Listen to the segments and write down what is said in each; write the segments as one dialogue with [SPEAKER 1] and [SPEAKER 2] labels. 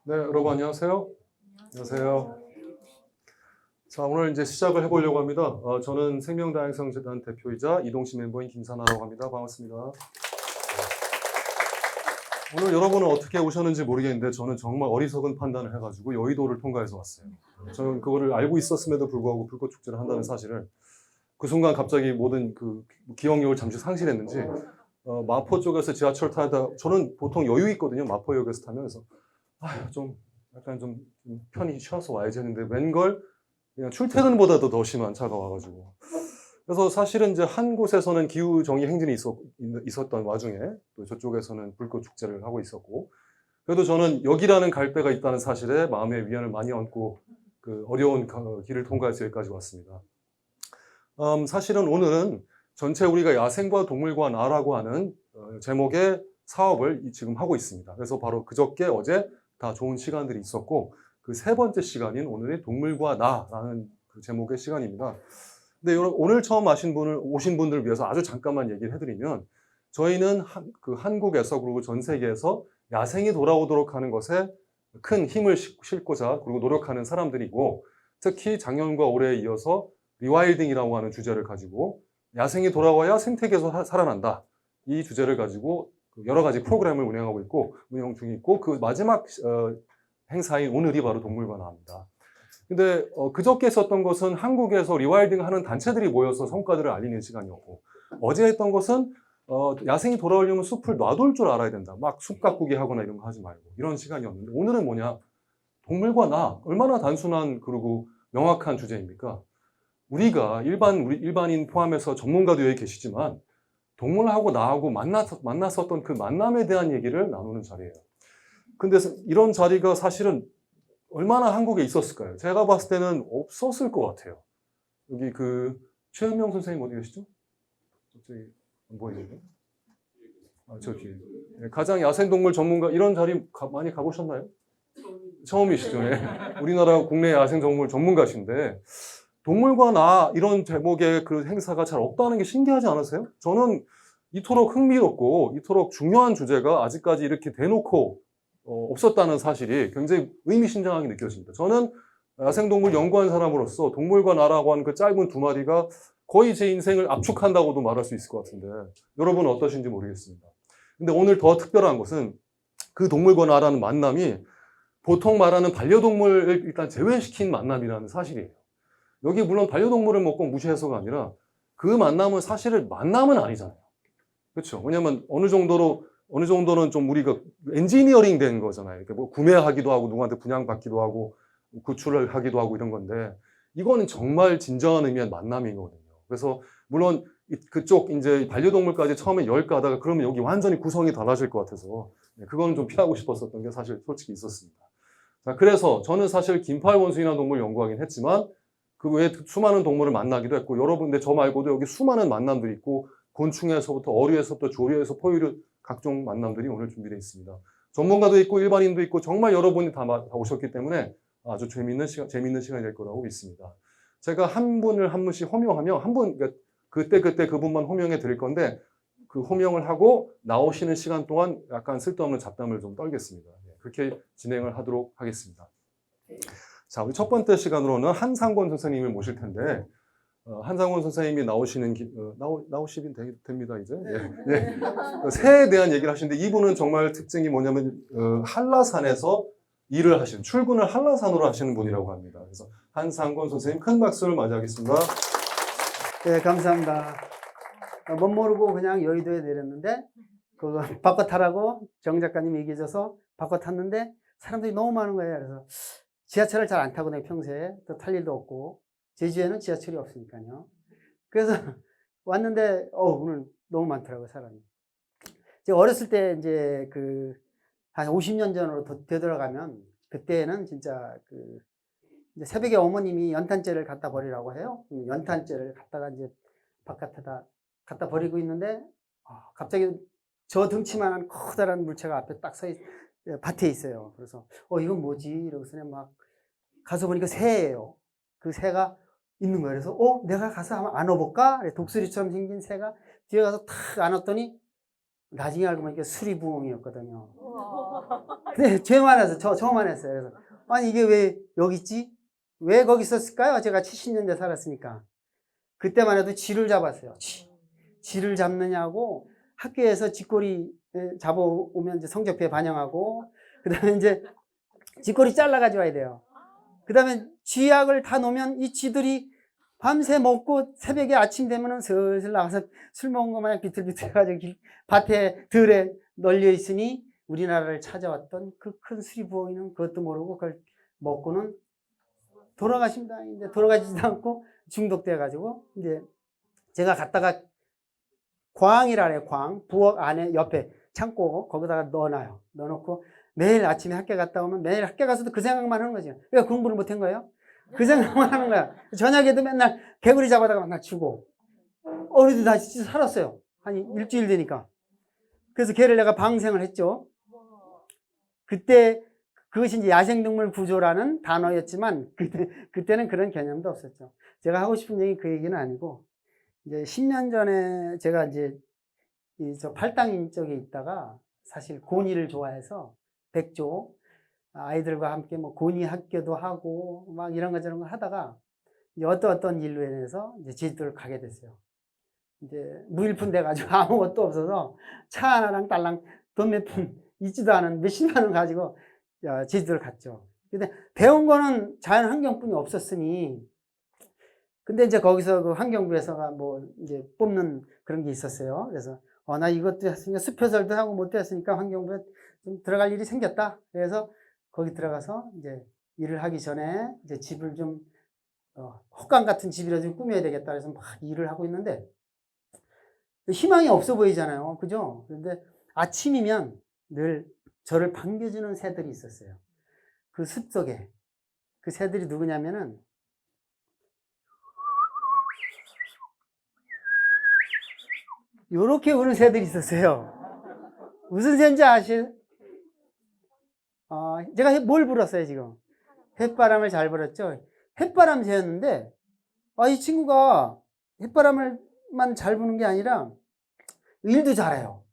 [SPEAKER 1] 네, 여러분 안녕하세요. 안녕하세요. 자, 오늘 이제 시작을 해보려고 합니다. 저는 생명다양성재단 대표이자 이동시 멤버인 김사나라고 합니다. 반갑습니다. 오늘 여러분은 어떻게 오셨는지 모르겠는데 저는 정말 어리석은 판단을 해가지고 여의도를 통과해서 왔어요. 저는 그거를 알고 있었음에도 불구하고 불꽃축제를 한다는 사실을 그 순간 갑자기 모든 그 기억력을 잠시 상실했는지 마포 쪽에서 지하철 타다 저는 보통 여유 있거든요. 마포역에서 타면서 좀 약간 좀 편히 쉬어서 와야지 했는데 웬걸 그냥 출퇴근보다도 더 심한 차가 와가지고 그래서 사실은 이제 한 곳에서는 기후정의 행진이 있었던 와중에 또 저쪽에서는 불꽃 축제를 하고 있었고 그래도 저는 여기라는 갈대가 있다는 사실에 마음의 위안을 많이 얻고 그 어려운 길을 통과해서 여기까지 왔습니다. 사실은 오늘은 전체 우리가 야생과 동물과 나라고 하는 제목의 사업을 지금 하고 있습니다. 그래서 바로 그저께 어제 다 좋은 시간들이 있었고 그 세 번째 시간인 오늘의 동물과 나라는 그 제목의 시간입니다. 근데 오늘 처음 오신 분들을 위해서 아주 잠깐만 얘기를 해드리면 저희는 한국에서 그리고 전 세계에서 야생이 돌아오도록 하는 것에 큰 힘을 싣고자 그리고 노력하는 사람들이고 특히 작년과 올해에 이어서 리와일딩이라고 하는 주제를 가지고 야생이 돌아와야 생태계에서 살아난다. 이 주제를 가지고 여러 가지 프로그램을 운영 중에 있고 그 마지막 행사인 오늘이 바로 동물과 나입니다. 근데 그저께 있었던 것은 한국에서 리와일딩 하는 단체들이 모여서 성과들을 알리는 시간이었고 어제 했던 것은 야생이 돌아오려면 숲을 놔둘 줄 알아야 된다. 막 숲 가꾸기 하거나 이런 거 하지 말고 이런 시간이었는데 오늘은 뭐냐? 동물과 나 얼마나 단순한 그리고 명확한 주제입니까? 우리가 일반인 포함해서 전문가도 여기 계시지만 동물하고 나하고 만났었던 그 만남에 대한 얘기를 나누는 자리예요. 근데 이런 자리가 사실은 얼마나 한국에 있었을까요? 제가 봤을 때는 없었을 것 같아요. 여기 그 최은명 선생님 어디 계시죠? 저기 안 보이는데? 저기 가장 야생동물 전문가 이런 자리 많이 가보셨나요? 처음이시죠. 예. 우리나라 국내 야생동물 전문가신데 동물과 나 이런 제목의 그 행사가 잘 없다는 게 신기하지 않으세요? 저는 이토록 흥미롭고 이토록 중요한 주제가 아직까지 이렇게 대놓고 없었다는 사실이 굉장히 의미심장하게 느껴집니다. 저는 야생동물 연구한 사람으로서 동물과 나라고 하는 그 짧은 두 마디가 거의 제 인생을 압축한다고도 말할 수 있을 것 같은데 여러분은 어떠신지 모르겠습니다. 근데 오늘 더 특별한 것은 그 동물과 나라는 만남이 보통 말하는 반려동물을 일단 제외시킨 만남이라는 사실이에요. 여기 물론 반려동물을 꼭 무시해서가 아니라 그 만남은 사실은 만남은 아니잖아요. 그렇죠? 왜냐하면 어느 정도는 좀 우리가 엔지니어링 된 거잖아요. 이렇게 뭐 구매하기도 하고 누구한테 분양받기도 하고 구출을 하기도 하고 이런 건데 이거는 정말 진정한 의미의 만남이거든요. 그래서 물론 그쪽 이제 반려동물까지 처음에 10가 하다가 그러면 여기 완전히 구성이 달라질 것 같아서 그거는 좀 피하고 싶었었던 게 사실 솔직히 있었습니다. 자, 그래서 저는 사실 긴팔 원숭이나 동물 연구하긴 했지만 그 외에 수많은 동물을 만나기도 했고 여러분들 저 말고도 여기 수많은 만남들이 있고 곤충에서부터 어류에서부터 조류에서 포유류 각종 만남들이 오늘 준비되어 있습니다. 전문가도 있고 일반인도 있고 정말 여러분이 다 오셨기 때문에 아주 재미있는 시간이 될 거라고 믿습니다. 제가 한 분씩 호명하며 그러니까 그때 그분만 호명해 드릴 건데 그 호명을 하고 나오시는 시간 동안 약간 쓸데없는 잡담을 좀 떨겠습니다. 그렇게 진행을 하도록 하겠습니다. 자, 우리 첫 번째 시간으로는 한상권 선생님을 모실 텐데 한상권 선생님이 나오시면 됩니다, 이제. 예. 새에 대한 얘기를 하시는데 이분은 정말 특징이 뭐냐면 한라산에서 출근을 한라산으로 하시는 분이라고 합니다. 그래서 한상권 선생님 큰 박수를 맞이하겠습니다.
[SPEAKER 2] 네, 감사합니다. 못 모르고 그냥 여의도에 내렸는데 바꿔 타라고 정 작가님이 얘기해줘서 바꿔 탔는데 사람들이 너무 많은 거예요. 그래서 지하철을 잘 안 타거든요, 평소에. 또 탈 일도 없고. 제주에는 지하철이 없으니까요. 그래서 왔는데, 오늘 너무 많더라고요, 사람이. 제가 어렸을 때 이제 한 50년 전으로 되돌아가면, 그때는 진짜 이제 새벽에 어머님이 연탄재를 갖다 버리라고 해요. 연탄재를 갖다가 이제 바깥에다 갖다 버리고 있는데, 갑자기 저 등치만한 커다란 물체가 앞에 딱 밭에 있어요. 그래서, 이건 뭐지? 이러고서 막 가서 보니까 새예요. 그 새가 있는 거예요. 그래서 내가 가서 한번 안아볼까? 독수리처럼 생긴 새가 뒤에 가서 탁 안았더니 나중에 알고 보니까 수리부엉이였거든요. 근데 죄 많아서 저만 했어요. 그래서 아니 이게 왜 여기 있지? 왜 거기 있었을까요? 제가 70년대 살았으니까. 그때만 해도 쥐를 잡았어요. 쥐를 잡느냐고 학교에서 쥐꼬리 잡아오면 이제 성적표에 반영하고 그다음에 이제 쥐꼬리 잘라가지고 와야 돼요. 그다음에 쥐약을 다 놓으면 이 쥐들이 밤새 먹고 새벽에 아침 되면은 슬슬 나가서 술 먹은 거 마냥 비틀비틀해가지고 밭에 들에 널려 있으니 우리나라를 찾아왔던 그 큰 수리부엉이는 그것도 모르고 그걸 먹고는 돌아가십니다. 이제 돌아가지도 않고 중독돼가지고 이제 제가 갔다가 광이라래 부엌 안에 옆에 창고 거기다가 넣어놔요. 넣어놓고 매일 아침에 학교 갔다 오면 매일 학교 가서도 그 생각만 하는 거죠. 왜 공부를 못 한 거예요? 그 생각만 하는 거야. 저녁에도 맨날 개구리 잡아다가 맨날 주고. 어리도 다 진짜 살았어요. 한 일주일 되니까. 그래서 걔를 내가 방생을 했죠. 그때 그것이 이제 야생동물 구조라는 단어였지만 그때는 그런 개념도 없었죠. 제가 하고 싶은 얘기 그 얘기는 아니고 이제 10년 전에 제가 이제 저 팔당인 쪽에 있다가 사실 고니를 좋아해서 백조 아이들과 함께 뭐 고니 학교도 하고 막 이런 거 저런 거 하다가 이제 어떤 일로 인해서 이제 제주도를 가게 됐어요. 이제 무일푼 돼가지고 아무것도 없어서 차 하나랑 딸랑 돈 몇 푼 있지도 않은 몇십만 원 가지고 제주도를 갔죠. 근데 배운 거는 자연 환경뿐이 없었으니 근데 이제 거기서 그 환경부에서가 뭐 이제 뽑는 그런 게 있었어요. 그래서 나 이것도 했으니까 숲해설도 하고 못 했으니까 환경부에 좀 들어갈 일이 생겼다. 그래서 거기 들어가서 이제 일을 하기 전에 이제 집을 좀 헛간 같은 집이라도 좀 꾸며야 되겠다. 그래서 막 일을 하고 있는데 희망이 없어 보이잖아요. 그죠? 그런데 아침이면 늘 저를 반겨주는 새들이 있었어요. 그 숲속에. 그 새들이 누구냐면은 요렇게 우는 새들이 있었어요. 무슨 새인지 아실? 제가 뭘 불었어요, 지금? 햇바람을 잘 불었죠? 햇바람 새였는데, 이 친구가 햇바람을만 잘 부는 게 아니라 일도 잘해요.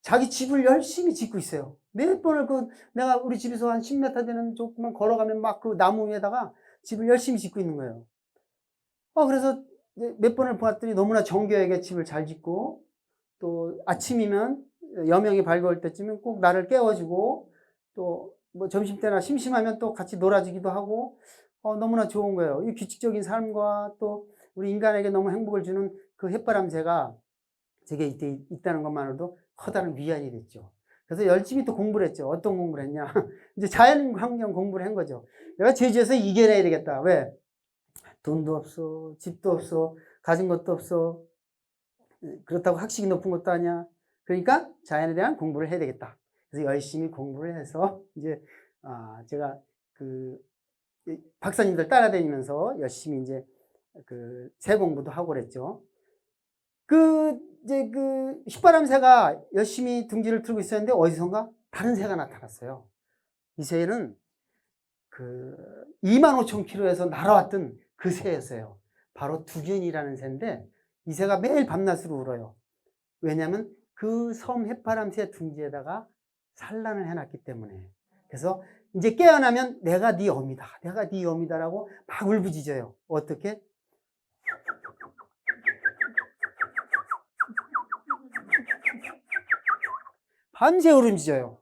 [SPEAKER 2] 자기 집을 열심히 짓고 있어요. 몇 번을 내가 우리 집에서 한 10m 되는 조금만 걸어가면 막 그 나무 위에다가 집을 열심히 짓고 있는 거예요. 그래서 몇 번을 보았더니 너무나 정교하게 집을 잘 짓고, 또 아침이면 여명이 밝아올 때쯤은 꼭 나를 깨워주고, 또 뭐 점심때나 심심하면 또 같이 놀아주기도 하고, 너무나 좋은 거예요. 이 규칙적인 삶과 또 우리 인간에게 너무 행복을 주는 그 햇바람새가 제게 이때 있다는 것만으로도 커다란 위안이 됐죠. 그래서 열심히 또 공부를 했죠. 어떤 공부를 했냐. 이제 자연환경 공부를 한 거죠. 내가 제주에서 이겨내야 되겠다. 왜? 돈도 없어, 집도 없어, 가진 것도 없어. 그렇다고 학식이 높은 것도 아니야. 그러니까 자연에 대한 공부를 해야 되겠다. 그래서 열심히 공부를 해서 이제 제가 그 박사님들 따라다니면서 열심히 이제 그 새 공부도 하고 그랬죠. 이제 그 휘바람새가 열심히 둥지를 틀고 있었는데 어디선가 다른 새가 나타났어요. 이 새는 그 25,000km에서 날아왔던 그 새였어요. 바로 두견이라는 새인데 이 새가 매일 밤낮으로 울어요. 왜냐하면 그 섬 햇바람새 둥지에다가 산란을 해놨기 때문에. 그래서 이제 깨어나면 내가 네 어미다, 내가 네 어미다라고 막 울부짖어요. 어떻게? 밤새 울음짖어요.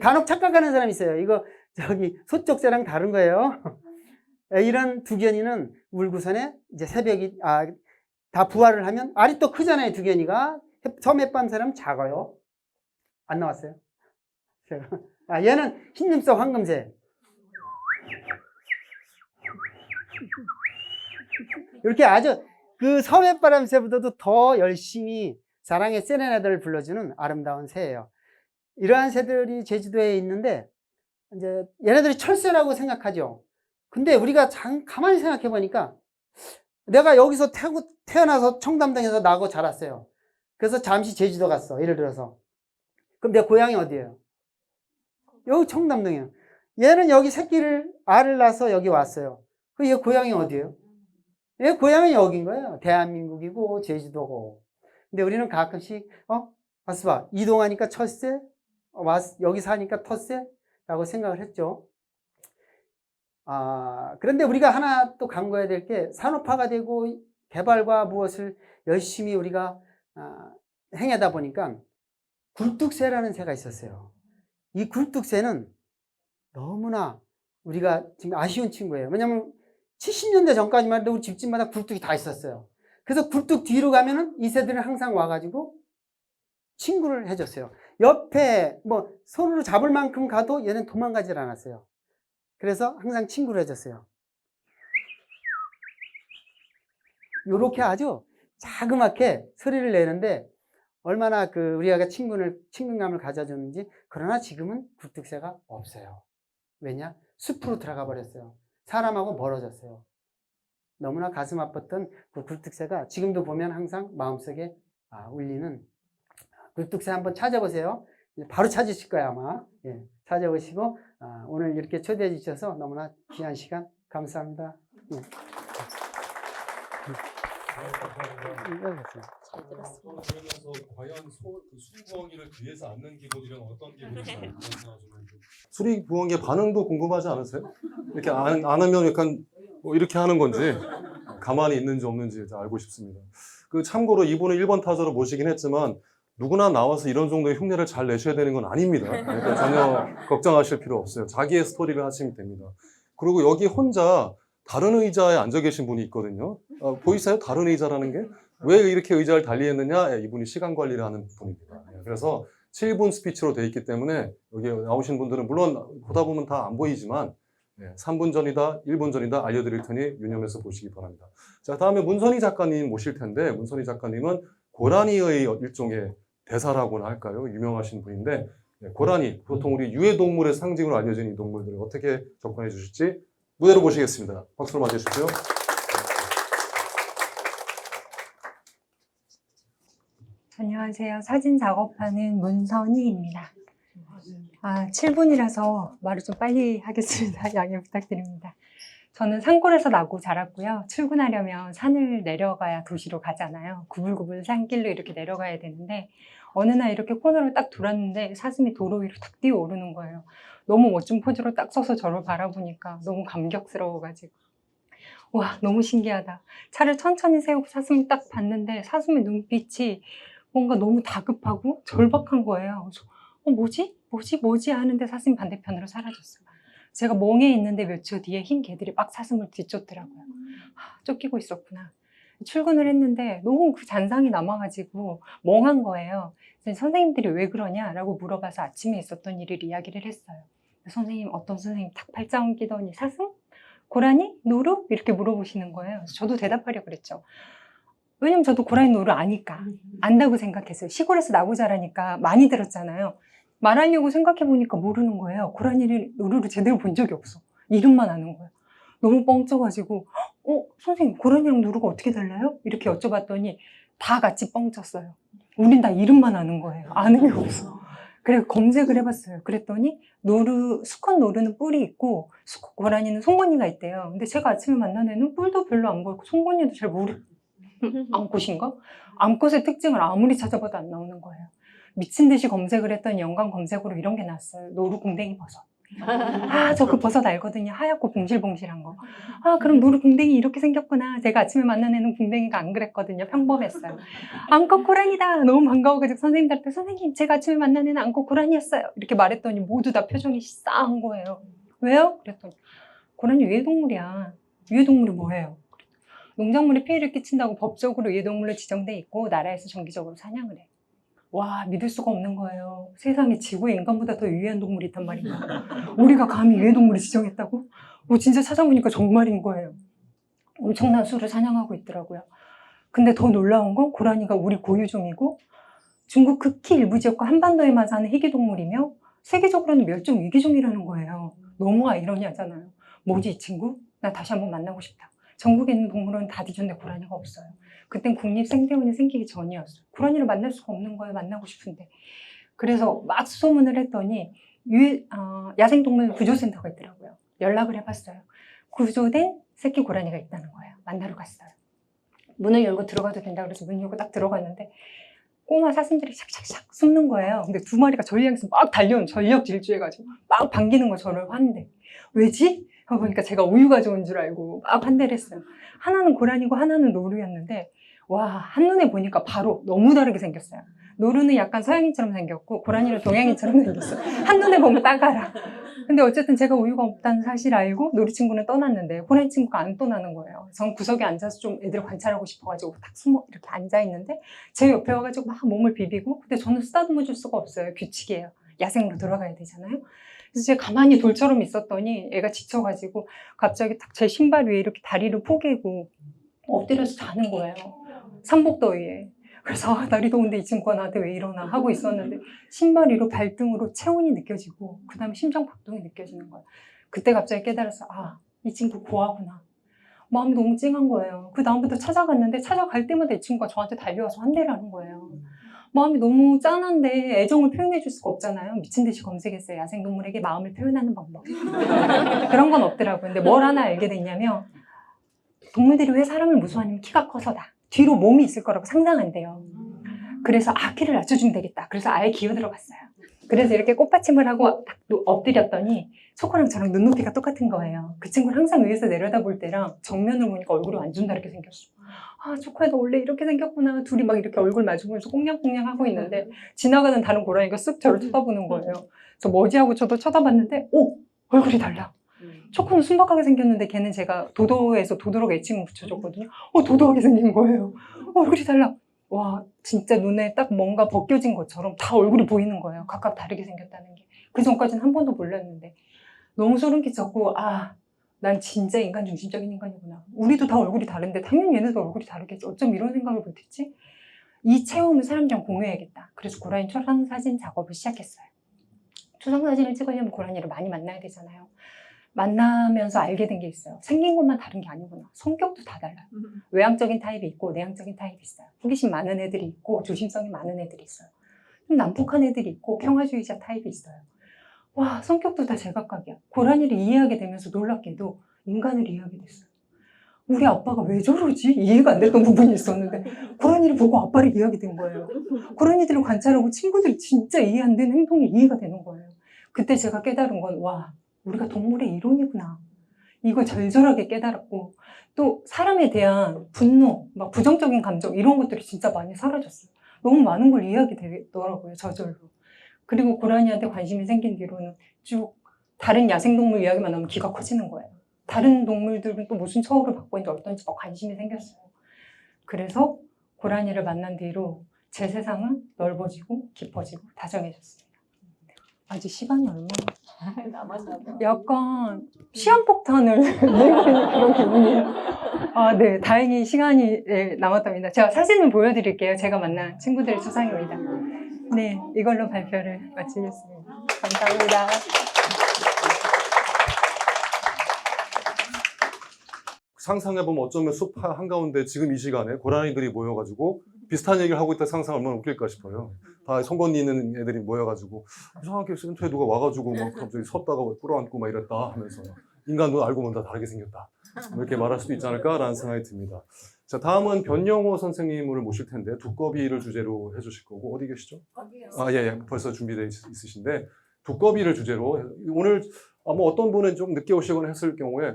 [SPEAKER 2] 간혹 착각하는 사람이 있어요. 이거 소쪽새랑 다른 거예요. 이런 두견이는 울고선에 이제 새벽이 다 부화를 하면 알이 또 크잖아요. 두견이가 섬 햇밤새는 작아요. 안 나왔어요? 얘는 흰눈썹 황금새. 이렇게 아주 그 섬 햇바람새보다도 더 열심히 사랑의 세레나데를 불러주는 아름다운 새예요. 이러한 새들이 제주도에 있는데 이제 얘네들이 철새라고 생각하죠. 근데 우리가 가만히 생각해 보니까 내가 여기서 태어나서 청담동에서 나고 자랐어요. 그래서 잠시 제주도 갔어. 예를 들어서. 그럼 내 고향이 어디예요? 여기 청담동이에요. 얘는 여기 알을 낳아서 여기 왔어요. 그럼 얘 고향이 어디예요? 얘 고향은 여긴 거예요. 대한민국이고 제주도고. 근데 우리는 가끔씩 와서 봐. 이동하니까 철새, 여기 사니까 텃새. 라고 생각을 했죠. 그런데 우리가 하나 또 간과해야 될 게 산업화가 되고 개발과 무엇을 열심히 우리가 행하다 보니까 굴뚝새라는 새가 있었어요. 이 굴뚝새는 너무나 우리가 지금 아쉬운 친구예요. 왜냐하면 70년대 전까지만 해도 우리 집집마다 굴뚝이 다 있었어요. 그래서 굴뚝 뒤로 가면은 이 새들은 항상 와가지고 친구를 해줬어요. 옆에 뭐 손으로 잡을 만큼 가도 얘는 도망가질 않았어요. 그래서 항상 친구를 해줬어요. 요렇게 아주 자그맣게 소리를 내는데 얼마나 우리가 친근감을 가져줬는지. 그러나 지금은 굴뚝새가 없어요. 왜냐? 숲으로 들어가 버렸어요. 사람하고 멀어졌어요. 너무나 가슴 아팠던 그 굴뚝새가 지금도 보면 항상 마음속에 울리는 굴뚝새 한번 찾아보세요. 바로 찾으실 거예요, 아마. 예, 찾아보시고 오늘 이렇게 초대해 주셔서 너무나 귀한 시간 감사합니다. 예.
[SPEAKER 3] 잘 들었습니다.
[SPEAKER 1] 그러면서 과연 수리부엉이를 뒤에서 앉는 기분이랑 어떤 기분인지 수리부엉이의 반응도 궁금하지 않으세요? 이렇게 안으면 약간 뭐 이렇게 하는 건지 가만히 있는지 없는지 알고 싶습니다. 참고로 이분은 1번 타자로 모시긴 했지만 누구나 나와서 이런 정도의 흉내를 잘 내셔야 되는 건 아닙니다. 그러니까 전혀 걱정하실 필요 없어요. 자기의 스토리를 하시면 됩니다. 그리고 여기 혼자 다른 의자에 앉아 계신 분이 있거든요. 보이세요? 다른 의자라는 게? 왜 이렇게 의자를 달리했느냐? 이분이 시간 관리를 하는 분입니다. 그래서 7분 스피치로 돼 있기 때문에 여기 나오신 분들은 물론 보다 보면 다 안 보이지만 3분 전이다, 1분 전이다 알려드릴 테니 유념해서 보시기 바랍니다. 자, 다음에 문선희 작가님 모실 텐데 문선희 작가님은 고라니의 일종의 대사라고나 할까요? 유명하신 분인데 고라니, 보통 우리 유해동물의 상징으로 알려진 이 동물들을 어떻게 접근해 주실지 무대로 모시겠습니다. 박수로 맞이해 주십시오.
[SPEAKER 4] 안녕하세요. 사진 작업하는 문선희입니다. 7분이라서 말을 좀 빨리 하겠습니다. 양해 부탁드립니다. 저는 산골에서 나고 자랐고요. 출근하려면 산을 내려가야 도시로 가잖아요. 구불구불 산길로 이렇게 내려가야 되는데 어느 날 이렇게 코너를 딱 돌았는데 사슴이 도로 위로 탁 뛰어오르는 거예요. 너무 멋진 포즈로 딱 서서 저를 바라보니까 너무 감격스러워가지고 와, 너무 신기하다. 차를 천천히 세우고 사슴을 딱 봤는데 사슴의 눈빛이 뭔가 너무 다급하고 절박한 거예요. 그래서 뭐지 하는데 사슴이 반대편으로 사라졌어요. 제가 멍에 있는데 몇 초 뒤에 흰 개들이 막 사슴을 뒤쫓더라고요. 쫓기고 있었구나. 출근을 했는데 너무 그 잔상이 남아가지고 멍한 거예요. 그래서 선생님들이 왜 그러냐라고 물어봐서 아침에 있었던 일을 이야기를 했어요. 선생님, 어떤 선생님 탁 팔짱 끼더니 사슴? 고라니? 노루? 이렇게 물어보시는 거예요. 그래서 저도 대답하려고 그랬죠. 왜냐면 저도 고라니 노루 아니까 안다고 생각했어요. 시골에서 나고 자라니까 많이 들었잖아요. 말하려고 생각해보니까 모르는 거예요. 고라니를 노루를 제대로 본 적이 없어. 이름만 아는 거예요. 너무 뻥쳐가지고 선생님 고라니랑 노루가 어떻게 달라요? 이렇게 여쭤봤더니 다 같이 뻥쳤어요. 우린 다 이름만 아는 거예요. 아는 게 없어. 그래서 검색을 해봤어요. 그랬더니 수컷 노루는 뿔이 있고 수컷 고라니는 송곳니가 있대요. 근데 제가 아침에 만난 애는 뿔도 별로 안 보이고 송곳니도 잘 모르고 암컷인가? 암컷의 특징을 아무리 찾아봐도 안 나오는 거예요. 미친 듯이 검색을 했더니 연관 검색으로 이런 게 나왔어요. 노루 궁뎅이 버섯. 저 그 버섯 알거든요. 하얗고 봉실봉실한 거. 그럼 노루 궁뎅이 이렇게 생겼구나. 제가 아침에 만난 애는 궁뎅이가 안 그랬거든요. 평범했어요. 암컷 고라니다. 너무 반가워가지고 선생님들한테 선생님 제가 아침에 만난 애는 암컷 고라니였어요. 이렇게 말했더니 모두 다 표정이 싸한 거예요. 왜요? 그랬더니 고라니 유해동물이야. 유해동물이 뭐예요? 농작물에 피해를 끼친다고 법적으로 유해동물로 지정돼 있고 나라에서 정기적으로 사냥을 해. 와, 믿을 수가 없는 거예요. 세상에 지구에 인간보다 더 유해한 동물이 있단 말인가. 우리가 감히 유해동물을 지정했다고? 진짜 찾아보니까 정말인 거예요. 엄청난 수를 사냥하고 있더라고요. 근데 더 놀라운 건 고라니가 우리 고유종이고 중국 극히 일부 지역과 한반도에만 사는 희귀동물이며 세계적으로는 멸종 위기종이라는 거예요. 너무 아이러니하잖아요. 뭐지 이 친구? 나 다시 한번 만나고 싶다. 전국에 있는 동물원은 다 뒤졌는데 고라니가 없어요. 그땐 국립생태원이 생기기 전이었어요. 고라니를 만날 수가 없는 거예요. 만나고 싶은데. 그래서 막 수소문을 했더니 야생동물 구조센터가 있더라고요. 연락을 해봤어요. 구조된 새끼 고라니가 있다는 거예요. 만나러 갔어요. 문을 열고 들어가도 된다 그래서 문 열고 딱 들어갔는데 꼬마 사슴들이 샥샥샥 숨는 거예요. 근데 두 마리가 저희 향해서 막 달려온 전력 질주해가지고 막 반기는 거 저를 화낸대. 왜지? 보니까 제가 우유 가져온 줄 알고 막 환대를 했어요. 하나는 고라니고 하나는 노루였는데 와, 한눈에 보니까 바로 너무 다르게 생겼어요. 노루는 약간 서양인처럼 생겼고 고라니는 동양인처럼 생겼어요. 한눈에 보면 딱 알아. 근데 어쨌든 제가 우유가 없다는 사실 알고 노루 친구는 떠났는데 고라니 친구가 안 떠나는 거예요. 전 구석에 앉아서 좀 애들 관찰하고 싶어가지고 딱 숨어 이렇게 앉아있는데 제 옆에 와가지고 막 몸을 비비고 근데 저는 쓰다듬어 줄 수가 없어요. 규칙이에요. 야생으로 들어가야 되잖아요. 그래서 제가 가만히 돌처럼 있었더니 애가 지쳐가지고 갑자기 딱 제 신발 위에 이렇게 다리를 포개고 엎드려서 자는 거예요. 삼복더위에. 그래서 날이 더운데 이 친구가 나한테 왜 이러나 하고 있었는데 신발 위로 발등으로 체온이 느껴지고 그 다음에 심장박동이 느껴지는 거예요. 그때 갑자기 깨달았어. 아, 이 친구 고아구나. 마음이 너무 찡한 거예요. 그 다음부터 찾아갔는데 찾아갈 때마다 이 친구가 저한테 달려와서 환대를 하는 거예요. 마음이 너무 짠한데 애정을 표현해 줄 수가 없잖아요. 미친 듯이 검색했어요. 야생동물에게 마음을 표현하는 방법. 그런 건 없더라고요. 근데 뭘 하나 알게 됐냐면 동물들이 왜 사람을 무서워하냐면 키가 커서다. 뒤로 몸이 있을 거라고 상상한대요. 그래서 키를 낮춰주면 되겠다. 그래서 아예 기어 들어갔어요. 그래서 이렇게 꽃받침을 하고 딱 엎드렸더니 초코랑 저랑 눈높이가 똑같은 거예요. 그 친구를 항상 위에서 내려다볼 때랑 정면으로 보니까 얼굴이 완전 다르게 생겼어. 아, 초코야 너 원래 이렇게 생겼구나. 둘이 막 이렇게 얼굴 마주보면서 꽁냥꽁냥 하고 있는데 지나가는 다른 고라니가 쓱 저를 쳐다보는 거예요. 그래서 뭐지 하고 저도 쳐다봤는데 얼굴이 달라. 초코는 순박하게 생겼는데 걔는 제가 도도에서 도도록 애칭을 붙여줬거든요. 도도하게 생긴 거예요. 얼굴이 달라. 와, 진짜 눈에 딱 뭔가 벗겨진 것처럼 다 얼굴이 보이는 거예요. 각각 다르게 생겼다는 게. 그 전까지는 한 번도 몰랐는데 너무 소름 끼쳤고 난 진짜 인간 중심적인 인간이구나. 우리도 다 얼굴이 다른데 당연히 얘네도 얼굴이 다르겠지. 어쩜 이런 생각을 못했지? 이 체험을 사람들이랑 공유해야겠다. 그래서 고라니 초상사진 작업을 시작했어요. 초상사진을 찍으려면 고라니를 많이 만나야 되잖아요. 만나면서 알게 된 게 있어요. 생긴 것만 다른 게 아니구나. 성격도 다 달라요. 외향적인 타입이 있고 내향적인 타입이 있어요. 호기심 많은 애들이 있고 조심성이 많은 애들이 있어요. 좀 난폭한 애들이 있고 평화주의자 타입이 있어요. 와, 성격도 다 제각각이야. 고라니를 이해하게 되면서 놀랍게도 인간을 이해하게 됐어요. 우리 아빠가 왜 저러지? 이해가 안 됐던 부분이 있었는데 고라니를 보고 아빠를 이해하게 된 거예요. 고라니들을 관찰하고 친구들이 진짜 이해 안 되는 행동이 이해가 되는 거예요. 그때 제가 깨달은 건 우리가 동물의 이론이구나. 이걸 절절하게 깨달았고 또 사람에 대한 분노, 막 부정적인 감정 이런 것들이 진짜 많이 사라졌어요. 너무 많은 걸 이해하게 되더라고요. 저절로. 그리고 고라니한테 관심이 생긴 뒤로는 쭉 다른 야생동물 이야기만 하면 귀가 커지는 거예요. 다른 동물들은 또 무슨 처우를 받고 있는지 어떤지 막 관심이 생겼어요. 그래서 고라니를 만난 뒤로 제 세상은 넓어지고 깊어지고 다정해졌습니다. 아직 시간이 얼마 약간 시한폭탄을 내고 있는 그런 기분이에요. 네, 다행히 시간이 남았답니다. 제가 사진을 보여드릴게요. 제가 만난 친구들의 초상입니다. 네, 이걸로 발표를 마치겠습니다. 감사합니다.
[SPEAKER 1] 상상해보면 어쩌면 숲 한가운데 지금 이 시간에 고라니들이 모여가지고 비슷한 얘기를 하고 있다 상상하면 얼마나 웃길까 싶어요. 다 송곳니 있는 애들이 모여가지고 이상하게 센터에 누가 와가지고 막 갑자기 섰다가 끌어안고 막 이랬다 하면서 인간도 알고 보면 다 다르게 생겼다. 이렇게 말할 수도 있지 않을까라는 생각이 듭니다. 자, 다음은 변영호 선생님을 모실 텐데 두꺼비를 주제로 해주실 거고 어디 계시죠? 예, 벌써 준비되어 있으신데 두꺼비를 주제로 오늘 어떤 분은 좀 늦게 오시거나 했을 경우에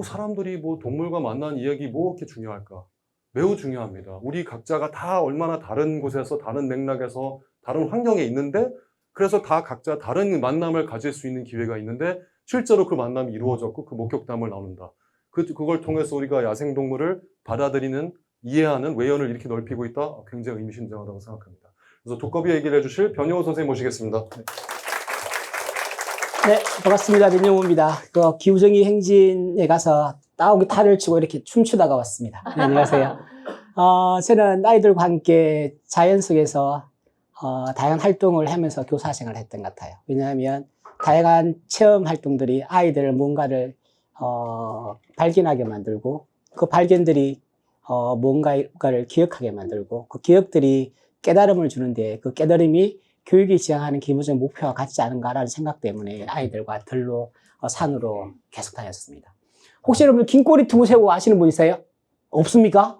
[SPEAKER 1] 사람들이 동물과 만난 이야기 이렇게 중요할까? 매우 중요합니다. 우리 각자가 다 얼마나 다른 곳에서 다른 맥락에서 다른 환경에 있는데 그래서 다 각자 다른 만남을 가질 수 있는 기회가 있는데 실제로 그 만남이 이루어졌고 그 목격담을 나눈다. 그걸 통해서 우리가 야생동물을 받아들이는, 이해하는 외연을 이렇게 넓히고 있다. 굉장히 의미심장하다고 생각합니다. 그래서 두꺼비 얘기를 해주실 변영호 선생님 모시겠습니다.
[SPEAKER 3] 네, 반갑습니다. 변영호입니다. 기후정의 행진에 가서 따오기 탈을 치고 이렇게 춤추다가 왔습니다. 네, 안녕하세요. 저는 아이들과 함께 자연 속에서 다양한 활동을 하면서 교사 생활을 했던 것 같아요. 왜냐하면 다양한 체험 활동들이 아이들 뭔가를 발견하게 만들고 그 발견들이 뭔가를 기억하게 만들고 그 기억들이 깨달음을 주는데 그 깨달음이 교육이 지향하는 기본적인 목표와 같지 않은가라는 생각 때문에 아이들과 들로 산으로 계속 다녔습니다. 혹시 여러분 긴꼬리 투구새우 아시는 분 있어요? 없습니까?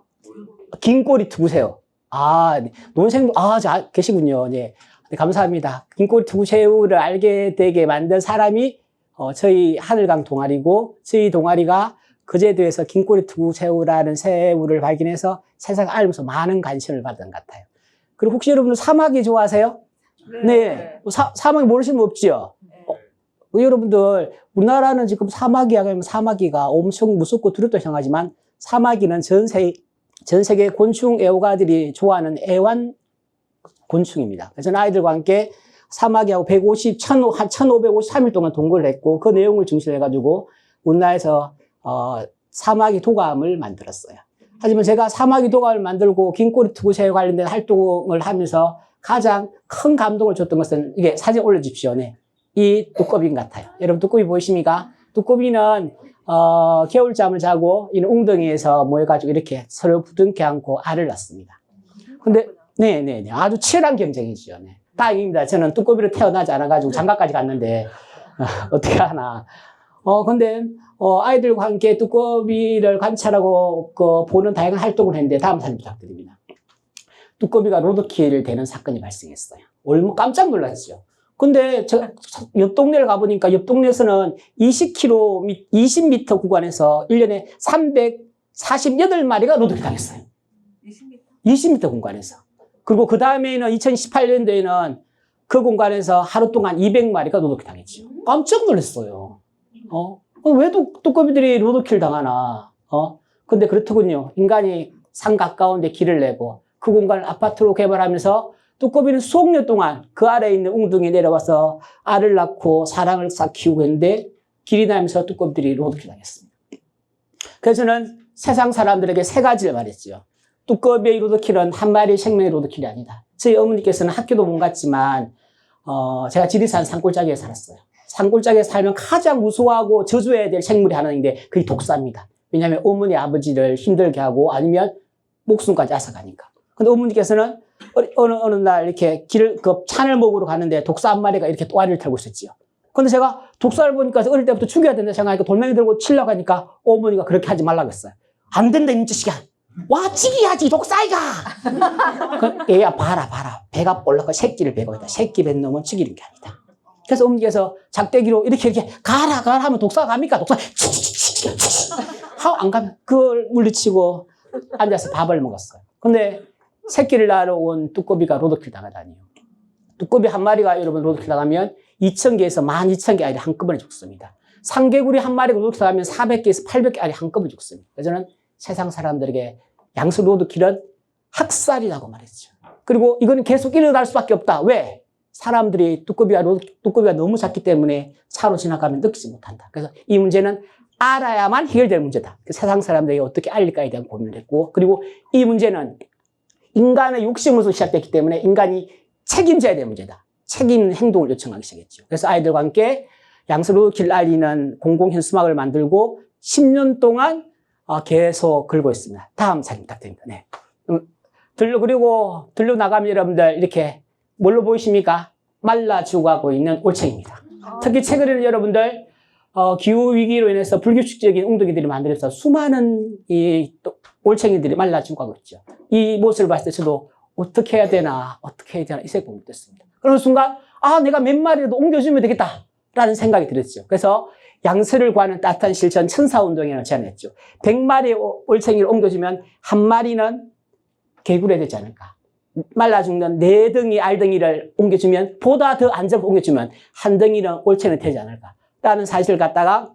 [SPEAKER 3] 긴꼬리 투구새우. 네. 논생, 계시군요. 네. 네, 감사합니다. 긴꼬리 투구새우를 알게 되게 만든 사람이 저희 하늘강 동아리고, 저희 동아리가 거제도에서 긴꼬리 투구새우라는 새우를 발견해서 세상에 알면서 많은 관심을 받은 것 같아요. 그리고 혹시 여러분들 사마귀 좋아하세요? 네. 사마귀 모르시는 분 없죠? 여러분들, 우리나라는 지금 사마귀가 엄청 무섭고 두렵다 생각하지만, 사마귀는 전 세계 곤충 애호가들이 좋아하는 애완 곤충입니다. 그래서 저는 아이들과 함께 사마귀하고 1553일 동안 동거를 했고, 그 내용을 중심으로 해가지고, 우리나라에서, 사마귀 도감을 만들었어요. 하지만 제가 사마귀 도감을 만들고, 긴꼬리 투구새우 관련된 활동을 하면서 가장 큰 감동을 줬던 것은, 이게 사진 올려주십시오. 네. 이 두꺼비인 것 같아요. 여러분, 두꺼비 보이십니까? 두꺼비는, 겨울잠을 자고, 이 웅덩이에서 모여가지고 이렇게 서로 부둥켜 안고 알을 낳습니다. 근데, 네네네. 아주 치열한 경쟁이죠. 네. 다행입니다. 저는 두꺼비로 태어나지 않아가지고 장가까지 갔는데, 어떻게 하나. 근데, 아이들과 함께 두꺼비를 관찰하고, 보는 다양한 활동을 했는데, 다음 사진 부탁드립니다. 두꺼비가 로드킬을 되는 사건이 발생했어요. 깜짝 놀랐죠. 근데, 옆 동네를 가보니까, 옆 동네에서는 20m 구간에서 1년에 348마리가 로드킬 당했어요. 20m 공간에서. 그리고 그 다음에는 2018년도에는 그 공간에서 하루 동안 200마리가 로드킬 당했죠. 깜짝 놀랐어요. 왜 두꺼비들이 로드킬 당하나? 근데 그렇더군요. 인간이 산 가까운데 길을 내고 그 공간을 아파트로 개발하면서 두꺼비는 수억 년 동안 그 아래에 있는 웅둥이에 내려와서 알을 낳고 사랑을 싹 키우고 했는데 길이 나면서 두꺼비들이 로드킬 당했습니다. 그래서 저는 세상 사람들에게 세 가지를 말했죠. 두꺼비의 로드킬은 한 마리의 생명의 로드킬이 아니다. 저희 어머니께서는 학교도 못 갔지만, 제가 지리산 산골짜기에 살았어요. 산골짜기에 살면 가장 무서워하고 저주해야 될 생물이 하나 있는데, 그게 독사입니다. 왜냐하면 어머니, 아버지를 힘들게 하고 아니면 목숨까지 앗아가니까. 근데 어머니께서는 어느 날 이렇게 찬을 먹으러 가는데 독사 한 마리가 이렇게 또아리를 털고 있었지요. 근데 제가 독사를 보니까 어릴 때부터 죽여야 된다 생각하니까 돌멩이 들고 치려고 하니까 어머니가 그렇게 하지 말라고 했어요. 안 된다, 이 자식아. 와, 치기야지, 독사이가! 얘야, 봐라. 배가 볼라고 새끼를 베고 있다. 새끼 뱉는 놈은 죽이는 게 아니다. 그래서 어머니께서 작대기로 이렇게 가라 하면 독사가 갑니까? 독사, 하고 안 가면 그걸 물리치고 앉아서 밥을 먹었어요. 근데 새끼를 낳으러 온 두꺼비가 로드킬 당하다니요. 두꺼비 한 마리가 여러분 로드킬 당하면 2,000개에서 12,000개 알이 한꺼번에 죽습니다. 상개구리 한 마리가 로드킬 당하면 400개에서 800개 알이 한꺼번에 죽습니다. 그래서 저는 세상 사람들에게 양수 로드킬은 학살이라고 말했죠. 그리고 이거는 계속 일어날 수밖에 없다. 왜? 사람들이 두꺼비가 너무 작기 때문에 차로 지나가면 느끼지 못한다. 그래서 이 문제는 알아야만 해결될 문제다. 세상 사람들에게 어떻게 알릴까에 대한 고민을 했고, 그리고 이 문제는 인간의 욕심으로서 시작됐기 때문에 인간이 책임져야 될 문제다. 책임 행동을 요청하기 시작했죠. 그래서 아이들과 함께 양수 로드킬을 알리는 공공현수막을 만들고 10년 동안 계속 걸고 있습니다. 다음 사진 부탁드립니다. 네. 그리고 나가면 여러분들 이렇게 뭘로 보이십니까? 말라 죽어가고 있는 올챙입니다. 특히 최근에는 여러분들 기후위기로 인해서 불규칙적인 웅덩이들이 만들어서 수많은 이 올챙이들이 말라 죽어가고 있죠. 이 모습을 봤을 때 저도 어떻게 해야 되나 이 생각이 들었습니다. 그런 순간 내가 몇 마리라도 옮겨주면 되겠다 라는 생각이 들었죠. 그래서 양수를 구하는 따뜻한 실천 천사운동이라는 제안을 했죠. 100마리의 올챙이를 옮겨주면 한 마리는 개구리가 되지 않을까. 말라 죽는 4덩이 알덩이를 옮겨주면 보다 더 안전하게 옮겨주면 한 덩이는 올챙이는 되지 않을까. 라는 사실을 갖다가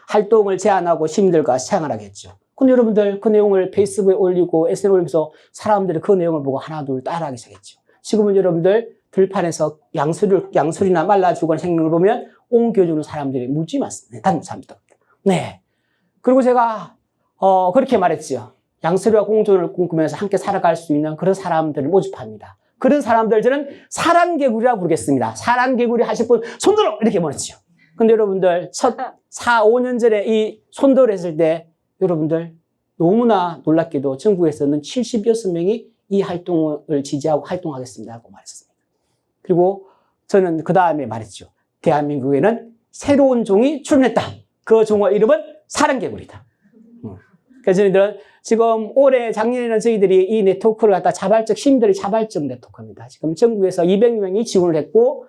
[SPEAKER 3] 활동을 제안하고 시민들과 생활하게 했죠. 근데 여러분들 그 내용을 페이스북에 올리고 SNS에 올리면서 사람들이 그 내용을 보고 하나 둘 따라하기 시작했죠. 지금은 여러분들 들판에서 양수리나 말라 죽은 생명을 보면 옮겨주는 사람들이 무지 많습니다. 감사합니다. 네. 그리고 제가, 그렇게 말했지요. 양수리와 공존을 꿈꾸면서 함께 살아갈 수 있는 그런 사람들을 모집합니다. 그런 사람들 저는 사랑개구리라고 부르겠습니다. 사랑개구리 하실 분 손들어! 이렇게 보냈지요. 근데 여러분들 5년 전에 이 손들어 했을 때 여러분들 너무나 놀랍게도 전국에서는 76명이 이 활동을 지지하고 활동하겠습니다. 고 말했습니다. 그리고 저는 그 다음에 말했죠. 대한민국에는 새로운 종이 출현했다. 그 종의 이름은 사랑개구리다. 그래서 저희들은 지금 올해 작년에는 저희들이 이 네트워크를 갖다 시민들의 자발적 네트워크입니다. 지금 전국에서 200명이 지원을 했고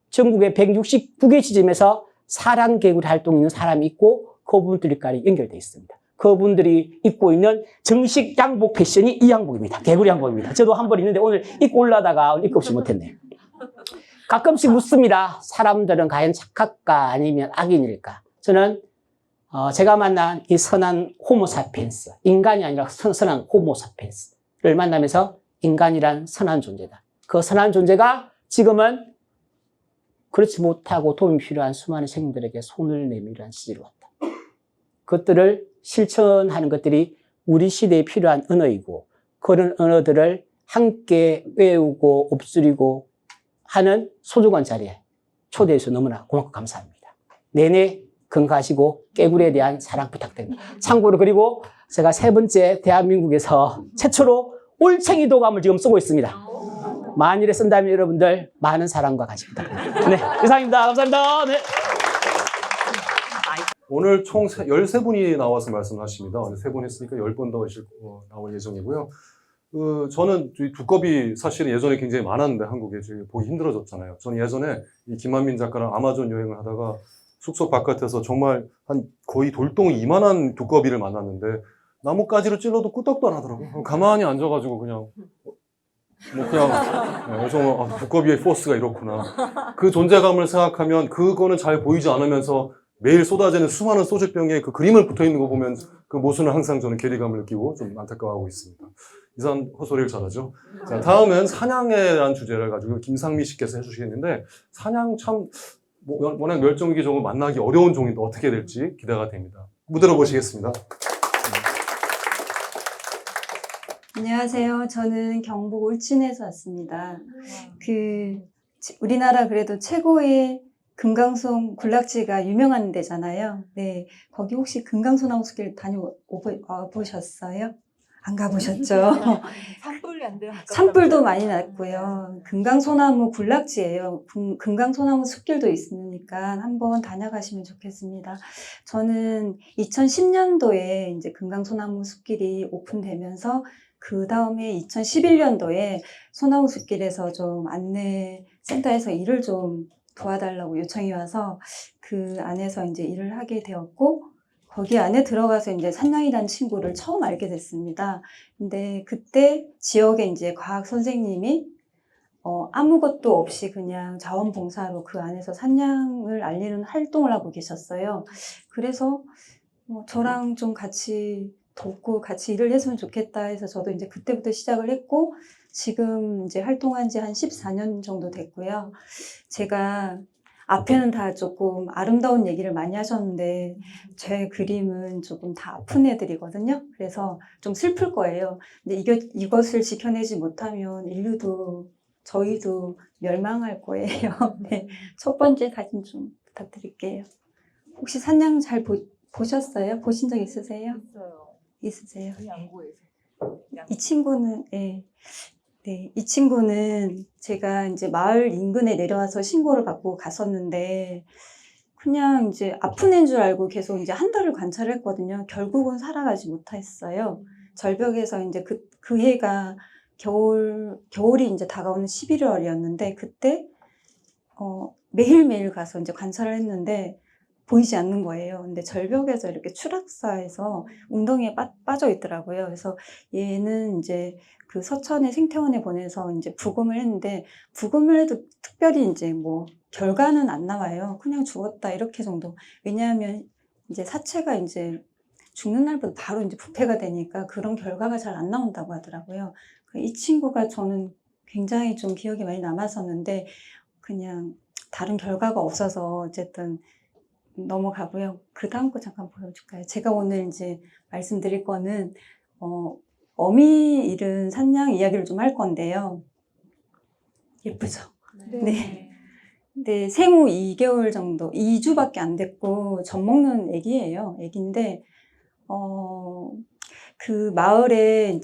[SPEAKER 3] 전국의 169개 지점에서 사랑 개구리 활동 있는 사람이 있고 그분들까지 연결되어 있습니다. 그분들이 입고 있는 정식 양복 패션이 이 양복입니다. 개구리 양복입니다. 저도 한 벌 있는데 오늘 입고 올라다가 입고 없이 못했네요. 가끔씩 묻습니다. 사람들은 과연 착할까 아니면 악인일까? 저는 제가 만난 이 선한 호모사피엔스, 인간이 아니라 선한 호모사피엔스를 만나면서 인간이란 선한 존재다. 그 선한 존재가 지금은 그렇지 못하고 도움이 필요한 수많은 생들에게 손을 내밀한 시절이 왔다. 그것들을 실천하는 것들이 우리 시대에 필요한 언어이고 그런 언어들을 함께 외우고 엎쓰리고 하는 소중한 자리에 초대해 주셔서 너무나 고맙고 감사합니다. 내내 건강하시고 깨구리에 대한 사랑 부탁드립니다. 참고로 그리고 제가 3번째 대한민국에서 최초로 올챙이 도감을 지금 쓰고 있습니다. 만일에 쓴다면 여러분들 많은 사랑과 관심 부탁드립니다. 네, 이상입니다. 감사합니다. 네.
[SPEAKER 1] 오늘 총 13분이 나와서 말씀하십니다. 3분 했으니까 10번 더 나올 예정이고요. 저는 두꺼비 사실은 예전에 굉장히 많았는데 한국에 보기 힘들어졌잖아요. 저는 예전에 이 김만민 작가랑 아마존 여행을 하다가 숙소 바깥에서 정말 거의 돌덩이 이만한 두꺼비를 만났는데 나뭇가지로 찔러도 끄떡도 안 하더라고요. 가만히 앉아가지고 그냥 두꺼비의 포스가 이렇구나. 그 존재감을 생각하면 그거는 잘 보이지 않으면서 매일 쏟아지는 수많은 소주병에 그 그림을 붙어있는 거 보면 그 모순을 항상 저는 괴리감을 느끼고 좀 안타까워하고 있습니다. 이상 헛소리를 잘하죠. 자, 다음은 사냥이라는 주제를 가지고 김상미 씨께서 해주시겠는데 사냥 참 워낙 멸종위기 종을 만나기 어려운 종인데 어떻게 될지 기대가 됩니다. 무대로 모시겠습니다.
[SPEAKER 5] 안녕하세요. 저는 경북 울진에서 왔습니다. 우리나라 그래도 최고의 금강송 군락지가 유명한 데잖아요. 네. 거기 혹시 금강소나무숲길 다녀보셨어요? 안 가보셨죠? 산불도 많이 났고요. 금강소나무 군락지예요. 금강소나무 숲길도 있으니까 한번 다녀가시면 좋겠습니다. 저는 2010년도에 이제 금강소나무 숲길이 오픈되면서 그 다음에 2011년도에 소나무 숲길에서 좀 안내센터에서 일을 좀 도와달라고 요청이 와서 그 안에서 이제 일을 하게 되었고 거기 안에 들어가서 이제 산냥이라는 친구를 처음 알게 됐습니다. 근데 그때 지역에 이제 과학 선생님이 아무것도 없이 그냥 자원봉사로 그 안에서 산냥을 알리는 활동을 하고 계셨어요. 그래서 저랑 좀 같이 돕고 같이 일을 했으면 좋겠다 해서 저도 이제 그때부터 시작을 했고 지금 이제 활동한 지 한 14년 정도 됐고요. 제가 앞에는 다 조금 아름다운 얘기를 많이 하셨는데 제 그림은 조금 다 아픈 애들이거든요. 그래서 좀 슬플 거예요. 근데 이것을 지켜내지 못하면 인류도 저희도 멸망할 거예요. 네. 첫 번째 사진 좀 부탁드릴게요. 혹시 산냥 잘 보셨어요? 보신 적 있으세요? 있으세요? 이 친구는 이 친구는 제가 이제 마을 인근에 내려와서 신고를 받고 갔었는데 그냥 이제 아픈 애인 줄 알고 계속 이제 한 달을 관찰을 했거든요. 결국은 살아가지 못했어요. 절벽에서 이제 그 해가 겨울이 이제 다가오는 11월이었는데 그때 매일매일 가서 이제 관찰을 했는데 보이지 않는 거예요. 근데 절벽에서 이렇게 추락사해서 웅덩이에 빠져 있더라고요. 그래서 얘는 이제 그 서천의 생태원에 보내서 이제 부검을 했는데 부검을 해도 특별히 이제 뭐 결과는 안 나와요. 그냥 죽었다 이렇게 정도. 왜냐하면 이제 사체가 이제 죽는 날부터 바로 이제 부패가 되니까 그런 결과가 잘 안 나온다고 하더라고요. 이 친구가 저는 굉장히 좀 기억이 많이 남았었는데 그냥 다른 결과가 없어서 어쨌든 넘어가고요. 그 다음 거 잠깐 보여줄까요? 제가 오늘 이제 말씀드릴 거는 어미 잃은 산냥 이야기를 좀 할 건데요. 예쁘죠? 네. 네, 생후 2개월 정도, 2주밖에 안 됐고 젖 먹는 애기예요. 애기인데 그 마을에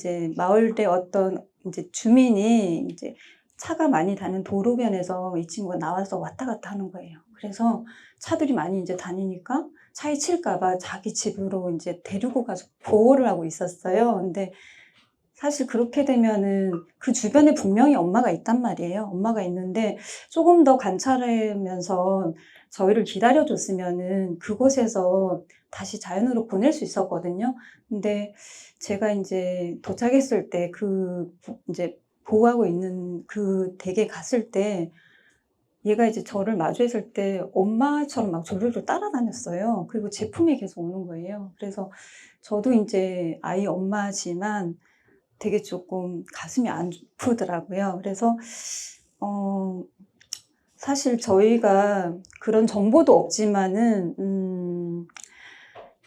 [SPEAKER 5] 어떤 이제 주민이 이제 차가 많이 다니는 도로변에서 이 친구가 나와서 왔다 갔다 하는 거예요. 그래서 차들이 많이 이제 다니니까 차에 칠까봐 자기 집으로 이제 데리고 가서 보호를 하고 있었어요. 근데 사실 그렇게 되면은 그 주변에 분명히 엄마가 있단 말이에요. 엄마가 있는데 조금 더 관찰하면서 저희를 기다려줬으면은 그곳에서 다시 자연으로 보낼 수 있었거든요. 근데 제가 이제 도착했을 때 이제 보호하고 있는 그 댁에 갔을 때 얘가 이제 저를 마주했을 때 엄마처럼 막 졸졸졸 따라다녔어요. 그리고 제 품에 계속 오는 거예요. 그래서 저도 이제 아이 엄마지만 되게 조금 가슴이 아프더라고요. 그래서 사실 저희가 그런 정보도 없지만은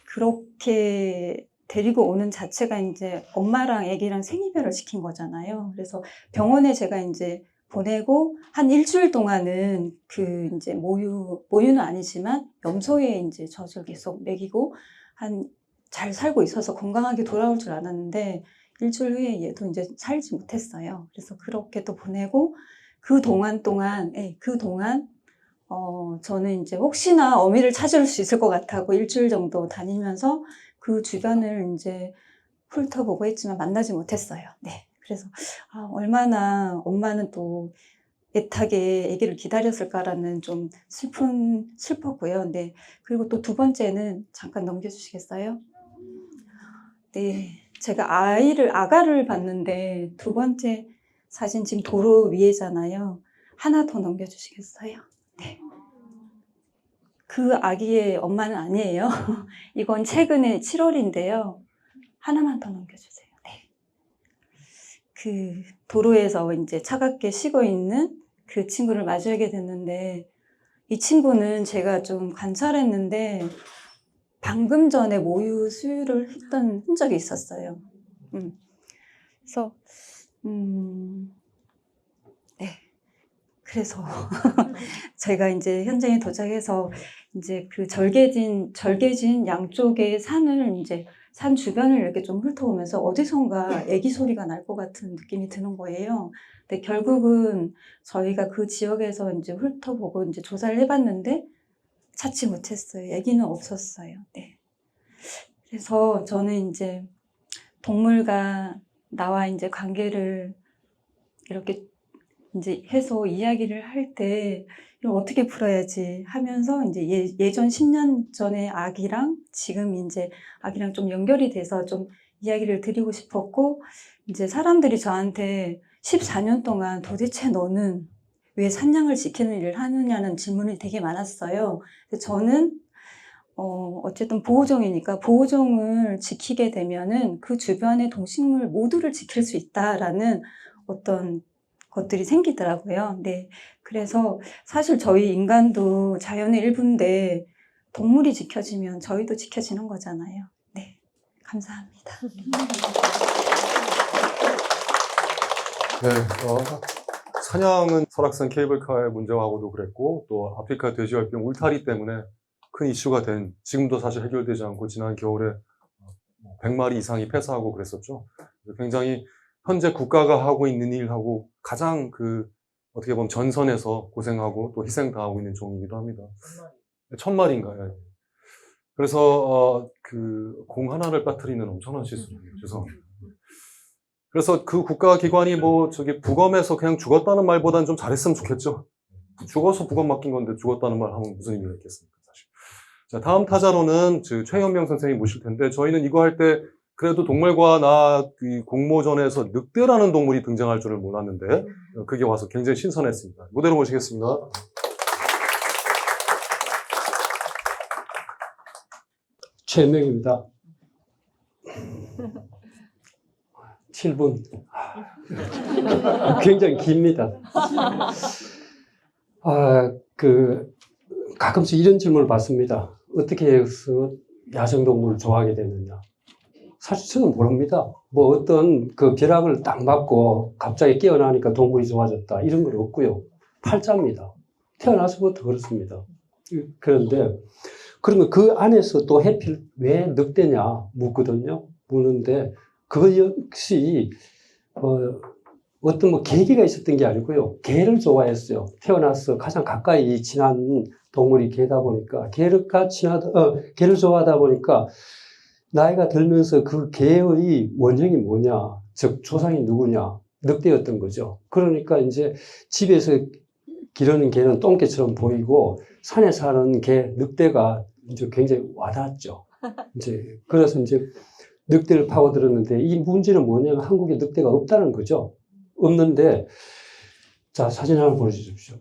[SPEAKER 5] 그렇게 데리고 오는 자체가 이제 엄마랑 아기랑 생이별을 시킨 거잖아요. 그래서 병원에 제가 이제 보내고 한 일주일 동안은 그 이제 모유는 아니지만 염소에 이제 젖을 계속 먹이고 잘 살고 있어서 건강하게 돌아올 줄 알았는데 일주일 후에 얘도 이제 살지 못했어요. 그래서 그렇게 또 보내고 그 동안 저는 이제 혹시나 어미를 찾을 수 있을 것 같다고 일주일 정도 다니면서 그 주변을 이제 훑어보고 했지만 만나지 못했어요. 네. 그래서 얼마나 엄마는 또 애타게 아기를 기다렸을까라는 좀 슬펐고요. 네. 그리고 또 두 번째는 잠깐 넘겨주시겠어요? 네. 제가 아가를 봤는데 두 번째 사진 지금 도로 위에잖아요. 하나 더 넘겨주시겠어요? 네. 그 아기의 엄마는 아니에요. 이건 최근에 7월인데요. 하나만 더 넘겨주세요. 네. 그 도로에서 이제 차갑게 쉬고 있는 그 친구를 마주하게 됐는데 이 친구는 제가 좀 관찰했는데 방금 전에 모유 수유를 했던 흔적이 있었어요. 그래서 네. 그래서 제가 이제 현장에 도착해서 이제 그 절개진 양쪽의 산을 이제 산 주변을 이렇게 좀 훑어보면서 어디선가 아기 소리가 날 것 같은 느낌이 드는 거예요. 근데 결국은 저희가 그 지역에서 이제 훑어보고 이제 조사를 해봤는데 찾지 못했어요. 아기는 없었어요. 네. 그래서 저는 이제 동물과 나와 이제 관계를 이렇게 이제 해서 이야기를 할 때 이걸 어떻게 풀어야지 하면서 이제 예전 10년 전의 아기랑 지금 이제 아기랑 좀 연결이 돼서 좀 이야기를 드리고 싶었고 이제 사람들이 저한테 14년 동안 도대체 너는 왜 산양을 지키는 일을 하느냐는 질문이 되게 많았어요. 저는 어쨌든 보호종이니까 보호종을 지키게 되면은 그 주변의 동식물 모두를 지킬 수 있다라는 어떤 것들이 생기더라고요. 네. 그래서 사실 저희 인간도 자연의 일부인데 동물이 지켜지면 저희도 지켜지는 거잖아요. 네. 감사합니다.
[SPEAKER 1] 네, 사냥은 설악산 케이블카의 문제하고도 그랬고 또 아프리카 돼지열병 울타리 때문에 큰 이슈가 된 지금도 사실 해결되지 않고 지난 겨울에 100마리 이상이 폐사하고 그랬었죠. 굉장히 현재 국가가 하고 있는 일하고 가장 어떻게 보면 전선에서 고생하고 또 희생 당하고 있는 종이기도 합니다. 1000마리인가요? 그래서 공 하나를 빠뜨리는 엄청난 실수예요. 죄송합니다. 그래서 그 국가기관이 부검해서 그냥 죽었다는 말보다는 좀 잘했으면 좋겠죠. 죽어서 부검 맡긴 건데 죽었다는 말 하면 무슨 의미가 있겠습니까, 사실. 자, 다음 타자로는 최현명 선생님 모실 텐데 저희는 이거 할 때 그래도 동물과나 공모전에서 늑대라는 동물이 등장할 줄은 몰랐는데 그게 와서 굉장히 신선했습니다. 무대로 모시겠습니다.
[SPEAKER 6] 최명입니다. 7분. 굉장히 깁니다. 가끔씩 이런 질문을 받습니다. 어떻게 해서 야생동물을 좋아하게 되느냐. 사실 저는 모릅니다. 어떤 벼락을 딱 맞고 갑자기 깨어나니까 동물이 좋아졌다. 이런 건 없고요. 팔자입니다. 태어나서부터 그렇습니다. 그런데, 그러면 그 안에서 또 해필 왜 늑대냐 묻거든요. 묻는데, 그거 역시, 어떤 뭐 계기가 있었던 게 아니고요. 개를 좋아했어요. 태어나서 가장 가까이 지난 동물이 개다 보니까 개를 좋아하다 보니까 나이가 들면서 그 개의 원형이 뭐냐, 즉 조상이 누구냐, 늑대였던 거죠. 그러니까 이제 집에서 기르는 개는 똥개처럼 보이고 산에 사는 개, 늑대가 이제 굉장히 와닿았죠. 이제 그래서 이제 늑대를 파고들었는데 이 문제는 뭐냐면 한국에 늑대가 없다는 거죠. 없는데 자 사진 하나 보여주십시오.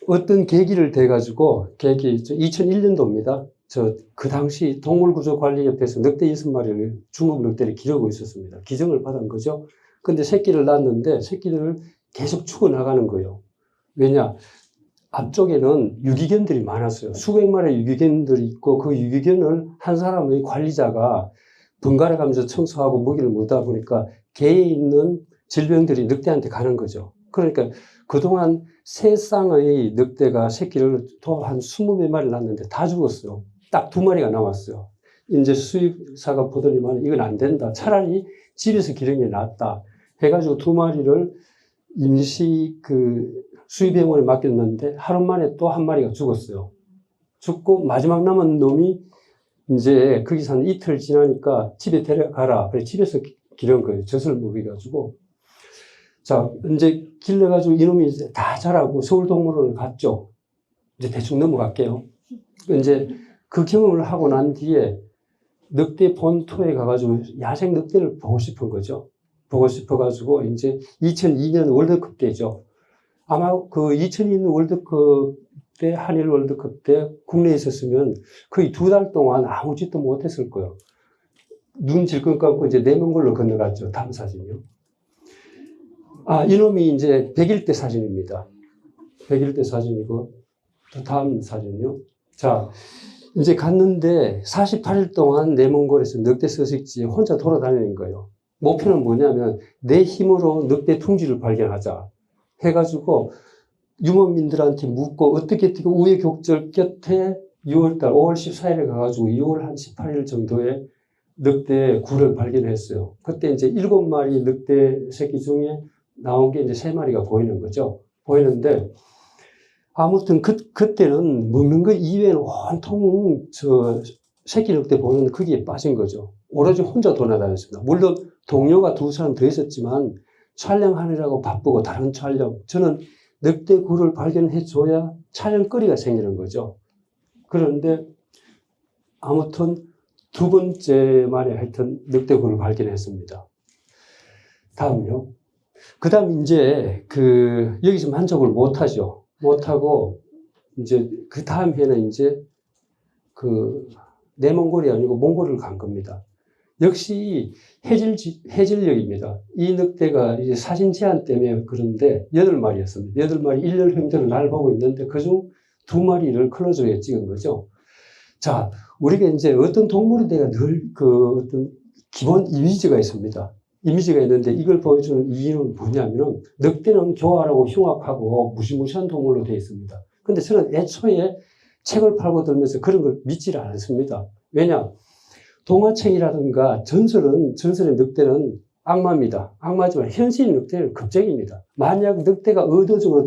[SPEAKER 6] 어떤 계기를 대가지고 계기 2001년도입니다. 그 당시 동물구조관리협회에서 늑대 6마리를 중국 늑대를 기르고 있었습니다. 기증을 받은 거죠. 근데 새끼를 낳았는데 새끼를 계속 죽어나가는 거예요. 왜냐? 앞쪽에는 유기견들이 많았어요. 수백 마리의 유기견들이 있고 그 유기견을 한 사람의 관리자가 번갈아 가면서 청소하고 먹이를 먹다 보니까 개에 있는 질병들이 늑대한테 가는 거죠. 그러니까 그동안 세 쌍의 늑대가 새끼를 또 한 20몇 마리 낳았는데 다 죽었어요. 딱 2마리가 남았어요. 이제 수의사가 보더니만 이건 안 된다. 차라리 집에서 기르는 게 낫다. 해가지고 2마리를 임시 수의병원에 맡겼는데 하루 만에 또 1마리가 죽었어요. 죽고 마지막 남은 놈이 이제 거기서 한 이틀 지나니까 집에 데려가라. 그래 집에서 기른 거예요. 젖을 먹여가지고. 자, 이제 길러가지고 이놈이 이제 다 자라고 서울동물원을 갔죠. 이제 대충 넘어갈게요. 이제 그 경험을 하고 난 뒤에 늑대 본토에 가가지고 야생 늑대를 보고 싶은 거죠. 보고 싶어가지고 이제 2002년 월드컵 때죠. 아마 그 2002년 월드컵 때, 한일 월드컵 때 국내에 있었으면 거의 2달 동안 아무 짓도 못했을 거예요. 눈 질끈 감고 이제 내몽골로 건너갔죠. 다음 사진이요. 이놈이 이제 100일 때 사진입니다. 100일 때 사진이고, 또 다음 사진이요. 자, 이제 갔는데 48일 동안 내몽골에서 늑대 서식지에 혼자 돌아다니는 거예요. 목표는 뭐냐면 내 힘으로 늑대 둥지를 발견하자 해가지고 유목민들한테 묻고 어떻게 우여곡절 끝에 6월달 5월 14일에 가가지고 6월 한 18일 정도에 늑대 굴을 발견했어요. 그때 이제 7마리 늑대 새끼 중에 나온 게 이제 3마리가 보이는 거죠. 보이는데 아무튼 그때는 먹는 거 이외에는 온통 새끼 늑대 보는 거기에 빠진 거죠. 오로지 혼자 돌아다녔습니다. 물론 동료가 2사람 더 있었지만 촬영하느라고 바쁘고 다른 촬영. 저는 늑대 굴을 발견해 줘야 촬영거리가 생기는 거죠. 그런데 아무튼 2번째 만에 하여튼 늑대 굴을 발견했습니다. 다음요. 그 다음 이제 여기서 만족을 못하죠. 못하고 이제 그 다음 해는 이제 내몽골이 아니고 몽골을 간 겁니다. 역시 해질녘입니다. 이 늑대가 이제 사진 제한 때문에 그런데 8마리였습니다. 8마리 일렬 형태로 날 보고 있는데 그중 2마리를 클로즈에 찍은 거죠. 자, 우리가 이제 어떤 동물에 대해 늘 어떤 기본 이미지가 있습니다. 이미지가 있는데 이걸 보여주는 이유는 뭐냐면은 늑대는 교활하고 흉악하고 무시무시한 동물로 되어 있습니다. 근데 저는 애초에 책을 팔고 들면서 그런 걸 믿지를 않습니다. 왜냐? 동화책이라든가 전설의 늑대는 악마입니다. 악마지만 현실의 늑대는 겁쟁입니다. 만약 늑대가 의도적으로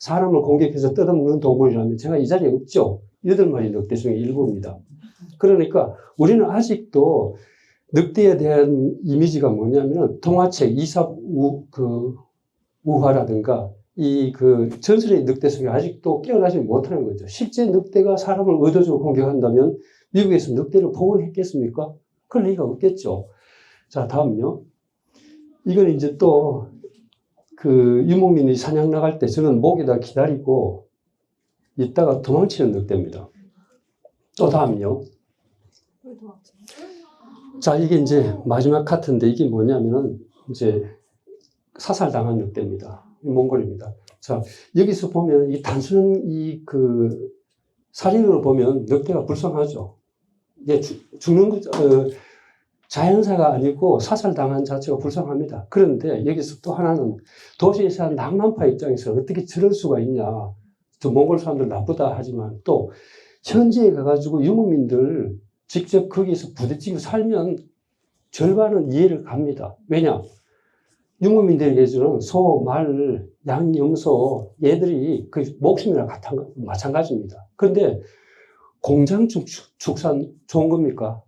[SPEAKER 6] 사람을 공격해서 뜯어먹는 동물이라면 제가 이 자리에 없죠. 8마리 늑대 중에 일부입니다. 그러니까 우리는 아직도 늑대에 대한 이미지가 뭐냐면 동화책 우화라든가 전설의 늑대 속에 아직도 깨어나지 못하는 거죠. 실제 늑대가 사람을 의도적으로 공격한다면 미국에서 늑대를 복원했겠습니까? 그럴 리가 없겠죠. 자, 다음요. 이건 이제 또 유목민이 사냥 나갈 때 저는 목에다 기다리고 있다가 도망치는 늑대입니다. 또 다음요. 자, 이게 이제 마지막 카트인데 이게 뭐냐면은 이제 사살당한 늑대입니다. 몽골입니다. 자, 여기서 보면 이 단순한 사진으로 보면 늑대가 불쌍하죠. 이게 죽는 거, 자연사가 아니고 사살당한 자체가 불쌍합니다. 그런데 여기서 또 하나는 도시에 사는 낭만파 입장에서 어떻게 저럴 수가 있냐. 저 몽골 사람들 나쁘다 하지만 또 현지에 가가지고 유목민들 직접 거기서 부대찌개 살면 절반은 이해를 갑니다. 왜냐? 유목민들에게는 소, 말, 양, 염소 얘들이 그 목숨이랑 마찬가지입니다. 그런데 공장 축산 좋은 겁니까?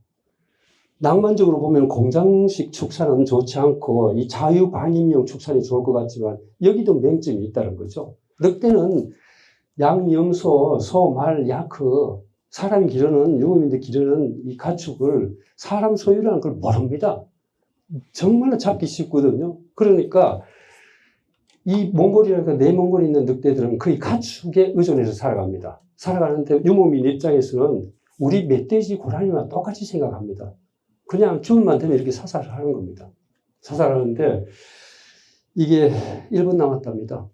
[SPEAKER 6] 낭만적으로 보면 공장식 축산은 좋지 않고 이 자유방임용 축산이 좋을 것 같지만 여기도 맹점이 있다는 거죠. 늑대는 양, 염소, 소, 말, 야크 사람이 기르는 유목민들 기르는 이 가축을 사람 소유라는 걸 모릅니다. 정말로 잡기 쉽거든요. 그러니까 이 몽골이라든가 내몽골에 있는 늑대들은 거의 가축에 의존해서 살아갑니다. 살아가는데 유목민 입장에서는 우리 멧돼지, 고라니와 똑같이 생각합니다. 그냥 기운만 되면 이렇게 사살을 하는 겁니다. 사살하는데 이게 1분 남았답니다.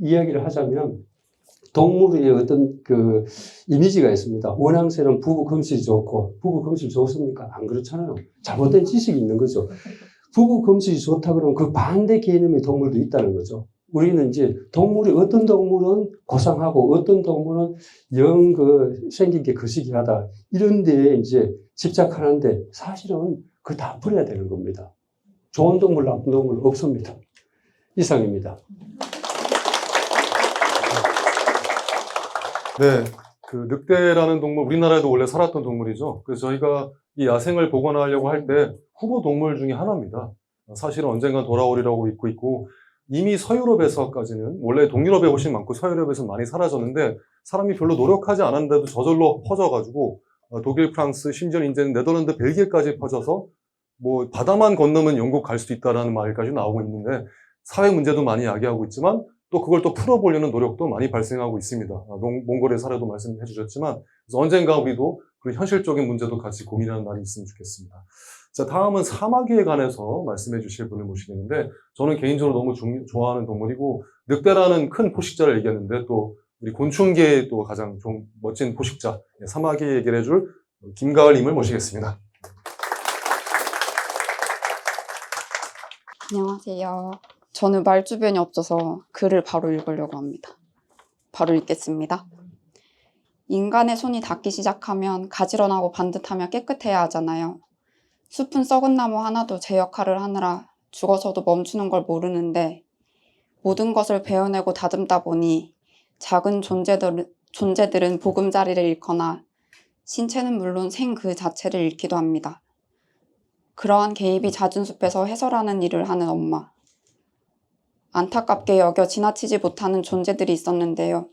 [SPEAKER 6] 이야기를 하자면 동물의 어떤 이미지가 있습니다. 원앙새는 부부 금실이 좋고, 부부 금실 좋습니까? 안 그렇잖아요. 잘못된 지식이 있는 거죠. 부부 금실이 좋다 그러면 그 반대 개념의 동물도 있다는 거죠. 우리는 이제 어떤 동물은 고상하고 어떤 동물은 생긴 게 거시기하다. 이런 데에 이제 집착하는데 사실은 그거 다 버려야 되는 겁니다. 좋은 동물, 나쁜 동물 없습니다. 이상입니다.
[SPEAKER 1] 네, 늑대라는 동물, 우리나라에도 원래 살았던 동물이죠. 그래서 저희가 이 야생을 복원하려고 할 때 후보 동물 중에 하나입니다. 사실은 언젠간 돌아오리라고 믿고 있고, 이미 서유럽에서까지는, 원래 동유럽에 훨씬 많고 서유럽에서는 많이 사라졌는데, 사람이 별로 노력하지 않았는데도 저절로 퍼져가지고, 독일, 프랑스, 심지어는 이제는 네덜란드, 벨기에까지 퍼져서, 바다만 건너면 영국 갈 수도 있다라는 말까지 나오고 있는데, 사회 문제도 많이 야기하고 있지만, 또 그걸 또 풀어보려는 노력도 많이 발생하고 있습니다. 몽골의 사례도 말씀해 주셨지만, 그래서 언젠가 우리도 그 현실적인 문제도 같이 고민하는 날이 있으면 좋겠습니다. 자, 다음은 사마귀에 관해서 말씀해 주실 분을 모시겠는데, 저는 개인적으로 너무 좋아하는 동물이고, 늑대라는 큰 포식자를 얘기했는데, 또 우리 곤충계의 또 가장 좀 멋진 포식자, 사마귀 얘기를 해줄 김가을님을 모시겠습니다.
[SPEAKER 7] 안녕하세요. 저는 말주변이 없어서 글을 바로 읽으려고 합니다. 바로 읽겠습니다. 인간의 손이 닿기 시작하면 가지런하고 반듯하며 깨끗해야 하잖아요. 숲은 썩은 나무 하나도 제 역할을 하느라 죽어서도 멈추는 걸 모르는데 모든 것을 베어내고 다듬다 보니 작은 존재들은 보금자리를 잃거나 신체는 물론 생 그 자체를 잃기도 합니다. 그러한 개입이 잦은 숲에서 해설하는 일을 하는 엄마. 안타깝게 여겨 지나치지 못하는 존재들이 있었는데요.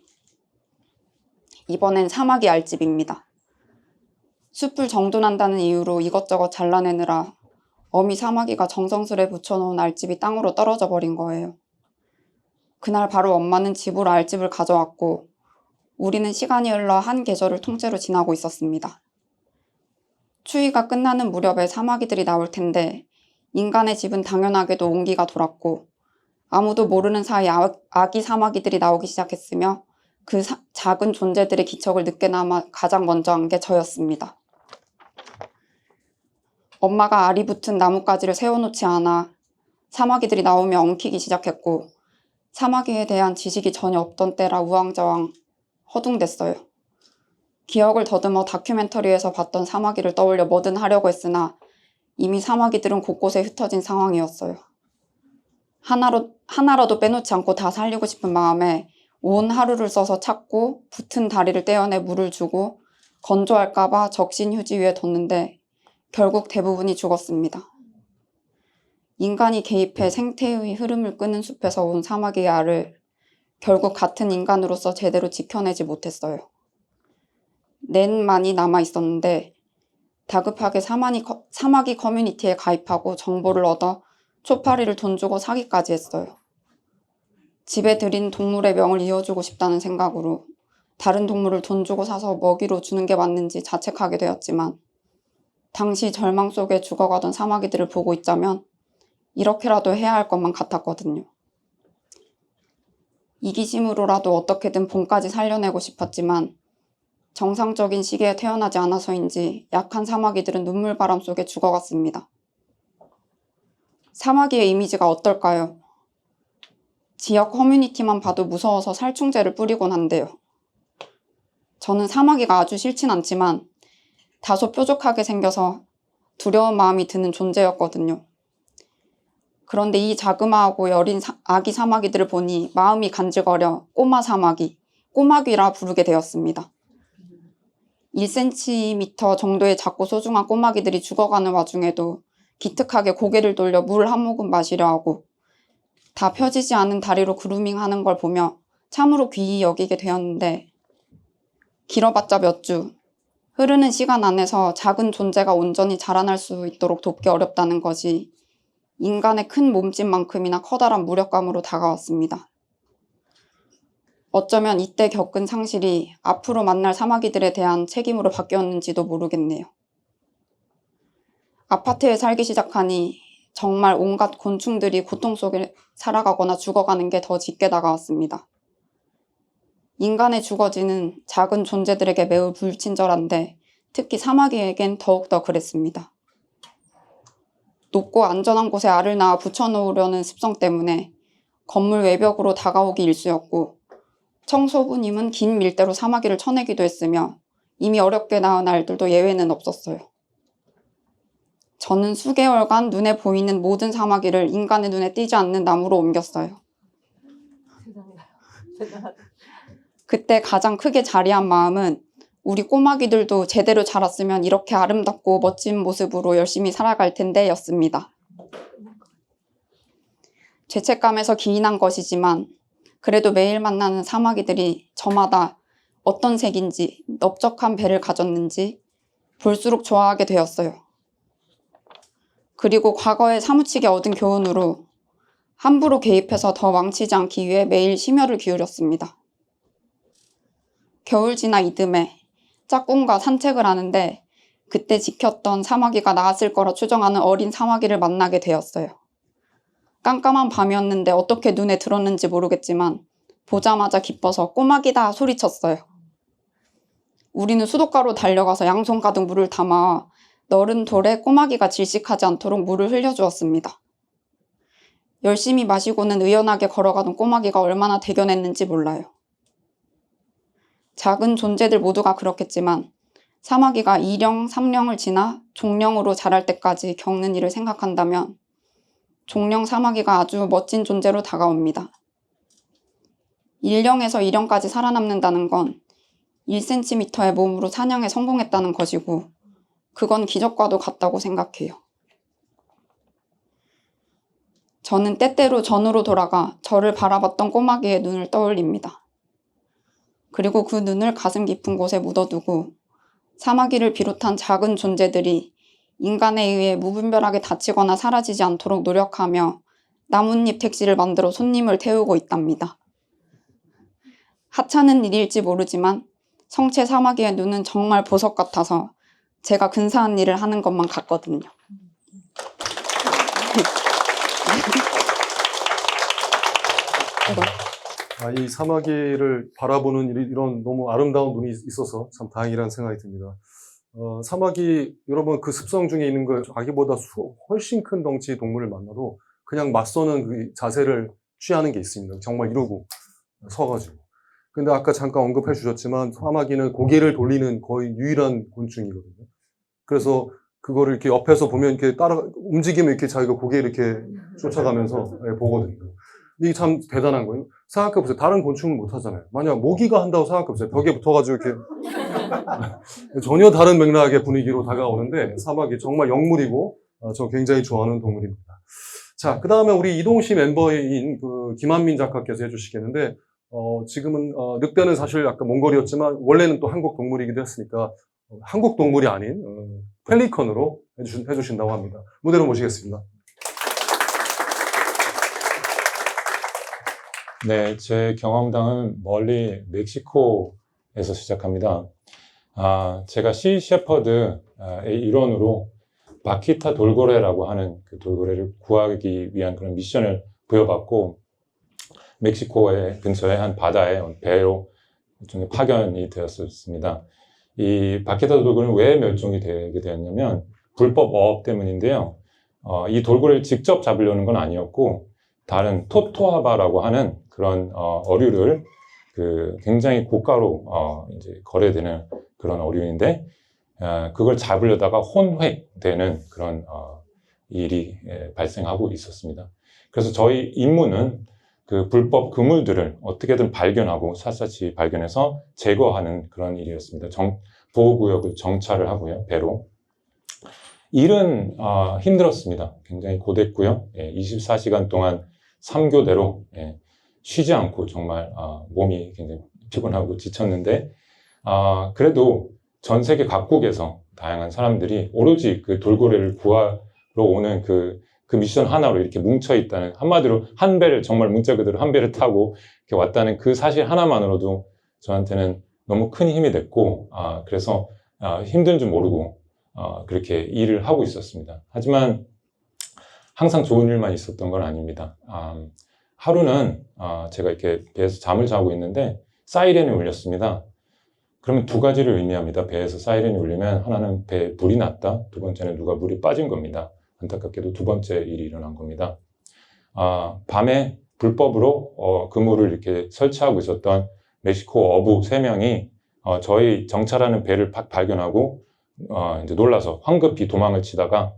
[SPEAKER 7] 이번엔 사마귀 알집입니다. 숲을 정돈한다는 이유로 이것저것 잘라내느라 어미 사마귀가 정성스레 붙여놓은 알집이 땅으로 떨어져 버린 거예요. 그날 바로 엄마는 집으로 알집을 가져왔고 우리는 시간이 흘러 한 계절을 통째로 지나고 있었습니다. 추위가 끝나는 무렵에 사마귀들이 나올 텐데 인간의 집은 당연하게도 온기가 돌았고 아무도 모르는 사이 아기 사마귀들이 나오기 시작했으며 그 작은 존재들의 기척을 늦게나마 가장 먼저 한 게 저였습니다. 엄마가 알이 붙은 나뭇가지를 세워놓지 않아 사마귀들이 나오며 엉키기 시작했고 사마귀에 대한 지식이 전혀 없던 때라 우왕좌왕 허둥댔어요. 기억을 더듬어 다큐멘터리에서 봤던 사마귀를 떠올려 뭐든 하려고 했으나 이미 사마귀들은 곳곳에 흩어진 상황이었어요. 하나라도 빼놓지 않고 다 살리고 싶은 마음에 온 하루를 써서 찾고 붙은 다리를 떼어내 물을 주고 건조할까봐 적신 휴지 위에 뒀는데 결국 대부분이 죽었습니다. 인간이 개입해 생태의 흐름을 끄는 숲에서 온 사마귀의 알을 결국 같은 인간으로서 제대로 지켜내지 못했어요. 넷만이 남아있었는데 다급하게 사마귀 커뮤니티에 가입하고 정보를 얻어 초파리를 돈 주고 사기까지 했어요. 집에 들인 동물의 명을 이어주고 싶다는 생각으로 다른 동물을 돈 주고 사서 먹이로 주는 게 맞는지 자책하게 되었지만 당시 절망 속에 죽어가던 사마귀들을 보고 있자면 이렇게라도 해야 할 것만 같았거든요. 이기심으로라도 어떻게든 봄까지 살려내고 싶었지만 정상적인 시기에 태어나지 않아서인지 약한 사마귀들은 눈물바람 속에 죽어갔습니다. 사마귀의 이미지가 어떨까요? 지역 커뮤니티만 봐도 무서워서 살충제를 뿌리곤 한대요. 저는 사마귀가 아주 싫진 않지만 다소 뾰족하게 생겨서 두려운 마음이 드는 존재였거든요. 그런데 이 자그마하고 여린 아기 사마귀들을 보니 마음이 간질거려 꼬마 사마귀, 꼬마귀라 부르게 되었습니다. 1cm 정도의 작고 소중한 꼬마귀들이 죽어가는 와중에도 기특하게 고개를 돌려 물 한 모금 마시려 하고 다 펴지지 않은 다리로 그루밍하는 걸 보며 참으로 귀히 여기게 되었는데 길어봤자 몇 주, 흐르는 시간 안에서 작은 존재가 온전히 자라날 수 있도록 돕기 어렵다는 것이 인간의 큰 몸집만큼이나 커다란 무력감으로 다가왔습니다. 어쩌면 이때 겪은 상실이 앞으로 만날 사마귀들에 대한 책임으로 바뀌었는지도 모르겠네요. 아파트에 살기 시작하니 정말 온갖 곤충들이 고통 속에 살아가거나 죽어가는 게 더 짙게 다가왔습니다. 인간의 주거지는 작은 존재들에게 매우 불친절한데 특히 사마귀에겐 더욱더 그랬습니다. 높고 안전한 곳에 알을 낳아 붙여놓으려는 습성 때문에 건물 외벽으로 다가오기 일쑤였고 청소부님은 긴 밀대로 사마귀를 쳐내기도 했으며 이미 어렵게 낳은 알들도 예외는 없었어요. 저는 수개월간 눈에 보이는 모든 사마귀를 인간의 눈에 띄지 않는 나무로 옮겼어요. 그때 가장 크게 자리한 마음은 우리 꼬마귀들도 제대로 자랐으면 이렇게 아름답고 멋진 모습으로 열심히 살아갈 텐데 였습니다. 죄책감에서 기인한 것이지만 그래도 매일 만나는 사마귀들이 저마다 어떤 색인지 넓적한 배를 가졌는지 볼수록 좋아하게 되었어요. 그리고 과거에 사무치게 얻은 교훈으로 함부로 개입해서 더 망치지 않기 위해 매일 심혈을 기울였습니다. 겨울 지나 이듬해 짝꿍과 산책을 하는데 그때 지켰던 사마귀가 나왔을 거라 추정하는 어린 사마귀를 만나게 되었어요. 깜깜한 밤이었는데 어떻게 눈에 들었는지 모르겠지만 보자마자 기뻐서 꼬마귀다 소리쳤어요. 우리는 수도가로 달려가서 양손 가득 물을 담아 너른 돌에 꼬마귀가 질식하지 않도록 물을 흘려주었습니다. 열심히 마시고는 의연하게 걸어가던 꼬마귀가 얼마나 대견했는지 몰라요. 작은 존재들 모두가 그렇겠지만 사마귀가 2령, 3령을 지나 종령으로 자랄 때까지 겪는 일을 생각한다면 종령 사마귀가 아주 멋진 존재로 다가옵니다. 1령에서 2령까지 살아남는다는 건 1cm의 몸으로 사냥에 성공했다는 것이고 그건 기적과도 같다고 생각해요. 저는 때때로 전으로 돌아가 저를 바라봤던 꼬마귀의 눈을 떠올립니다. 그리고 그 눈을 가슴 깊은 곳에 묻어두고 사마귀를 비롯한 작은 존재들이 인간에 의해 무분별하게 다치거나 사라지지 않도록 노력하며 나뭇잎 택시를 만들어 손님을 태우고 있답니다. 하찮은 일일지 모르지만 성체 사마귀의 눈은 정말 보석 같아서 제가 근사한 일을 하는 것만 같거든요.
[SPEAKER 1] 이 사마귀를 바라보는 이런 너무 아름다운 눈이 있어서 참 다행이라는 생각이 듭니다. 사마귀, 여러분 그 습성 중에 있는 거 아기보다 훨씬 큰 덩치 동물을 만나도 그냥 맞서는 그 자세를 취하는 게 있습니다. 정말 이러고 서가지고. 근데 아까 잠깐 언급해 주셨지만 사마귀는 고개를 돌리는 거의 유일한 곤충이거든요. 그래서 그거를 이렇게 옆에서 보면 이렇게 움직이면 이렇게 자기가 고개를 이렇게 쫓아가면서 보거든요. 이게 참 대단한 거예요. 생각해보세요. 다른 곤충은 못 하잖아요. 만약 모기가 한다고 생각해보세요. 벽에 붙어가지고 이렇게. 전혀 다른 맥락의 분위기로 다가오는데 사마귀 정말 영물이고 저 굉장히 좋아하는 동물입니다. 자, 그 다음에 우리 이동시 멤버인 그 김한민 작가께서 해주시겠는데 지금은 늑대는 사실 아까 몽골이었지만 원래는 또 한국 동물이기도 했으니까 한국 동물이 아닌 펠리컨으로 해주신다고 합니다. 무대로 모시겠습니다.
[SPEAKER 8] 네, 제 경험담은 멀리 멕시코에서 시작합니다. 제가 시 셰퍼드의 일원으로 바키타 돌고래라고 하는 그 돌고래를 구하기 위한 그런 미션을 부여받고 멕시코의 근처에 한 바다에 배로 일종의 파견이 되었습니다. 이 바키타 돌고래는 왜 멸종이 되게 되었냐면 불법 어업 때문인데요. 이 돌고래를 직접 잡으려는 건 아니었고 다른 토토하바라고 하는 그런 어류를 굉장히 고가로 이제 거래되는 그런 어류인데 그걸 잡으려다가 혼획되는 그런 일이 발생하고 있었습니다. 그래서 저희 임무는 그 불법 그물들을 어떻게든 발견하고 샅샅이 발견해서 제거하는 그런 일이었습니다. 보호구역을 정찰을 하고요, 배로. 일은 힘들었습니다. 굉장히 고됐고요. 24시간 동안 3교대로 쉬지 않고 정말 몸이 굉장히 피곤하고 지쳤는데 그래도 전 세계 각국에서 다양한 사람들이 오로지 그 돌고래를 구하러 오는 그 미션 하나로 이렇게 뭉쳐 있다는, 한마디로 한 배를, 정말 문자 그대로 한 배를 타고 이렇게 왔다는 그 사실 하나만으로도 저한테는 너무 큰 힘이 됐고, 그래서 힘든 줄 모르고 그렇게 일을 하고 있었습니다. 하지만 항상 좋은 일만 있었던 건 아닙니다. 하루는 제가 이렇게 배에서 잠을 자고 있는데 사이렌이 울렸습니다. 그러면 두 가지를 의미합니다. 배에서 사이렌이 울리면 하나는 배에 불이 났다, 두 번째는 누가 물이 빠진 겁니다. 안타깝게도 두 번째 일이 일어난 겁니다. 밤에 불법으로 그물을 이렇게 설치하고 있었던 멕시코 어부 3명이 저희 정찰하는 배를 발견하고 이제 놀라서 황급히 도망을 치다가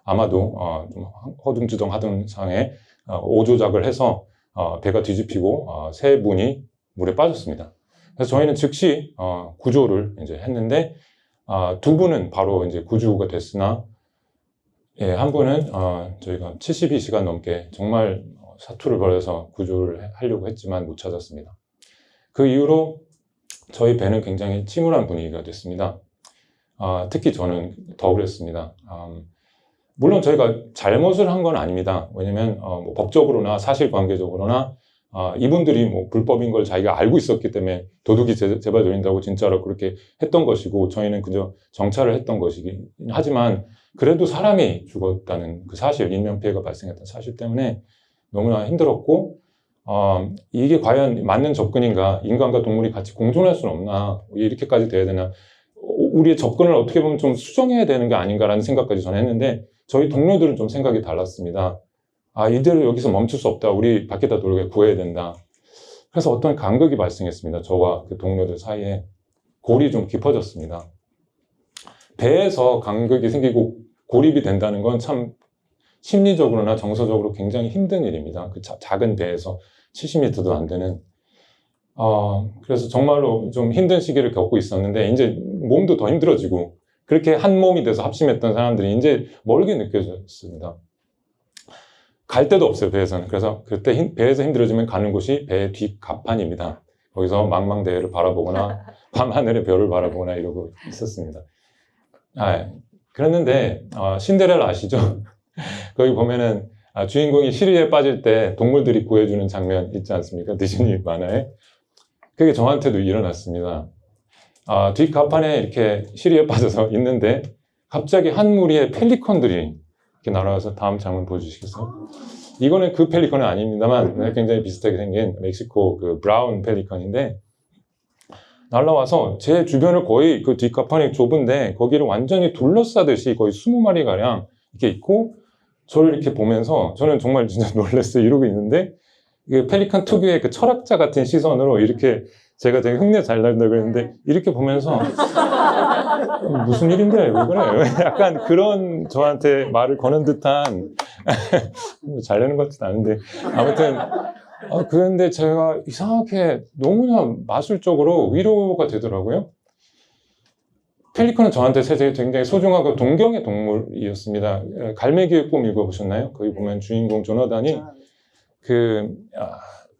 [SPEAKER 8] 아마도 좀 허둥지둥하던 상에 오조작을 해서 배가 뒤집히고 3분이 물에 빠졌습니다. 그래서 저희는 즉시 구조를 이제 했는데 2분은 바로 이제 구조가 됐으나 한 분은 저희가 72시간 넘게 정말 사투를 벌여서 구조를 하려고 했지만 못 찾았습니다. 그 이후로 저희 배는 굉장히 침울한 분위기가 됐습니다. 특히 저는 더 그랬습니다. 물론 저희가 잘못을 한 건 아닙니다. 왜냐면 뭐 법적으로나 사실관계적으로나 이분들이 뭐 불법인 걸 자기가 알고 있었기 때문에 도둑이 제발 돌린다고 진짜로 그렇게 했던 것이고, 저희는 그저 정찰을 했던 것이긴 하지만 그래도 사람이 죽었다는 그 사실, 인명피해가 발생했다는 사실 때문에 너무나 힘들었고, 이게 과연 맞는 접근인가, 인간과 동물이 같이 공존할 수는 없나, 이렇게까지 돼야 되나, 우리의 접근을 어떻게 보면 좀 수정해야 되는 게 아닌가라는 생각까지 저는 했는데, 저희 동료들은 좀 생각이 달랐습니다. 이대로 여기서 멈출 수 없다, 우리 바퀴다 돌게 구해야 된다. 그래서 어떤 간극이 발생했습니다. 저와 그 동료들 사이에 골이 좀 깊어졌습니다. 배에서 간극이 생기고 고립이 된다는 건 참 심리적으로나 정서적으로 굉장히 힘든 일입니다. 그 작은 배에서 70m도 안 되는. 그래서 정말로 좀 힘든 시기를 겪고 있었는데, 이제 몸도 더 힘들어지고, 그렇게 한 몸이 돼서 합심했던 사람들이 이제 멀게 느껴졌습니다. 갈 데도 없어요, 배에서는. 그래서 그때 배에서 힘들어지면 가는 곳이 배의 뒷갑판입니다. 거기서 망망대해를 바라보거나 밤하늘의 별을 바라보거나 이러고 있었습니다. 그랬는데 신데렐라 아시죠? 거기 보면은 주인공이 시리에 빠질 때 동물들이 구해주는 장면 있지 않습니까? 디즈니 만화에. 그게 저한테도 일어났습니다. 뒷갑판에 이렇게 시리에 빠져서 있는데 갑자기 한 무리의 펠리컨들이 이렇게 날아와서, 다음 장면 보여주시겠어요? 이거는 그 펠리컨은 아닙니다만 굉장히 비슷하게 생긴 멕시코 그 브라운 펠리컨인데, 날라와서 제 주변을 거의 그 뒷갑판이 좁은데 거기를 완전히 둘러싸듯이 거의 20마리가량 이렇게 있고, 저를 이렇게 보면서 저는 정말 진짜 놀랐어요. 이러고 있는데 그 펠리컨 특유의 그 철학자 같은 시선으로 이렇게, 제가 되게 흉내 잘 난다고 그랬는데 이렇게 보면서 무슨 일인데 왜 그래? 약간 그런 저한테 말을 거는 듯한 잘 내는 것 같지도 않은데, 아무튼 그런데 제가 이상하게 너무나 마술적으로 위로가 되더라고요. 펠리컨은 저한테 굉장히 소중하고 동경의 동물이었습니다. 갈매기의 꿈 읽어보셨나요? 거기 보면 주인공 조나단이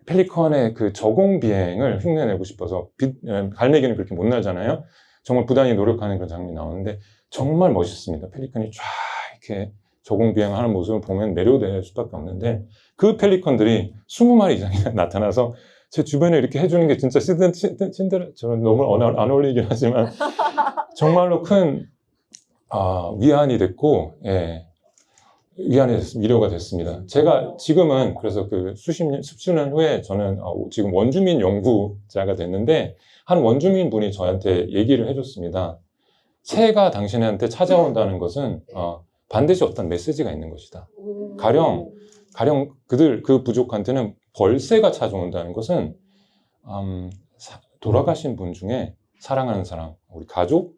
[SPEAKER 8] 펠리컨의 그 저공 비행을 흉내내고 싶어서, 갈매기는 그렇게 못 날잖아요. 정말 부단히 노력하는 그런 장면이 나오는데 정말 멋있습니다. 펠리컨이 쫙 이렇게 저공 비행을 하는 모습을 보면 매료될 수밖에 없는데, 그 펠리컨들이 20마리 이상이 나타나서 제 주변에 이렇게 해주는 게 진짜 저는 너무 안 어울리긴 하지만 정말로 큰 위안이 됐고, 위로가 됐습니다. 제가 지금은 그래서 그 수년 후에 저는 지금 원주민 연구자가 됐는데, 한 원주민 분이 저한테 얘기를 해줬습니다. 새가 당신한테 찾아온다는 것은 반드시 어떤 메시지가 있는 것이다. 가령 그 부족한테는 벌새가 찾아온다는 것은 돌아가신 분 중에 사랑하는 사람, 우리 가족,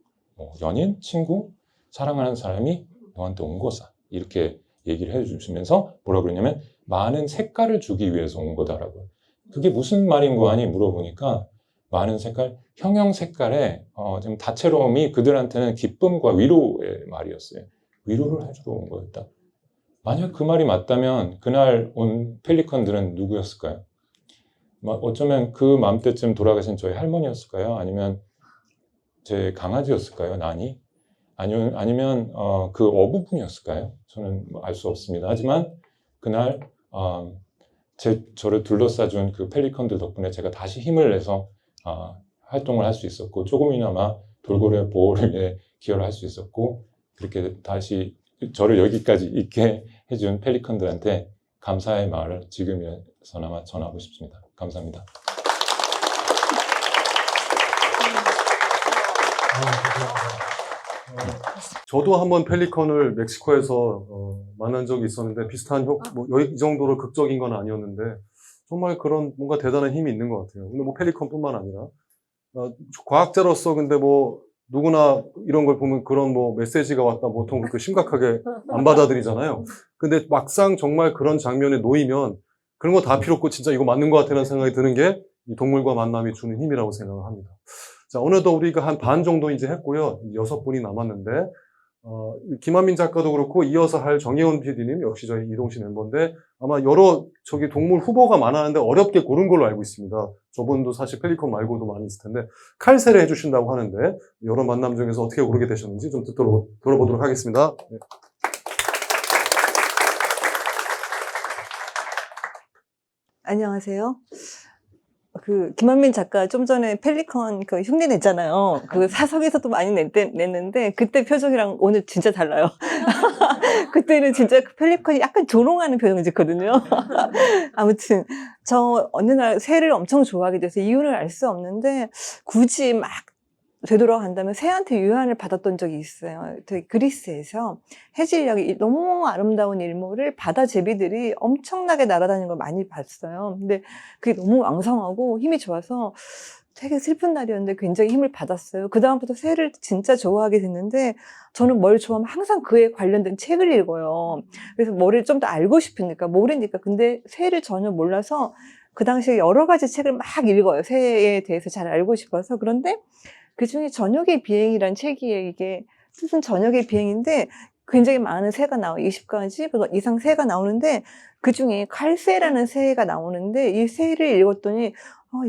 [SPEAKER 8] 연인, 친구, 사랑하는 사람이 너한테 온 거다. 이렇게 얘기를 해주시면서 뭐라 그러냐면 많은 색깔을 주기 위해서 온 거다라고. 그게 무슨 말인 거 아니 물어보니까 많은 색깔, 형형 색깔의 좀 다채로움이 그들한테는 기쁨과 위로의 말이었어요. 위로를 해주러 온 거였다. 만약 그 말이 맞다면 그날 온 펠리컨들은 누구였을까요? 어쩌면 그 맘때쯤 돌아가신 저희 할머니였을까요? 아니면 제 강아지였을까요? 난이? 아니면 그 어부분이었을까요? 저는 알 수 없습니다. 하지만 그날 저를 둘러싸준 그 펠리컨들 덕분에 제가 다시 힘을 내서 활동을 할 수 있었고 조금이나마 돌고래 보호를 위해 기여를 할 수 있었고 그렇게 다시 저를 여기까지 있게 해준 펠리컨들한테 감사의 말을 지금에서나마 전하고 싶습니다. 감사합니다.
[SPEAKER 1] 저도 한번 펠리컨을 멕시코에서 만난 적이 있었는데 비슷한 이 정도로 극적인 건 아니었는데 정말 그런 뭔가 대단한 힘이 있는 것 같아요. 근데 뭐 펠리컨뿐만 아니라 과학자로서 근데 뭐 누구나 이런 걸 보면 그런 뭐 메시지가 왔다 보통 그렇게 심각하게 안 받아들이잖아요. 근데 막상 정말 그런 장면에 놓이면 그런 거 다 필요 없고 진짜 이거 맞는 것 같다는 생각이 드는 게 이 동물과 만남이 주는 힘이라고 생각을 합니다. 자, 오늘도 우리가 한 반 정도 이제 했고요. 6분이 남았는데, 김한민 작가도 그렇고 이어서 할 정혜원 PD님 역시 저희 이동시 멤버인데 아마 여러 동물 후보가 많았는데 어렵게 고른 걸로 알고 있습니다. 저분도 사실 펠리컨 말고도 많이 있을 텐데 칼세를 해주신다고 하는데 여러 만남 중에서 어떻게 고르게 되셨는지 좀 들어보도록 하겠습니다. 네.
[SPEAKER 9] 안녕하세요. 김한민 작가 좀 전에 펠리컨 흉내 냈잖아요. 사석에서도 많이 냈는데, 그때 표정이랑 오늘 진짜 달라요. 그때는 진짜 펠리컨이 약간 조롱하는 표정을 짓거든요. 아무튼, 저 어느 날 새를 엄청 좋아하게 돼서 이유를 알 수 없는데, 굳이 막 되돌아간다면 새한테 유한을 받았던 적이 있어요. 그리스에서 해질녘이 너무 아름다운 일몰을 바다 제비들이 엄청나게 날아다니는 걸 많이 봤어요. 근데 그게 너무 왕성하고 힘이 좋아서 되게 슬픈 날이었는데 굉장히 힘을 받았어요. 그다음부터 새를 진짜 좋아하게 됐는데 저는 뭘 좋아하면 항상 그에 관련된 책을 읽어요. 그래서 뭐를 좀 더 알고 싶으니까, 모르니까. 근데 새를 전혀 몰라서 그 당시에 여러 가지 책을 막 읽어요. 새에 대해서 잘 알고 싶어서. 그런데 그 중에 저녁의 비행이란 책이에요. 이게 뜻은 저녁의 비행인데 굉장히 많은 새가 나와요. 20가지 이상 새가 나오는데 그 중에 칼새라는 새가 나오는데 이 새를 읽었더니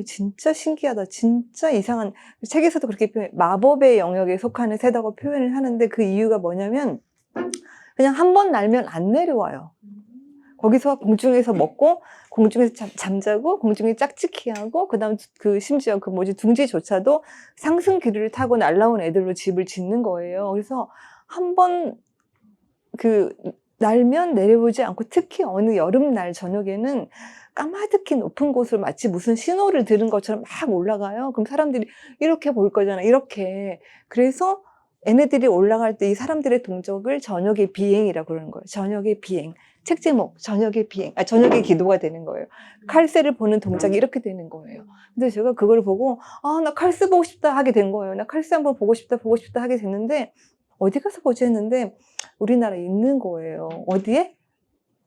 [SPEAKER 9] 진짜 신기하다. 진짜 이상한, 책에서도 그렇게 마법의 영역에 속하는 새다고 표현을 하는데 그 이유가 뭐냐면 그냥 한 번 날면 안 내려와요. 거기서 공중에서 먹고 공중에서 잠자고 공중에 짝짓기 하고 그다음 심지어 둥지조차도 상승 기류를 타고 날아온 애들로 집을 짓는 거예요. 그래서 한 번 날면 내려오지 않고 특히 어느 여름날 저녁에는 까마득히 높은 곳을 마치 무슨 신호를 들은 것처럼 막 올라가요. 그럼 사람들이 이렇게 볼 거잖아. 이렇게. 그래서 얘네들이 올라갈 때 이 사람들의 동적을 저녁의 비행이라고 그러는 거예요. 저녁의 비행. 책 제목, 저녁의 비행. 저녁의 기도가 되는 거예요. 칼새를 보는 동작이 이렇게 되는 거예요. 근데 제가 그걸 보고, 나 칼새 보고 싶다 하게 된 거예요. 나 칼새 한번 보고 싶다 하게 됐는데, 어디 가서 보지 했는데, 우리나라에 있는 거예요. 어디에?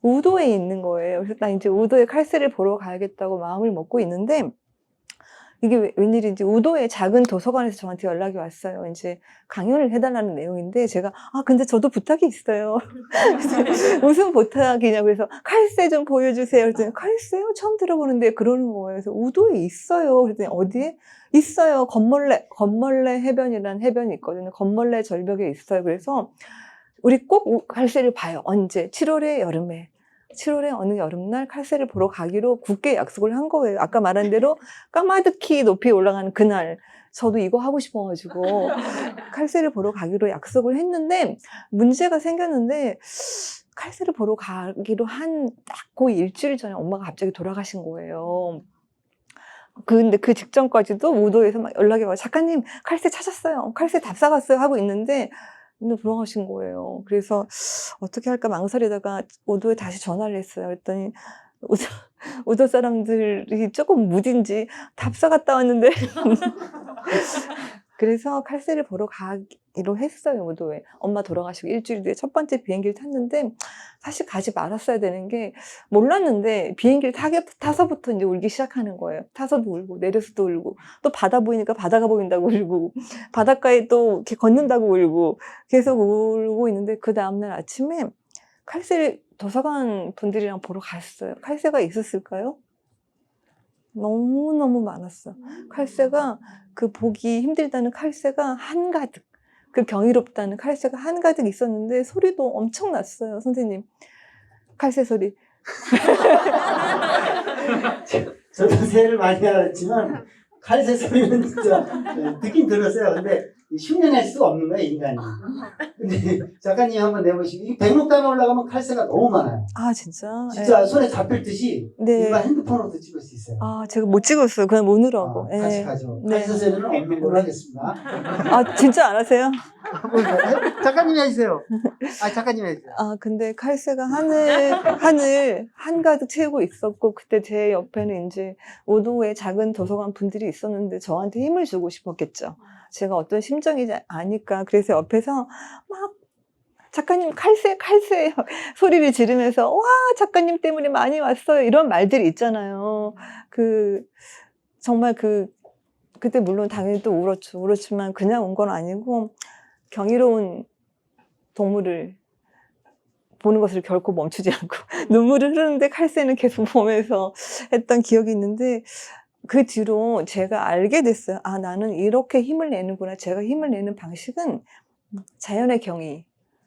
[SPEAKER 9] 우도에 있는 거예요. 그래서 나 이제 우도에 칼새를 보러 가야겠다고 마음을 먹고 있는데, 이게 웬일인지 우도의 작은 도서관에서 저한테 연락이 왔어요. 이제 강연을 해달라는 내용인데 제가 근데 저도 부탁이 있어요. 무슨 부탁이냐고 그래서 칼새 좀 보여주세요. 그랬더니 칼새요? 처음 들어보는데 그러는 거예요. 그래서 우도에 있어요. 그랬더니 어디에? 있어요. 건멀래 해변이라는 해변이 있거든요. 건멀래 절벽에 있어요. 그래서 우리 꼭 칼새를 봐요. 언제? 7월에 여름에. 7월에 어느 여름날 칼새를 보러 가기로 굳게 약속을 한 거예요. 아까 말한 대로 까마득히 높이 올라가는 그날 저도 이거 하고 싶어가지고 칼새를 보러 가기로 약속을 했는데 문제가 생겼는데 칼새를 보러 가기로 한 딱 그 일주일 전에 엄마가 갑자기 돌아가신 거예요. 근데 그 직전까지도 우도에서 막 연락이 와요. 작가님 칼새 찾았어요. 칼새 답사갔어요 하고 있는데 근데 돌아가신 거예요. 그래서 어떻게 할까 망설이다가 우도에 다시 전화를 했어요. 그랬더니 우도 사람들이 조금 무딘지 답사 갔다 왔는데 그래서 칼새를 보러 가기로 했어요, 무도회. 엄마 돌아가시고 일주일 뒤에 첫 번째 비행기를 탔는데, 사실 가지 말았어야 되는 게, 몰랐는데, 비행기를 타서부터 이제 울기 시작하는 거예요. 타서도 울고, 내려서도 울고, 또 바다 보이니까 바다가 보인다고 울고, 바닷가에 또 이렇게 걷는다고 울고, 계속 울고 있는데, 그 다음날 아침에 칼새를 도서관 분들이랑 보러 갔어요. 칼새가 있었을까요? 너무너무 많았어. 칼새가, 그 보기 힘들다는 칼새가 한가득, 그 경이롭다는 칼새가 한가득 있었는데 소리도 엄청 났어요, 선생님. 칼새 소리.
[SPEAKER 2] 저도 새를 많이 알았지만 칼새 소리는 진짜 듣긴 들었어요. 근데 흉내낼 수가 없는 거예요, 인간이. 근데 작가님 한번 내보시고, 이 백록담에 올라가면 칼새가 너무 많아요.
[SPEAKER 9] 아, 진짜?
[SPEAKER 2] 진짜 손에 잡힐 듯이
[SPEAKER 9] 네.
[SPEAKER 2] 일반 핸드폰으로도 찍을 수 있어요.
[SPEAKER 9] 아, 제가 못 찍었어요. 그냥 오느라고. 예.
[SPEAKER 2] 같이 가죠.
[SPEAKER 9] 네.
[SPEAKER 2] 칼새 소리는 없는 걸로 하겠습니다.
[SPEAKER 9] 아, 진짜 안 하세요?
[SPEAKER 2] 작가님이 해주세요. 작가님이 해주세요.
[SPEAKER 9] 아, 근데 칼새가 하늘 한가득 채우고 있었고, 그때 제 옆에는 이제 오도에 작은 도서관 분들이 있었는데 저한테 힘을 주고 싶었겠죠. 제가 어떤 심정인지 아니까. 그래서 옆에서 막 작가님 칼새 소리를 지르면서 와, 작가님 때문에 많이 왔어요. 이런 말들이 있잖아요. 정말 그때 물론 당연히 또 울었지만 그냥 온 건 아니고, 경이로운 동물을 보는 것을 결코 멈추지 않고 눈물을 흐르는데 칼새는 계속 보면서 했던 기억이 있는데, 그 뒤로 제가 알게 됐어요. 아, 나는 이렇게 힘을 내는구나. 제가 힘을 내는 방식은 자연의 경이,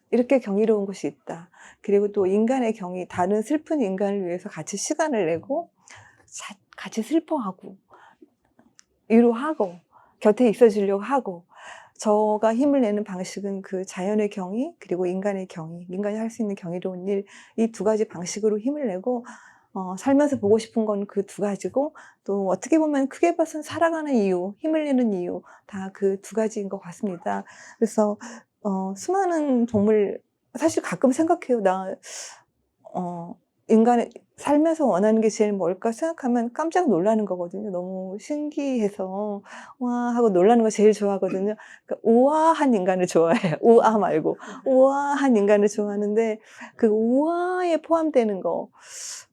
[SPEAKER 9] 이렇게 경이로운 것이 있다. 그리고 또 인간의 경이, 다른 슬픈 인간을 위해서 같이 시간을 내고 같이 슬퍼하고 위로하고 곁에 있어주려고 하고, 저가 힘을 내는 방식은 그 자연의 경이, 그리고 인간의 경이, 인간이 할 수 있는 경이로운 일, 이 두 가지 방식으로 힘을 내고, 살면서 보고 싶은 건 그 두 가지고, 또 어떻게 보면 크게 봐서는 살아가는 이유, 힘을 내는 이유, 다 그 두 가지인 것 같습니다. 그래서 수많은 동물, 사실 가끔 생각해요. 인간의 살면서 원하는 게 제일 뭘까 생각하면 깜짝 놀라는 거거든요. 너무 신기해서 와 하고 놀라는 거 제일 좋아하거든요. 그러니까 우아한 인간을 좋아해요. 우아 말고 우아한 인간을 좋아하는데, 그 우아에 포함되는 거,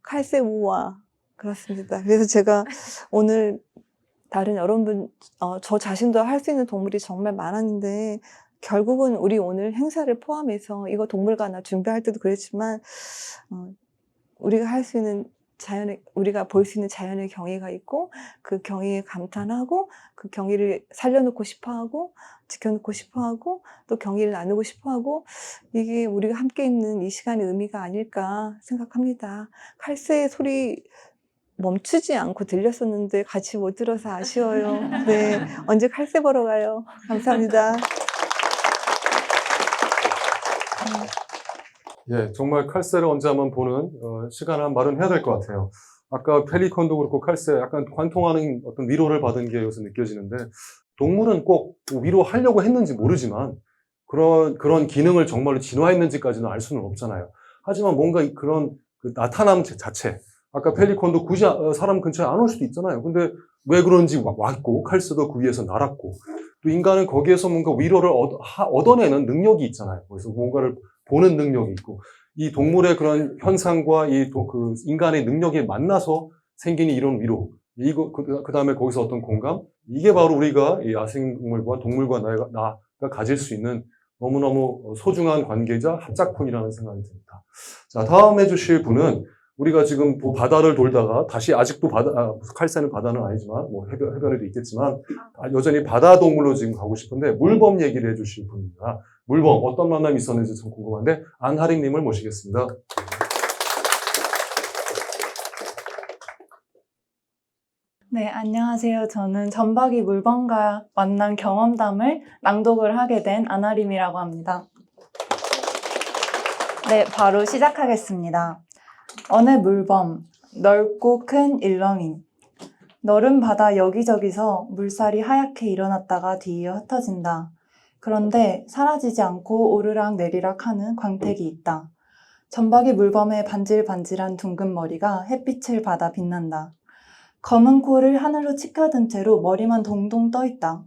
[SPEAKER 9] 칼새 우아, 그렇습니다. 그래서 제가 오늘 다른 여러분, 저 자신도 할 수 있는 동물이 정말 많았는데, 결국은 우리 오늘 행사를 포함해서 이거 동물관나 준비할 때도 그랬지만, 우리가 할 수 있는 우리가 볼 수 있는 자연의 경이가 있고, 그 경이에 감탄하고, 그 경이를 살려놓고 싶어 하고, 지켜놓고 싶어 하고, 또 경이를 나누고 싶어 하고, 이게 우리가 함께 있는 이 시간의 의미가 아닐까 생각합니다. 칼새의 소리 멈추지 않고 들렸었는데 같이 못 들어서 아쉬워요. 네, 언제 칼새 보러 가요. 감사합니다.
[SPEAKER 1] 예, 정말 칼새를 언제 한번 보는 시간을 한번 마련해야 될 것 같아요. 아까 펠리컨도 그렇고 칼새 약간 관통하는 어떤 위로를 받은 게 요새 느껴지는데, 동물은 꼭 위로하려고 했는지 모르지만 그런 기능을 정말로 진화했는지까지는 알 수는 없잖아요. 하지만 뭔가 그런 그 나타남 자체, 아까 펠리컨도 굳이 사람 근처에 안 올 수도 있잖아요. 근데 왜 그런지 왔고, 칼새도 그 위에서 날았고, 또 인간은 거기에서 뭔가 위로를 얻어내는 능력이 있잖아요. 그래서 뭔가를 보는 능력이 있고, 이 동물의 그런 현상과 그 인간의 능력이 만나서 생기는 이런 위로, 그 다음에 거기서 어떤 공감, 이게 바로 우리가 이 야생동물과 동물과 나가 가질 수 있는 너무너무 소중한 관계자 합작품이라는 생각이 듭니다. 자, 다음 해주실 분은, 우리가 지금 바다를 돌다가 다시 아직도 칼새는 바다는 아니지만 뭐 해변에도 있겠지만 여전히 바다 동물로 지금 가고 싶은데, 물범 얘기를 해주실 분입니다. 물범 어떤 만남이 있었는지 참 궁금한데, 안하림님을 모시겠습니다.
[SPEAKER 10] 네, 안녕하세요. 저는 전박이 물범과 만난 경험담을 낭독을 하게 된 안하림이라고 합니다. 네, 바로 시작하겠습니다. 어느 물범, 넓고 큰 일렁임. 너른 바다 여기저기서 물살이 하얗게 일어났다가 뒤이어 흩어진다. 그런데 사라지지 않고 오르락 내리락 하는 광택이 있다. 전박이 물범의 반질반질한 둥근 머리가 햇빛을 받아 빛난다. 검은 코를 하늘로 치켜든 채로 머리만 동동 떠 있다.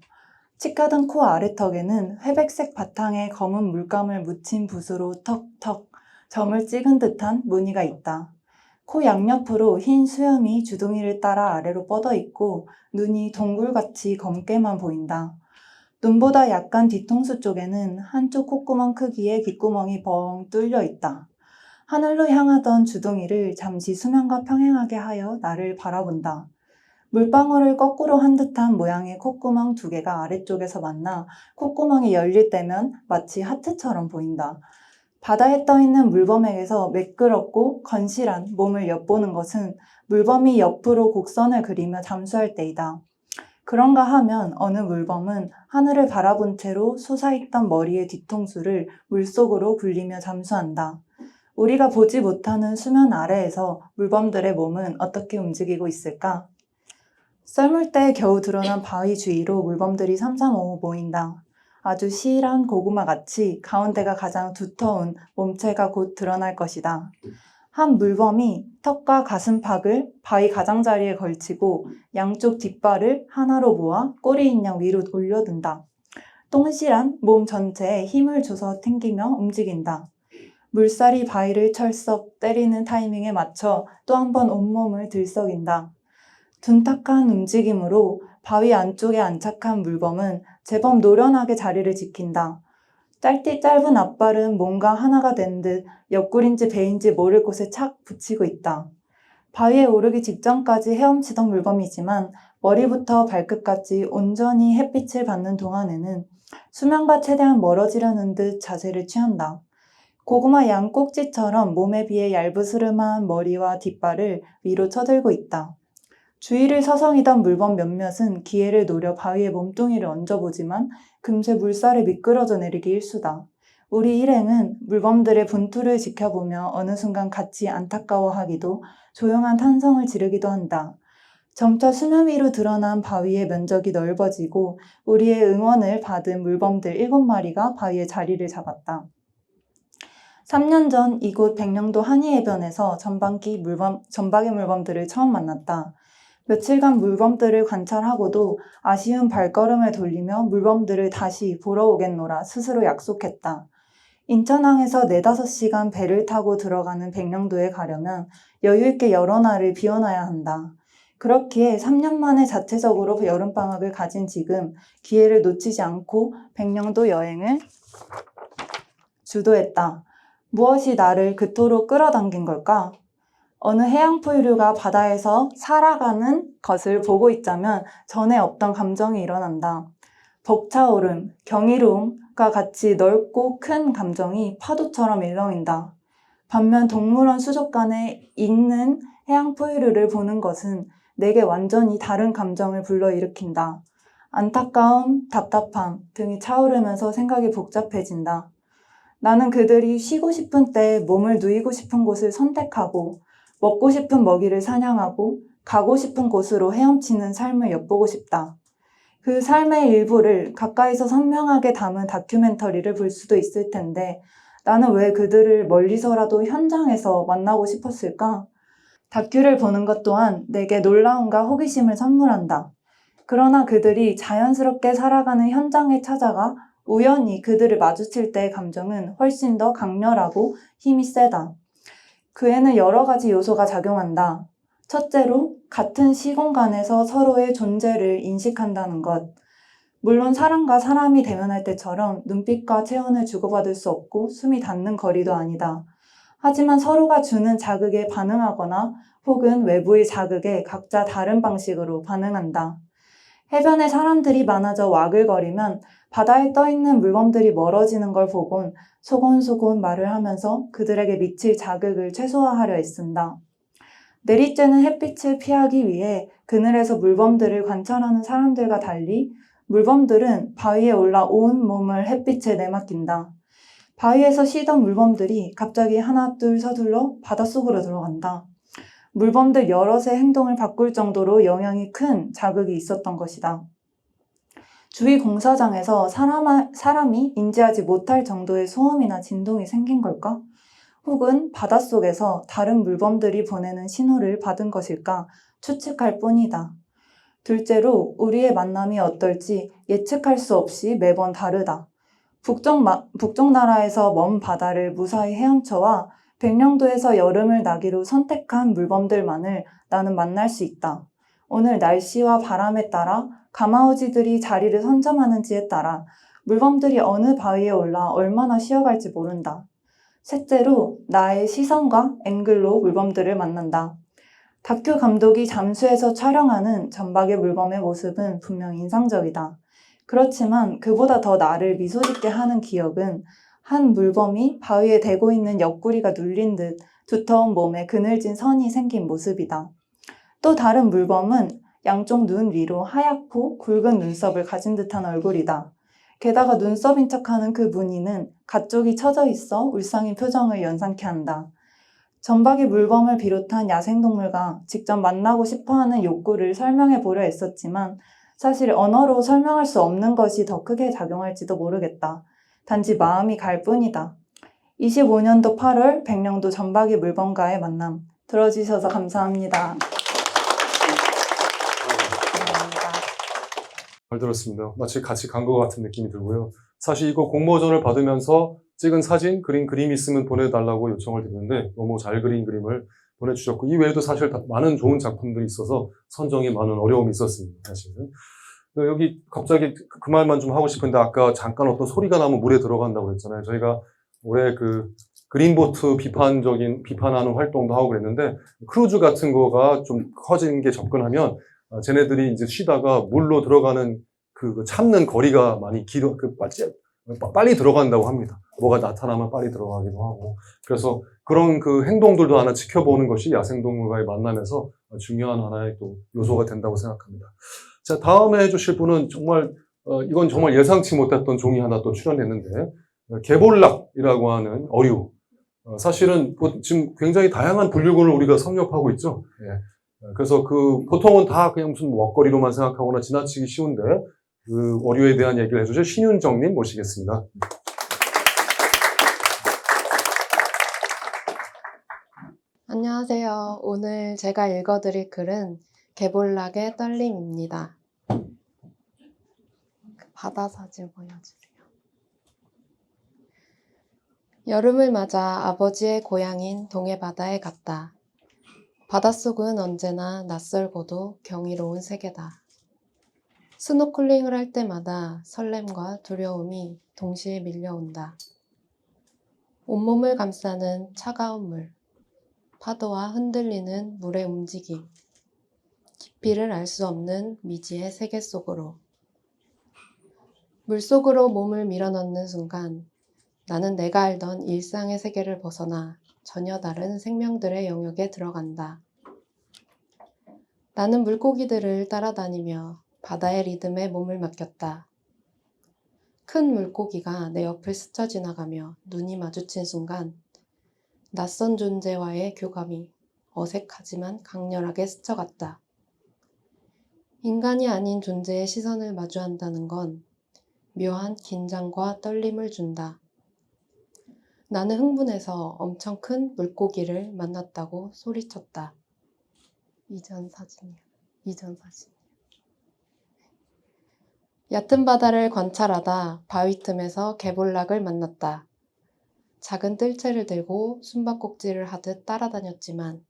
[SPEAKER 10] 치카든 코 아래턱에는 회백색 바탕에 검은 물감을 묻힌 붓으로 턱턱 점을 찍은 듯한 무늬가 있다. 코 양옆으로 흰 수염이 주둥이를 따라 아래로 뻗어 있고 눈이 동굴같이 검게만 보인다. 눈보다 약간 뒤통수 쪽에는 한쪽 콧구멍 크기의 귓구멍이 벙 뚫려 있다. 하늘로 향하던 주둥이를 잠시 수면과 평행하게 하여 나를 바라본다. 물방울을 거꾸로 한 듯한 모양의 콧구멍 두 개가 아래쪽에서 만나 콧구멍이 열릴 때면 마치 하트처럼 보인다. 바다에 떠있는 물범에게서 매끄럽고 건실한 몸을 엿보는 것은 물범이 옆으로 곡선을 그리며 잠수할 때이다. 그런가 하면 어느 물범은 하늘을 바라본 채로 솟아있던 머리의 뒤통수를 물속으로 굴리며 잠수한다. 우리가 보지 못하는 수면 아래에서 물범들의 몸은 어떻게 움직이고 있을까? 썰물 때 겨우 드러난 바위 주위로 물범들이 삼삼오오 모인다. 아주 실한 고구마같이 가운데가 가장 두터운 몸체가 곧 드러날 것이다. 한 물범이 턱과 가슴팍을 바위 가장자리에 걸치고 양쪽 뒷발을 하나로 모아 꼬리인 양 위로 올려든다. 똥실한 몸 전체에 힘을 줘서 튕기며 움직인다. 물살이 바위를 철썩 때리는 타이밍에 맞춰 또 한 번 온몸을 들썩인다. 둔탁한 움직임으로 바위 안쪽에 안착한 물범은 제법 노련하게 자리를 지킨다. 짧은 앞발은 뭔가 하나가 된 듯 옆구리인지 배인지 모를 곳에 착 붙이고 있다. 바위에 오르기 직전까지 헤엄치던 물범이지만 머리부터 발끝까지 온전히 햇빛을 받는 동안에는 수면과 최대한 멀어지려는 듯 자세를 취한다. 고구마 양 꼭지처럼 몸에 비해 얇으스름한 머리와 뒷발을 위로 쳐들고 있다. 주위를 서성이던 물범 몇몇은 기회를 노려 바위에 몸뚱이를 얹어보지만 금세 물살에 미끄러져 내리기 일쑤다. 우리 일행은 물범들의 분투를 지켜보며 어느 순간 같이 안타까워하기도 조용한 탄성을 지르기도 한다. 점차 수면 위로 드러난 바위의 면적이 넓어지고 우리의 응원을 받은 물범들 7마리가 바위에 자리를 잡았다. 3년 전 이곳 백령도 한이해변에서 전박이 물범들을 처음 만났다. 며칠간 물범들을 관찰하고도 아쉬운 발걸음을 돌리며 물범들을 다시 보러 오겠노라 스스로 약속했다. 인천항에서 4-5시간 배를 타고 들어가는 백령도에 가려면 여유있게 여러 날을 비워놔야 한다. 그렇기에 3년 만에 자체적으로 여름방학을 가진 지금 기회를 놓치지 않고 백령도 여행을 주도했다. 무엇이 나를 그토록 끌어당긴 걸까? 어느 해양포유류가 바다에서 살아가는 것을 보고 있자면 전에 없던 감정이 일어난다. 벅차오름, 경이로움과 같이 넓고 큰 감정이 파도처럼 일렁인다. 반면 동물원 수족관에 있는 해양포유류를 보는 것은 내게 완전히 다른 감정을 불러일으킨다. 안타까움, 답답함 등이 차오르면서 생각이 복잡해진다. 나는 그들이 쉬고 싶은 때 몸을 누이고 싶은 곳을 선택하고 먹고 싶은 먹이를 사냥하고 가고 싶은 곳으로 헤엄치는 삶을 엿보고 싶다. 그 삶의 일부를 가까이서 선명하게 담은 다큐멘터리를 볼 수도 있을 텐데 나는 왜 그들을 멀리서라도 현장에서 만나고 싶었을까? 다큐를 보는 것 또한 내게 놀라움과 호기심을 선물한다. 그러나 그들이 자연스럽게 살아가는 현장에 찾아가 우연히 그들을 마주칠 때의 감정은 훨씬 더 강렬하고 힘이 세다. 그에는 여러 가지 요소가 작용한다. 첫째로 같은 시공간에서 서로의 존재를 인식한다는 것. 물론 사람과 사람이 대면할 때처럼 눈빛과 체온을 주고받을 수 없고 숨이 닿는 거리도 아니다. 하지만 서로가 주는 자극에 반응하거나 혹은 외부의 자극에 각자 다른 방식으로 반응한다. 해변에 사람들이 많아져 와글거리면 바다에 떠있는 물범들이 멀어지는 걸 보곤 소곤소곤 말을 하면서 그들에게 미칠 자극을 최소화하려 애쓴다. 내리쬐는 햇빛을 피하기 위해 그늘에서 물범들을 관찰하는 사람들과 달리 물범들은 바위에 올라 온 몸을 햇빛에 내맡긴다. 바위에서 쉬던 물범들이 갑자기 하나 둘 서둘러 바닷속으로 들어간다. 물범들 여럿의 행동을 바꿀 정도로 영향이 큰 자극이 있었던 것이다. 주위 공사장에서 사람이 인지하지 못할 정도의 소음이나 진동이 생긴 걸까? 혹은 바닷속에서 다른 물범들이 보내는 신호를 받은 것일까 추측할 뿐이다. 둘째로 우리의 만남이 어떨지 예측할 수 없이 매번 다르다. 북쪽 나라에서 먼 바다를 무사히 헤엄쳐와 백령도에서 여름을 나기로 선택한 물범들만을 나는 만날 수 있다. 오늘 날씨와 바람에 따라 가마우지들이 자리를 선점하는지에 따라 물범들이 어느 바위에 올라 얼마나 쉬어갈지 모른다. 셋째로 나의 시선과 앵글로 물범들을 만난다. 다큐 감독이 잠수해서 촬영하는 전박의 물범의 모습은 분명 인상적이다. 그렇지만 그보다 더 나를 미소 짓게 하는 기억은 한 물범이 바위에 대고 있는 옆구리가 눌린 듯 두터운 몸에 그늘진 선이 생긴 모습이다. 또 다른 물범은 양쪽 눈 위로 하얗고 굵은 눈썹을 가진 듯한 얼굴이다. 게다가 눈썹인 척하는 그 무늬는 가쪽이 처져 있어 울상인 표정을 연상케 한다. 전박이 물범을 비롯한 야생동물과 직접 만나고 싶어하는 욕구를 설명해 보려 했었지만 사실 언어로 설명할 수 없는 것이 더 크게 작용할지도 모르겠다. 단지 마음이 갈 뿐이다. 25년도 8월 백령도 전박이 물범과의 만남 들어주셔서 감사합니다.
[SPEAKER 1] 잘 들었습니다. 마치 같이 간 것 같은 느낌이 들고요. 사실 이거 공모전을 받으면서 찍은 사진, 그림 있으면 보내달라고 요청을 드렸는데 너무 잘 그린 그림을 보내주셨고 이외에도 사실 많은 좋은 작품들이 있어서 선정에 많은 어려움이 있었습니다. 사실은. 여기 갑자기 그 말만 좀 하고 싶은데 아까 잠깐 어떤 소리가 나면 물에 들어간다고 그랬잖아요. 저희가 올해 그린보트 비판하는 활동도 하고 그랬는데 크루즈 같은 거가 좀 커진 게 접근하면 쟤네들이 이제 쉬다가 물로 들어가는 참는 거리가 많이 빨리 들어간다고 합니다. 뭐가 나타나면 빨리 들어가기도 하고. 그래서 그런 행동들도 하나 지켜보는 것이 야생동물과의 만남에서 중요한 하나의 또 요소가 된다고 생각합니다. 자, 다음에 해주실 분은 이건 정말 예상치 못했던 종이 하나 또 출연했는데, 개볼락이라고 하는 어류. 사실은 지금 굉장히 다양한 분류군을 우리가 섭렵하고 있죠. 예. 그래서 보통은 다 그냥 무슨 먹거리로만 생각하거나 지나치기 쉬운데, 어류에 대한 얘기를 해주실 신윤정님 모시겠습니다.
[SPEAKER 11] 안녕하세요. 오늘 제가 읽어드릴 글은 개볼락의 떨림입니다. 바다 사진 보여주세요. 여름을 맞아 아버지의 고향인 동해 바다에 갔다. 바닷속은 언제나 낯설고도 경이로운 세계다. 스노클링을 할 때마다 설렘과 두려움이 동시에 밀려온다. 온몸을 감싸는 차가운 물, 파도와 흔들리는 물의 움직임, 깊이를 알 수 없는 미지의 세계 속으로. 물속으로 몸을 밀어넣는 순간 나는 내가 알던 일상의 세계를 벗어나 전혀 다른 생명들의 영역에 들어간다. 나는 물고기들을 따라다니며 바다의 리듬에 몸을 맡겼다. 큰 물고기가 내 옆을 스쳐 지나가며 눈이 마주친 순간 낯선 존재와의 교감이 어색하지만 강렬하게 스쳐갔다. 인간이 아닌 존재의 시선을 마주한다는 건 묘한 긴장과 떨림을 준다. 나는 흥분해서 엄청 큰 물고기를 만났다고 소리쳤다. 이전 사진. 얕은 바다를 관찰하다 바위 틈에서 개볼락을 만났다. 작은 뜰채를 들고 숨바꼭질을 하듯 따라다녔지만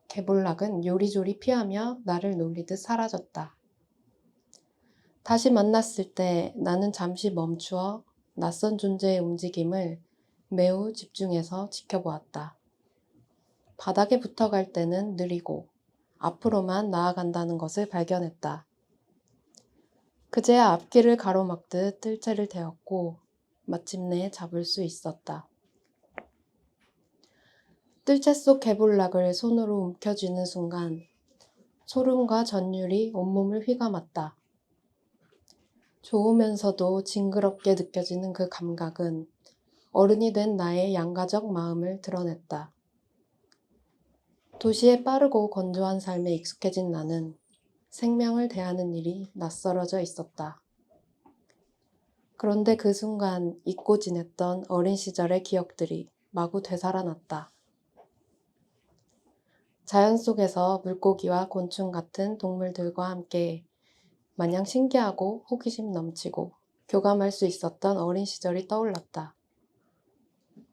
[SPEAKER 11] 개볼락은 요리조리 피하며 나를 놀리듯 사라졌다. 다시 만났을 때 나는 잠시 멈추어 낯선 존재의 움직임을 매우 집중해서 지켜보았다. 바닥에 붙어갈 때는 느리고 앞으로만 나아간다는 것을 발견했다. 그제야 앞길을 가로막듯 뜰채를 대었고 마침내 잡을 수 있었다. 뜰채 속 개볼락을 손으로 움켜쥐는 순간 소름과 전율이 온몸을 휘감았다. 좋으면서도 징그럽게 느껴지는 그 감각은 어른이 된 나의 양가적 마음을 드러냈다. 도시의 빠르고 건조한 삶에 익숙해진 나는 생명을 대하는 일이 낯설어져 있었다. 그런데 그 순간 잊고 지냈던 어린 시절의 기억들이 마구 되살아났다. 자연 속에서 물고기와 곤충 같은 동물들과 함께 마냥 신기하고 호기심 넘치고 교감할 수 있었던 어린 시절이 떠올랐다.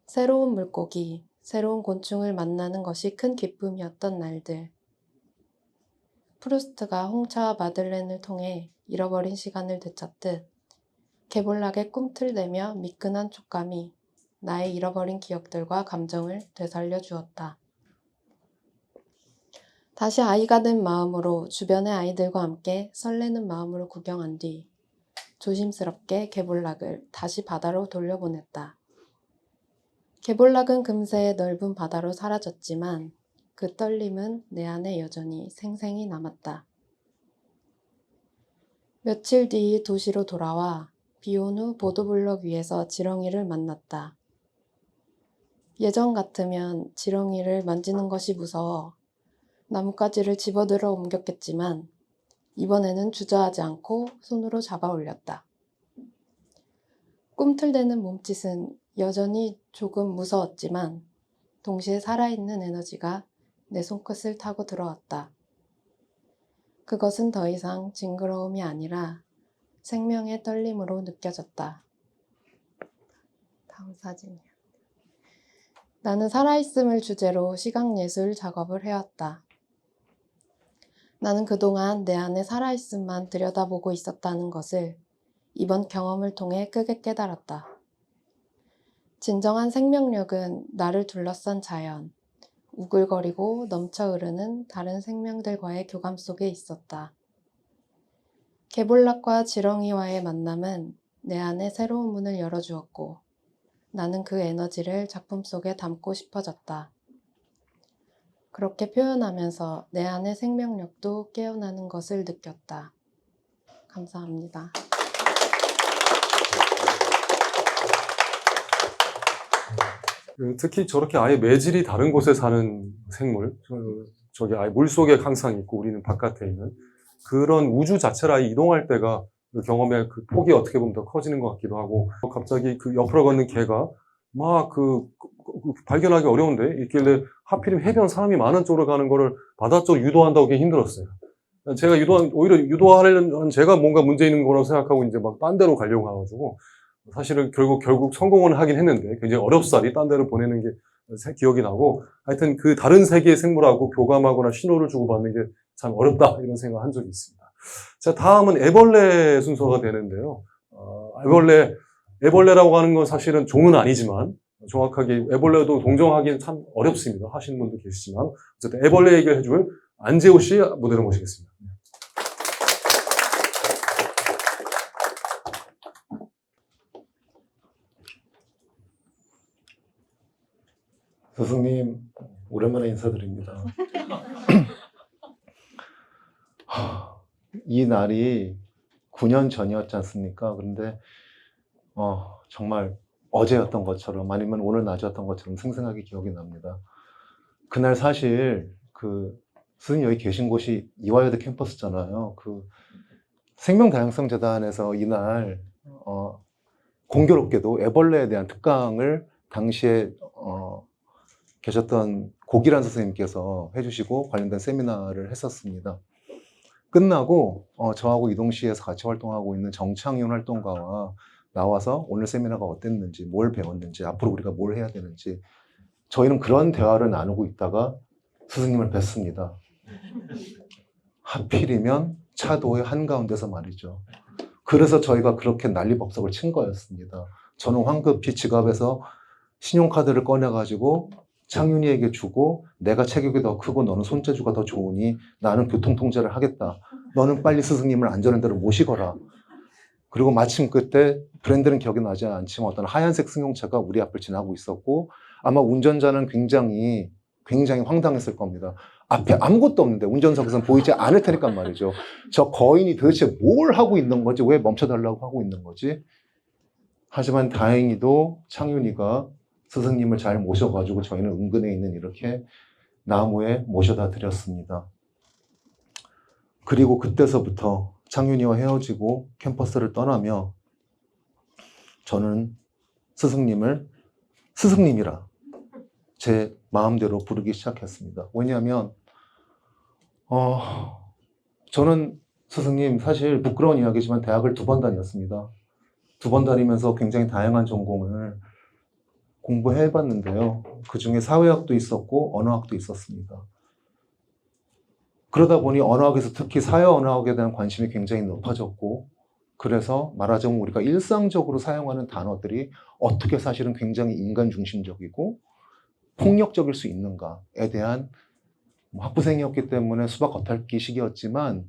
[SPEAKER 11] 새로운 물고기, 새로운 곤충을 만나는 것이 큰 기쁨이었던 날들. 프루스트가 홍차와 마들렌을 통해 잃어버린 시간을 되찾듯 개볼락의 꿈틀대며 미끈한 촉감이 나의 잃어버린 기억들과 감정을 되살려 주었다. 다시 아이가 된 마음으로 주변의 아이들과 함께 설레는 마음으로 구경한 뒤 조심스럽게 개볼락을 다시 바다로 돌려보냈다. 개볼락은 금세 넓은 바다로 사라졌지만 그 떨림은 내 안에 여전히 생생히 남았다. 며칠 뒤 도시로 돌아와 비 온 후 보도블럭 위에서 지렁이를 만났다. 예전 같으면 지렁이를 만지는 것이 무서워 나뭇가지를 집어들어 옮겼겠지만 이번에는 주저하지 않고 손으로 잡아 올렸다. 꿈틀대는 몸짓은 여전히 조금 무서웠지만 동시에 살아있는 에너지가 내 손끝을 타고 들어왔다. 그것은 더 이상 징그러움이 아니라 생명의 떨림으로 느껴졌다. 다음 사진이요. 나는 살아있음을 주제로 시각예술 작업을 해왔다. 나는 그동안 내 안에 살아있음만 들여다보고 있었다는 것을 이번 경험을 통해 크게 깨달았다. 진정한 생명력은 나를 둘러싼 자연, 우글거리고 넘쳐 흐르는 다른 생명들과의 교감 속에 있었다. 개볼락과 지렁이와의 만남은 내 안에 새로운 문을 열어주었고 나는 그 에너지를 작품 속에 담고 싶어졌다. 그렇게 표현하면서 내 안의 생명력도 깨어나는 것을 느꼈다. 감사합니다.
[SPEAKER 1] 특히 저렇게 아예 매질이 다른 곳에 사는 생물, 저기 아예 물속에 항상 있고 우리는 바깥에 있는 그런 우주 자체를 아예 이동할 때가 그 경험의 그 폭이 어떻게 보면 더 커지는 것 같기도 하고, 갑자기 그 옆으로 걷는 개가 막 발견하기 어려운데 있길래 하필이면 해변 사람이 많은 쪽으로 가는 거를 바다 쪽 유도한다고 그게 힘들었어요. 제가 오히려 유도하려는 제가 뭔가 문제 있는 거라고 생각하고 이제 막 딴 데로 가려고 해가지고 사실은 결국 성공은 하긴 했는데 굉장히 어렵사리 딴 데로 보내는 게 기억이 나고, 하여튼 그 다른 세계의 생물하고 교감하거나 신호를 주고받는 게 참 어렵다 이런 생각을 한 적이 있습니다. 자, 다음은 애벌레 순서가 되는데요. 애벌레라고 하는 건 사실은 종은 아니지만 정확하게 애벌레도 동정하기는 참 어렵습니다. 하시는 분도 계시지만 어쨌든 애벌레 얘기를 해줄 안재호 씨 무대로 모시겠습니다.
[SPEAKER 12] 스승님, 오랜만에 인사드립니다. 이 날이 9년 전이었지 않습니까? 그런데 정말 어제였던 것처럼 아니면 오늘 낮이었던 것처럼 생생하게 기억이 납니다. 그날 사실 스승님 여기 계신 곳이 이화여대 캠퍼스잖아요. 생명다양성재단에서 이날 공교롭게도 애벌레에 대한 특강을 당시에 계셨던 고기란 선생님께서 해주시고 관련된 세미나를 했었습니다. 끝나고 저하고 이동시에서 같이 활동하고 있는 정창윤 활동가와 나와서 오늘 세미나가 어땠는지, 뭘 배웠는지, 앞으로 우리가 뭘 해야 되는지 저희는 그런 대화를 나누고 있다가 스승님을 뵀습니다. 하필이면 차도의 한가운데서 말이죠. 그래서 저희가 그렇게 난리법석을 친 거였습니다. 저는 황급히 지갑에서 신용카드를 꺼내가지고 창윤이에게 주고, 내가 체격이 더 크고 너는 손재주가 더 좋으니 나는 교통통제를 하겠다. 너는 빨리 스승님을 안전한 데로 모시거라. 그리고 마침 그때 브랜드는 기억이 나지 않지만 어떤 하얀색 승용차가 우리 앞을 지나고 있었고, 아마 운전자는 굉장히 황당했을 겁니다. 앞에 아무것도 없는데 운전석에서는 보이지 않을 테니까 말이죠. 저 거인이 도대체 뭘 하고 있는 거지? 왜 멈춰달라고 하고 있는 거지? 하지만 다행히도 창윤이가 스승님을 잘 모셔가지고 저희는 은근에 있는 이렇게 나무에 모셔다 드렸습니다. 그리고 그때서부터 창윤이와 헤어지고 캠퍼스를 떠나며 저는 스승님을 스승님이라 제 마음대로 부르기 시작했습니다. 왜냐하면 저는 스승님 사실 부끄러운 이야기지만 대학을 2번 다녔습니다. 2번 다니면서 굉장히 다양한 전공을 공부해봤는데요. 그 중에 사회학도 있었고 언어학도 있었습니다. 그러다 보니 언어학에서 특히 사회 언어학에 대한 관심이 굉장히 높아졌고, 그래서 말하자면 우리가 일상적으로 사용하는 단어들이 어떻게 사실은 굉장히 인간 중심적이고 폭력적일 수 있는가에 대한 학부생이었기 때문에 수박 겉핥기 시기였지만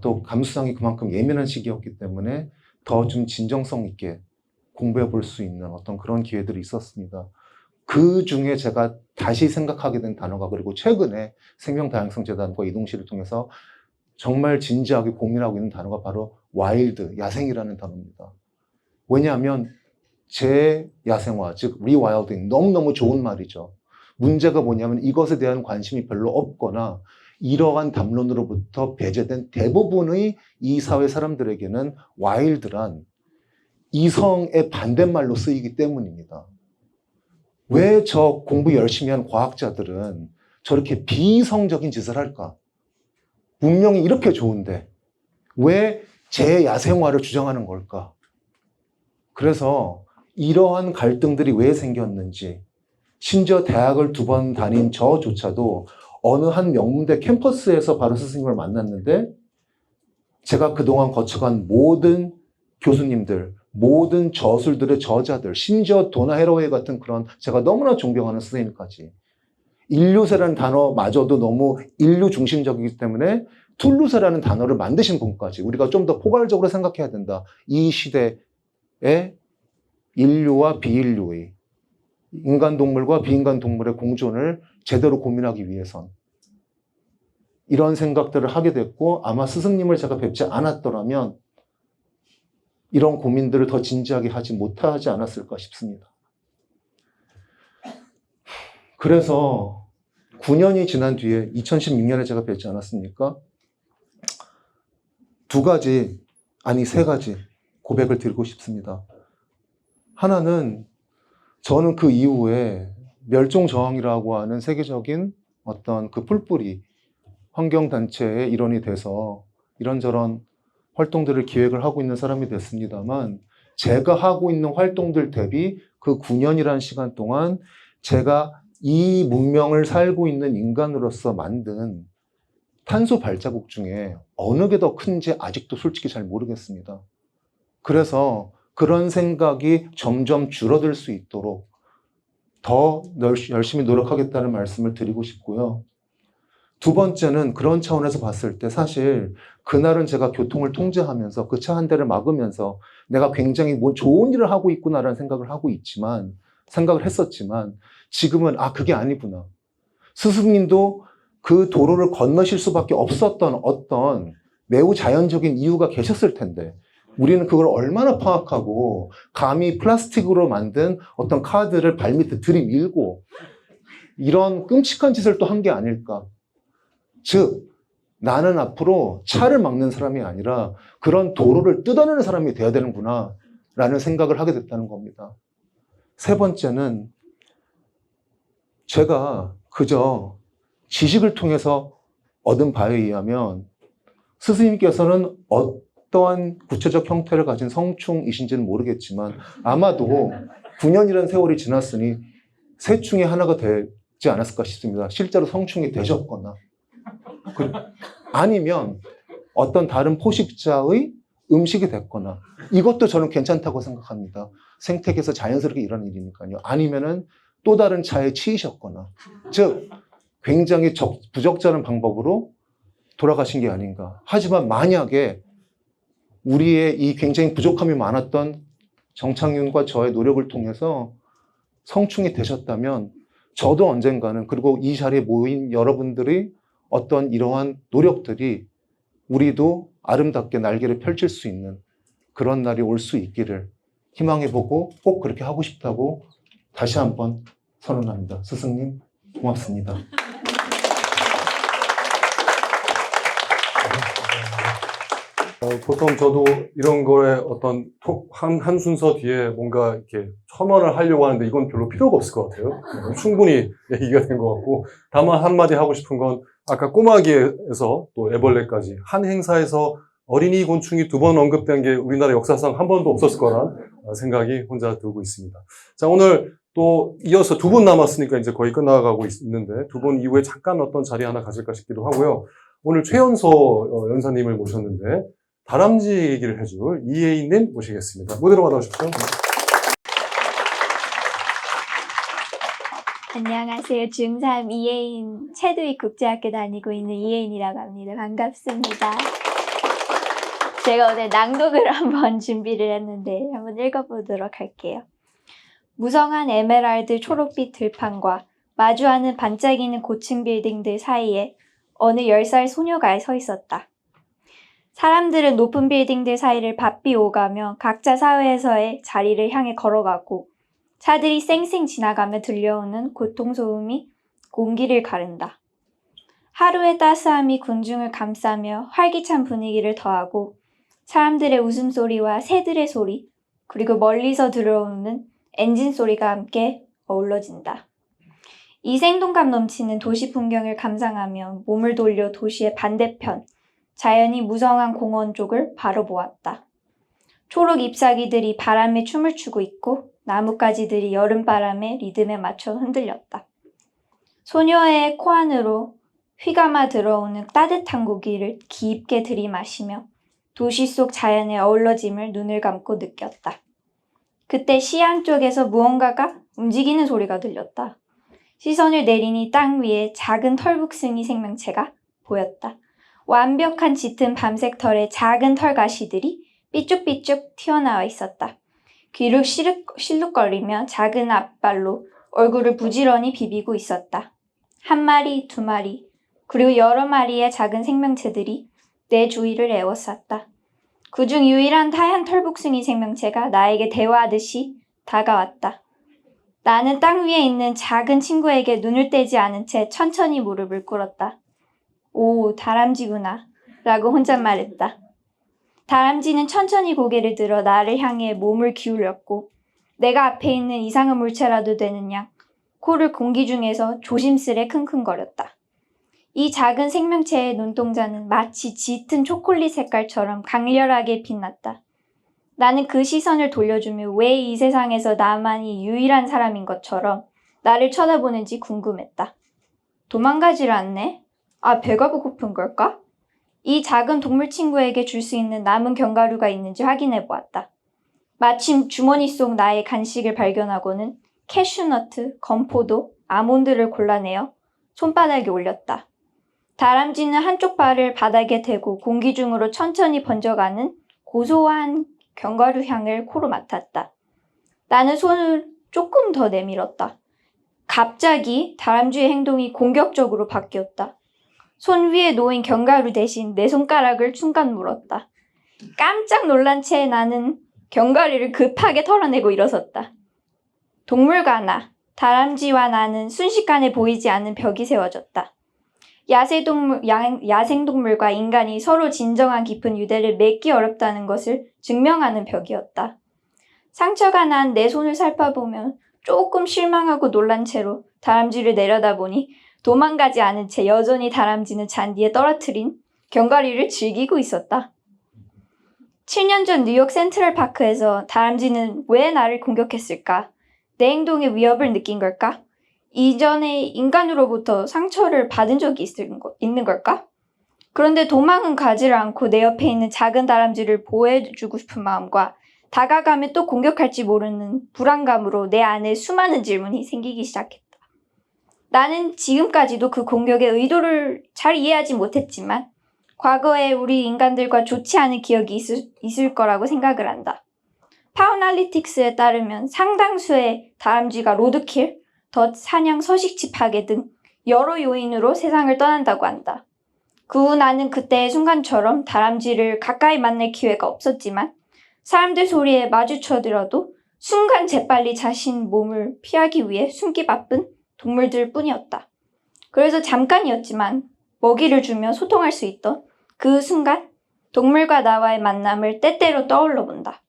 [SPEAKER 12] 또 감수성이 그만큼 예민한 시기였기 때문에 더 좀 진정성 있게 공부해 볼 수 있는 어떤 그런 기회들이 있었습니다. 그 중에 제가 다시 생각하게 된 단어가, 그리고 최근에 생명다양성재단과 이동실을 통해서 정말 진지하게 고민하고 있는 단어가 바로 와일드, 야생이라는 단어입니다. 왜냐하면 재야생화, 즉 리와일딩, 너무너무 좋은 말이죠. 문제가 뭐냐면 이것에 대한 관심이 별로 없거나 이러한 담론으로부터 배제된 대부분의 이 사회 사람들에게는 와일드란 이성의 반대말로 쓰이기 때문입니다. 왜 저 공부 열심히 한 과학자들은 저렇게 비이성적인 짓을 할까? 문명이 이렇게 좋은데 왜 재야생화를 주장하는 걸까? 그래서 이러한 갈등들이 왜 생겼는지, 심지어 대학을 2번 다닌 저조차도 어느 한 명문대 캠퍼스에서 바로 스승님을 만났는데, 제가 그동안 거쳐간 모든 교수님들, 모든 저술들의 저자들, 심지어 도나 해러웨이 같은 그런 제가 너무나 존경하는 선생님까지, 인류세라는 단어마저도 너무 인류 중심적이기 때문에 툴루세라는 단어를 만드신 분까지 우리가 좀 더 포괄적으로 생각해야 된다. 이 시대에 인류와 비인류의, 인간 동물과 비인간 동물의 공존을 제대로 고민하기 위해선 이런 생각들을 하게 됐고, 아마 스승님을 제가 뵙지 않았더라면 이런 고민들을 더 진지하게 하지 못하지 않았을까 싶습니다. 그래서 9년이 지난 뒤에 2016년에 제가 뵙지 않았습니까? 3 가지 고백을 드리고 싶습니다. 하나는, 저는 그 이후에 멸종저항이라고 하는 세계적인 어떤 그 뿔뿔이 환경단체의 일원이 돼서 이런저런 활동들을 기획을 하고 있는 사람이 됐습니다만, 제가 하고 있는 활동들 대비 그 9년이라는 시간 동안 제가 이 문명을 살고 있는 인간으로서 만든 탄소 발자국 중에 어느 게 더 큰지 아직도 솔직히 잘 모르겠습니다. 그래서 그런 생각이 점점 줄어들 수 있도록 더 열심히 노력하겠다는 말씀을 드리고 싶고요. 2번째는 그런 차원에서 봤을 때 사실 그날은 제가 교통을 통제하면서 그 차 한 대를 막으면서 내가 굉장히 뭐 좋은 일을 하고 있구나라는 생각을 했었지만 지금은 그게 아니구나. 스승님도 그 도로를 건너실 수밖에 없었던 어떤 매우 자연적인 이유가 계셨을 텐데 우리는 그걸 얼마나 파악하고 감히 플라스틱으로 만든 어떤 카드를 발밑에 들이밀고 이런 끔찍한 짓을 또 한 게 아닐까. 즉, 나는 앞으로 차를 막는 사람이 아니라 그런 도로를 뜯어내는 사람이 돼야 되는구나 라는 생각을 하게 됐다는 겁니다. 3번째는 제가 그저 지식을 통해서 얻은 바에 의하면 스승님께서는 어떠한 구체적 형태를 가진 성충이신지는 모르겠지만 아마도 9년이라는 세월이 지났으니 셋 중에 하나가 되지 않았을까 싶습니다. 실제로 성충이 되셨거나 아니면 어떤 다른 포식자의 음식이 됐거나, 이것도 저는 괜찮다고 생각합니다. 생태계에서 자연스럽게 일어나는 일이니까요. 아니면은 또 다른 차에 치이셨거나, 즉 굉장히 부적절한 방법으로 돌아가신 게 아닌가. 하지만 만약에 우리의 이 굉장히 부족함이 많았던 정창윤과 저의 노력을 통해서 성충이 되셨다면 저도 언젠가는, 그리고 이 자리에 모인 여러분들이 어떤 이러한 노력들이 우리도 아름답게 날개를 펼칠 수 있는 그런 날이 올 수 있기를 희망해보고 꼭 그렇게 하고 싶다고 다시 한번 선언합니다. 스승님 고맙습니다.
[SPEAKER 1] 보통 저도 이런 거에 어떤 한 순서 뒤에 뭔가 이렇게 첨언을 하려고 하는데 이건 별로 필요가 없을 것 같아요. 충분히 얘기가 된 것 같고, 다만 한마디 하고 싶은 건 아까 꼬마기에서 또 애벌레까지 한 행사에서 어린이 곤충이 2번 언급된 게 우리나라 역사상 한 번도 없었을 거란 생각이 혼자 들고 있습니다. 자, 오늘 또 이어서 2분 남았으니까 이제 거의 끝나가고 있는데 2분 이후에 잠깐 어떤 자리 하나 가질까 싶기도 하고요. 오늘 최연소 연사님을 모셨는데 다람쥐 얘기를 해줄 이혜인님 모시겠습니다. 무대로 받아오십시오.
[SPEAKER 13] 안녕하세요. 중3 이혜인, 체드윅 국제학교 다니고 있는 이혜인이라고 합니다. 반갑습니다. 제가 오늘 낭독을 한번 준비를 했는데 한번 읽어보도록 할게요. 무성한 에메랄드 초록빛 들판과 마주하는 반짝이는 고층 빌딩들 사이에 어느 10살 소녀가 서 있었다. 사람들은 높은 빌딩들 사이를 바삐 오가며 각자 사회에서의 자리를 향해 걸어가고 차들이 쌩쌩 지나가며 들려오는 고통소음이 공기를 가른다. 하루의 따스함이 군중을 감싸며 활기찬 분위기를 더하고 사람들의 웃음소리와 새들의 소리, 그리고 멀리서 들어오는 엔진 소리가 함께 어우러진다. 이 생동감 넘치는 도시 풍경을 감상하며 몸을 돌려 도시의 반대편, 자연이 무성한 공원 쪽을 바로 보았다. 초록 잎사귀들이 바람에 춤을 추고 있고 나뭇가지들이 여름바람의 리듬에 맞춰 흔들렸다. 소녀의 코 안으로 휘감아 들어오는 따뜻한 공기를 깊게 들이마시며 도시 속 자연의 어우러짐을 눈을 감고 느꼈다. 그때 시안 쪽에서 무언가가 움직이는 소리가 들렸다. 시선을 내리니 땅 위에 작은 털북숭이 생명체가 보였다. 완벽한 짙은 밤색 털에 작은 털가시들이 삐쭉삐쭉 튀어나와 있었다. 귀를 실룩거리며 작은 앞발로 얼굴을 부지런히 비비고 있었다. 1마리, 2마리, 그리고 여러 마리의 작은 생명체들이 내 주위를 에워쌌다. 그중 유일한 하얀 털북숭이 생명체가 나에게 대화하듯이 다가왔다. 나는 땅 위에 있는 작은 친구에게 눈을 떼지 않은 채 천천히 무릎을 꿇었다. 오, 다람쥐구나 라고 혼잣말했다. 다람쥐는 천천히 고개를 들어 나를 향해 몸을 기울였고 내가 앞에 있는 이상한 물체라도 되는 양 코를 공기 중에서 조심스레 킁킁거렸다. 이 작은 생명체의 눈동자는 마치 짙은 초콜릿 색깔처럼 강렬하게 빛났다. 나는 그 시선을 돌려주며 왜 이 세상에서 나만이 유일한 사람인 것처럼 나를 쳐다보는지 궁금했다. 도망가질 않네? 아, 배가 고픈 걸까? 이 작은 동물 친구에게 줄 수 있는 남은 견과류가 있는지 확인해 보았다. 마침 주머니 속 나의 간식을 발견하고는 캐슈너트, 건포도, 아몬드를 골라내어 손바닥에 올렸다. 다람쥐는 한쪽 발을 바닥에 대고 공기 중으로 천천히 번져가는 고소한 견과류 향을 코로 맡았다. 나는 손을 조금 더 내밀었다. 갑자기 다람쥐의 행동이 공격적으로 바뀌었다. 손 위에 놓인 견과류 대신 내 손가락을 순간 물었다. 깜짝 놀란 채 나는 견과류를 급하게 털어내고 일어섰다. 동물과 나, 다람쥐와 나는 순식간에 보이지 않는 벽이 세워졌다. 야생동물과 인간이 서로 진정한 깊은 유대를 맺기 어렵다는 것을 증명하는 벽이었다. 상처가 난 내 손을 살펴보면 조금 실망하고 놀란 채로 다람쥐를 내려다보니 도망가지 않은 채 여전히 다람쥐는 잔디에 떨어뜨린 견과류를 즐기고 있었다. 7년 전 뉴욕 센트럴파크에서 다람쥐는 왜 나를 공격했을까? 내 행동에 위협을 느낀 걸까? 이전에 인간으로부터 상처를 받은 적이 있는 걸까? 그런데 도망은 가지를 않고 내 옆에 있는 작은 다람쥐를 보호해주고 싶은 마음과 다가가면 또 공격할지 모르는 불안감으로 내 안에 수많은 질문이 생기기 시작했다. 나는 지금까지도 그 공격의 의도를 잘 이해하지 못했지만 과거에 우리 인간들과 좋지 않은 기억이 있을 거라고 생각을 한다. 파우날리틱스에 따르면 상당수의 다람쥐가 로드킬, 덫, 사냥, 서식지 파괴 등 여러 요인으로 세상을 떠난다고 한다. 그 후 나는 그때의 순간처럼 다람쥐를 가까이 만날 기회가 없었지만 사람들 소리에 마주쳐들어도 순간 재빨리 자신 몸을 피하기 위해 숨기 바쁜 동물들 뿐이었다. 그래서 잠깐이었지만 먹이를 주며 소통할 수 있던 그 순간 동물과 나와의 만남을 때때로 떠올려 본다.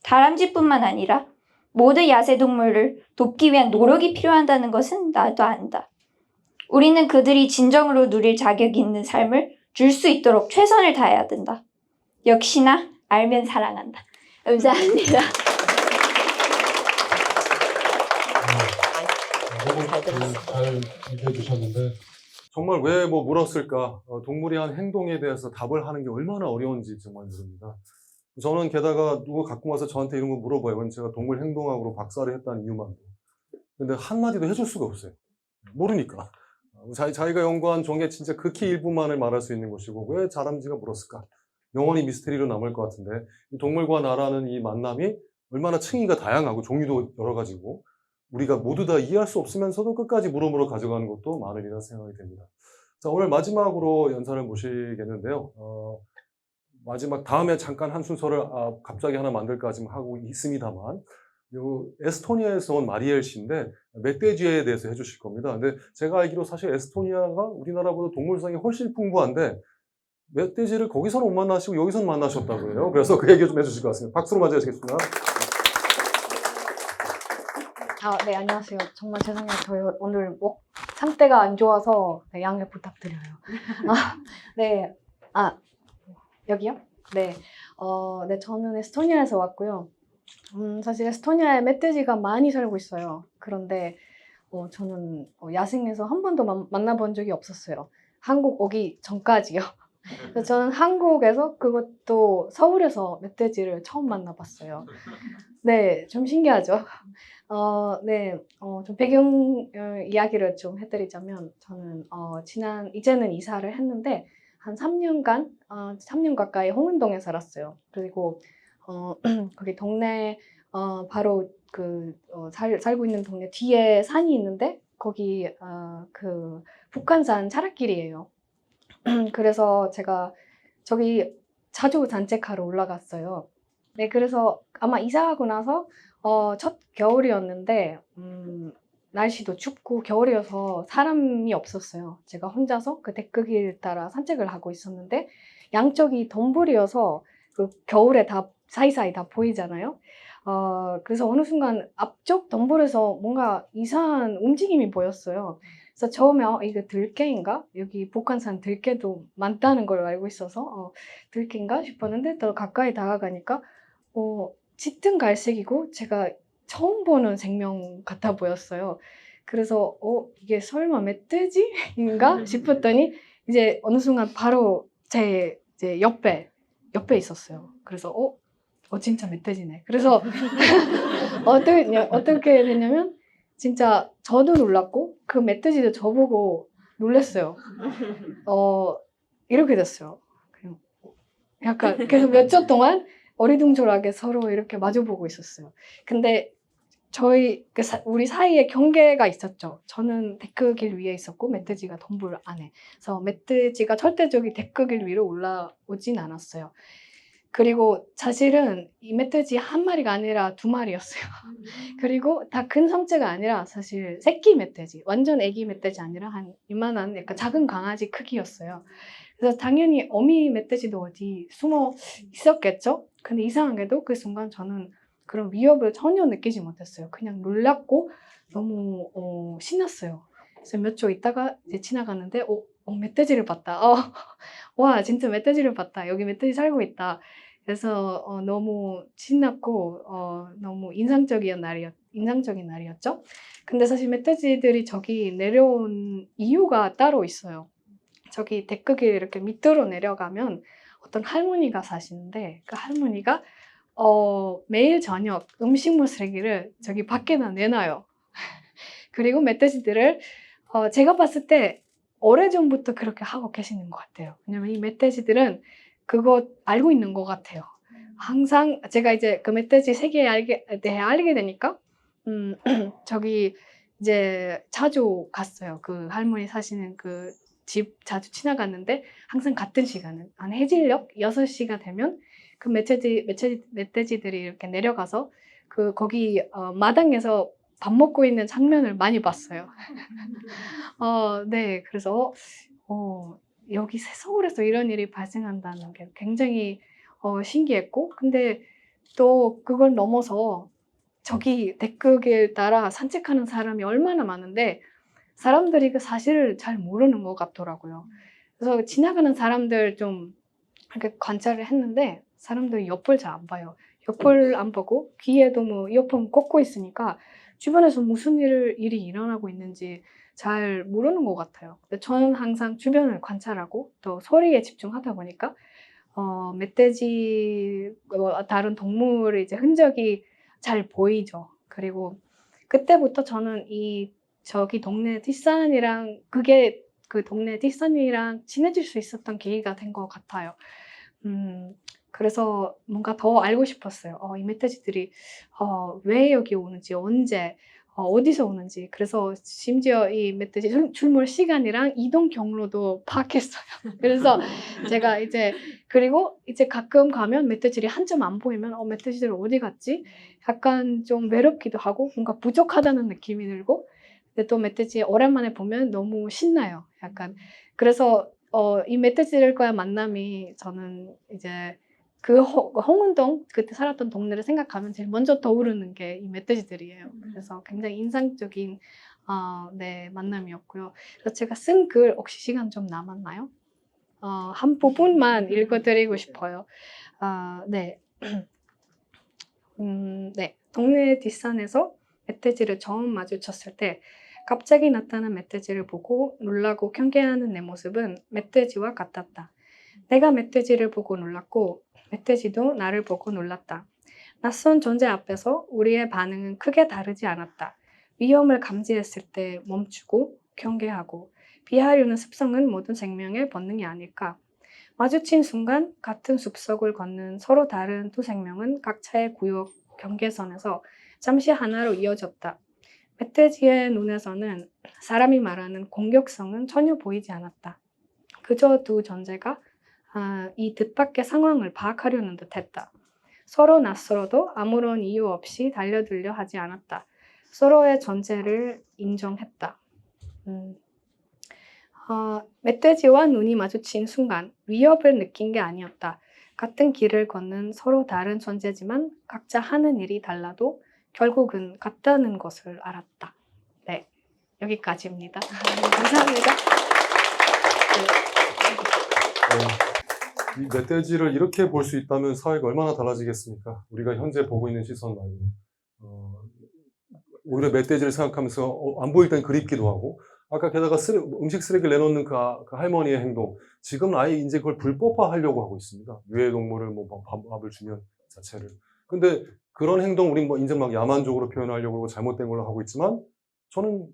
[SPEAKER 13] 다람쥐뿐만 아니라 모든 야생동물을 돕기 위한 노력이 필요하다는 것은 나도 안다. 우리는 그들이 진정으로 누릴 자격이 있는 삶을 줄 수 있도록 최선을 다해야 된다. 역시나 알면 사랑한다. 감사합니다.
[SPEAKER 1] 잘 얘기해 주셨는데 정말 왜 뭐 물었을까? 동물이 한 행동에 대해서 답을 하는 게 얼마나 어려운지 정말 모릅니다. 저는 게다가 누구 갖고 와서 저한테 이런 거 물어봐요. 그럼 제가 동물 행동학으로 박사를 했다는 이유만도. 근데 한마디도 해줄 수가 없어요. 모르니까. 자기가 연구한 종의 진짜 극히 일부만을 말할 수 있는 것이고 왜 다람쥐가 물었을까? 영원히 미스테리로 남을 것 같은데 이 동물과 나라는 이 만남이 얼마나 층위가 다양하고 종류도 여러 가지고 우리가 모두 다 이해할 수 없으면서도 끝까지 물음으로 가져가는 것도 많으리라 생각이 됩니다. 자, 오늘 마지막으로 연사를 모시겠는데요. 마지막 다음에 잠깐 한 순서를 갑자기 하나 만들까 지금 하고 있습니다만 요 에스토니아에서 온 마리엘 씨인데 멧돼지에 대해서 해주실 겁니다. 근데 제가 알기로 사실 에스토니아가 우리나라보다 동물상이 훨씬 풍부한데 멧돼지를 거기서는 못 만나시고 여기서는 만나셨다고 해요. 그래서 그 얘기 좀 해주실 것 같습니다. 박수로 맞이하시겠습니다.
[SPEAKER 14] 네, 안녕하세요. 정말 죄송해요. 저희 오늘 목 상태가 안 좋아서 네, 양해 부탁드려요. 네. 여기요? 네. 네, 저는 에스토니아에서 왔고요. 사실 에스토니아에 멧돼지가 많이 살고 있어요. 그런데 저는 야생에서 한 번도 만나본 적이 없었어요. 한국 오기 전까지요. 그래서 저는 한국에서 그것도 서울에서 멧돼지를 처음 만나봤어요. 네, 좀 신기하죠? 네, 좀 배경 이야기를 좀 해드리자면 저는 이제는 이사를 했는데 한 3년간, 3년 가까이 홍은동에 살았어요. 그리고 거기 동네 바로 살고 있는 동네 뒤에 산이 있는데 거기 그 북한산 자락길이에요. 그래서 제가 저기 자주 산책하러 올라갔어요. 네, 그래서 아마 이사하고 나서 첫 겨울이었는데 날씨도 춥고 겨울이어서 사람이 없었어요. 제가 혼자서 그 데크길 따라 산책을 하고 있었는데 양쪽이 덤불이어서 그 겨울에 다 사이사이 다 보이잖아요. 그래서 어느 순간 앞쪽 덤불에서 뭔가 이상한 움직임이 보였어요. 그래서 처음에 이거 들개인가? 여기 북한산 들개도 많다는 걸 알고 있어서 들개인가 싶었는데 더 가까이 다가가니까 짙은 갈색이고 제가 처음 보는 생명 같아 보였어요. 그래서 이게 설마 멧돼지인가 싶었더니 이제 어느 순간 바로 제 이제 옆에 있었어요. 그래서 진짜 멧돼지네. 그래서 어떻게 됐냐면 진짜 저도 놀랐고 그 멧돼지도 저보고 놀랐어요. 이렇게 됐어요. 그냥 약간 계속 몇 초 동안 어리둥절하게 서로 이렇게 마주보고 있었어요. 근데 우리 사이에 경계가 있었죠. 저는 데크길 위에 있었고 멧돼지가 덤불 안에. 그래서 멧돼지가 절대적인 데크길 위로 올라오진 않았어요. 그리고 사실은 이 멧돼지 한 마리가 아니라 2마리였어요. 그리고 다 큰 성체가 아니라 사실 새끼 멧돼지, 완전 애기 멧돼지 아니라 한 이만한 약간 작은 강아지 크기였어요. 그래서 당연히 어미 멧돼지도 어디 숨어 있었겠죠? 근데 이상하게도 그 순간 저는 그런 위협을 전혀 느끼지 못했어요. 그냥 놀랐고 너무 신났어요. 그래서 몇 초 있다가 이제 지나갔는데 멧돼지를 봤다. 와, 진짜 멧돼지를 봤다. 여기 멧돼지 살고 있다. 그래서 너무 신났고 너무 인상적인 날이었죠. 근데 사실 멧돼지들이 저기 내려온 이유가 따로 있어요. 저기 데크길 이렇게 밑으로 내려가면 어떤 할머니가 사시는데 그 할머니가 매일 저녁 음식물 쓰레기를 저기 밖에다 내놔요. 그리고 멧돼지들을 제가 봤을 때 오래전부터 그렇게 하고 계시는 것 같아요. 왜냐면 이 멧돼지들은 그거 알고 있는 것 같아요. 항상 제가 이제 그 멧돼지 세계에 대해 알게 되니까 저기 이제 자주 갔어요. 그 할머니 사시는 그 집 자주 지나갔는데 항상 같은 시간은 한 해질녘 6시가 되면 그 멧돼지들이 이렇게 내려가서 거기 마당에서 밥 먹고 있는 장면을 많이 봤어요. 네, 그래서 여기 서울에서 이런 일이 발생한다는 게 굉장히 신기했고, 근데 또 그걸 넘어서 저기 데크길 따라 산책하는 사람이 얼마나 많은데 사람들이 그 사실을 잘 모르는 것 같더라고요. 그래서 지나가는 사람들 좀 이렇게 관찰을 했는데 사람들이 옆을 잘 안 봐요. 옆을 안 보고 귀에도 뭐 이어폰 꽂고 있으니까 주변에서 무슨 일이 일어나고 있는지 잘 모르는 것 같아요. 근데 저는 항상 주변을 관찰하고 또 소리에 집중하다 보니까 멧돼지, 다른 동물의 이제 흔적이 잘 보이죠. 그리고 그때부터 저는 저기 동네 뒷산이랑 그게 그 동네 뒷산이랑 친해질 수 있었던 계기가 된 것 같아요. 그래서 뭔가 더 알고 싶었어요. 이 멧돼지들이 왜 여기 오는지, 언제, 어디서 오는지. 그래서 심지어 이 멧돼지 출몰 시간이랑 이동 경로도 파악했어요. 그래서 제가 그리고 이제 가끔 가면 멧돼지들이 한 점 안 보이면 멧돼지들 어디 갔지? 약간 좀 외롭기도 하고 뭔가 부족하다는 느낌이 들고 근데 또 멧돼지 오랜만에 보면 너무 신나요. 약간 그래서 이 멧돼지들과의 만남이 저는 이제 그 홍은동 그때 살았던 동네를 생각하면 제일 먼저 떠오르는 게 이 멧돼지들이에요. 그래서 굉장히 인상적인 네, 만남이었고요. 그래서 제가 쓴 글 혹시 시간 좀 남았나요? 한 부분만 읽어드리고 싶어요. 네. 네. 동네 뒷산에서 멧돼지를 처음 마주쳤을 때 갑자기 나타난 멧돼지를 보고 놀라고 경계하는 내 모습은 멧돼지와 같았다. 내가 멧돼지를 보고 놀랐고 멧돼지도 나를 보고 놀랐다. 낯선 존재 앞에서 우리의 반응은 크게 다르지 않았다. 위험을 감지했을 때 멈추고 경계하고 피하려는 습성은 모든 생명의 본능이 아닐까. 마주친 순간 같은 숲속을 걷는 서로 다른 두 생명은 각자의 구역 경계선에서 잠시 하나로 이어졌다. 멧돼지의 눈에서는 사람이 말하는 공격성은 전혀 보이지 않았다. 그저 두 존재가 이 뜻밖의 상황을 파악하려는 듯했다. 서로 낯설어도 아무런 이유 없이 달려들려 하지 않았다. 서로의 존재를 인정했다. 멧돼지와 눈이 마주친 순간 위협을 느낀 게 아니었다. 같은 길을 걷는 서로 다른 존재지만 각자 하는 일이 달라도 결국은 같다는 것을 알았다. 네, 여기까지입니다. 감사합니다.
[SPEAKER 1] 이 멧돼지를 이렇게 볼 수 있다면 사회가 얼마나 달라지겠습니까? 우리가 현재 보고 있는 시선 말고 오히려 멧돼지를 생각하면서 안 보일 땐 그립기도 하고 아까 게다가 음식 쓰레기를 내놓는 그 할머니의 행동 지금 아예 이제 그걸 불법화하려고 하고 있습니다. 유해동물을 뭐 밥을 주면 자체를 근데 그런 행동 우린 뭐 이제 막 야만적으로 표현하려고 그러고 잘못된 걸로 하고 있지만 저는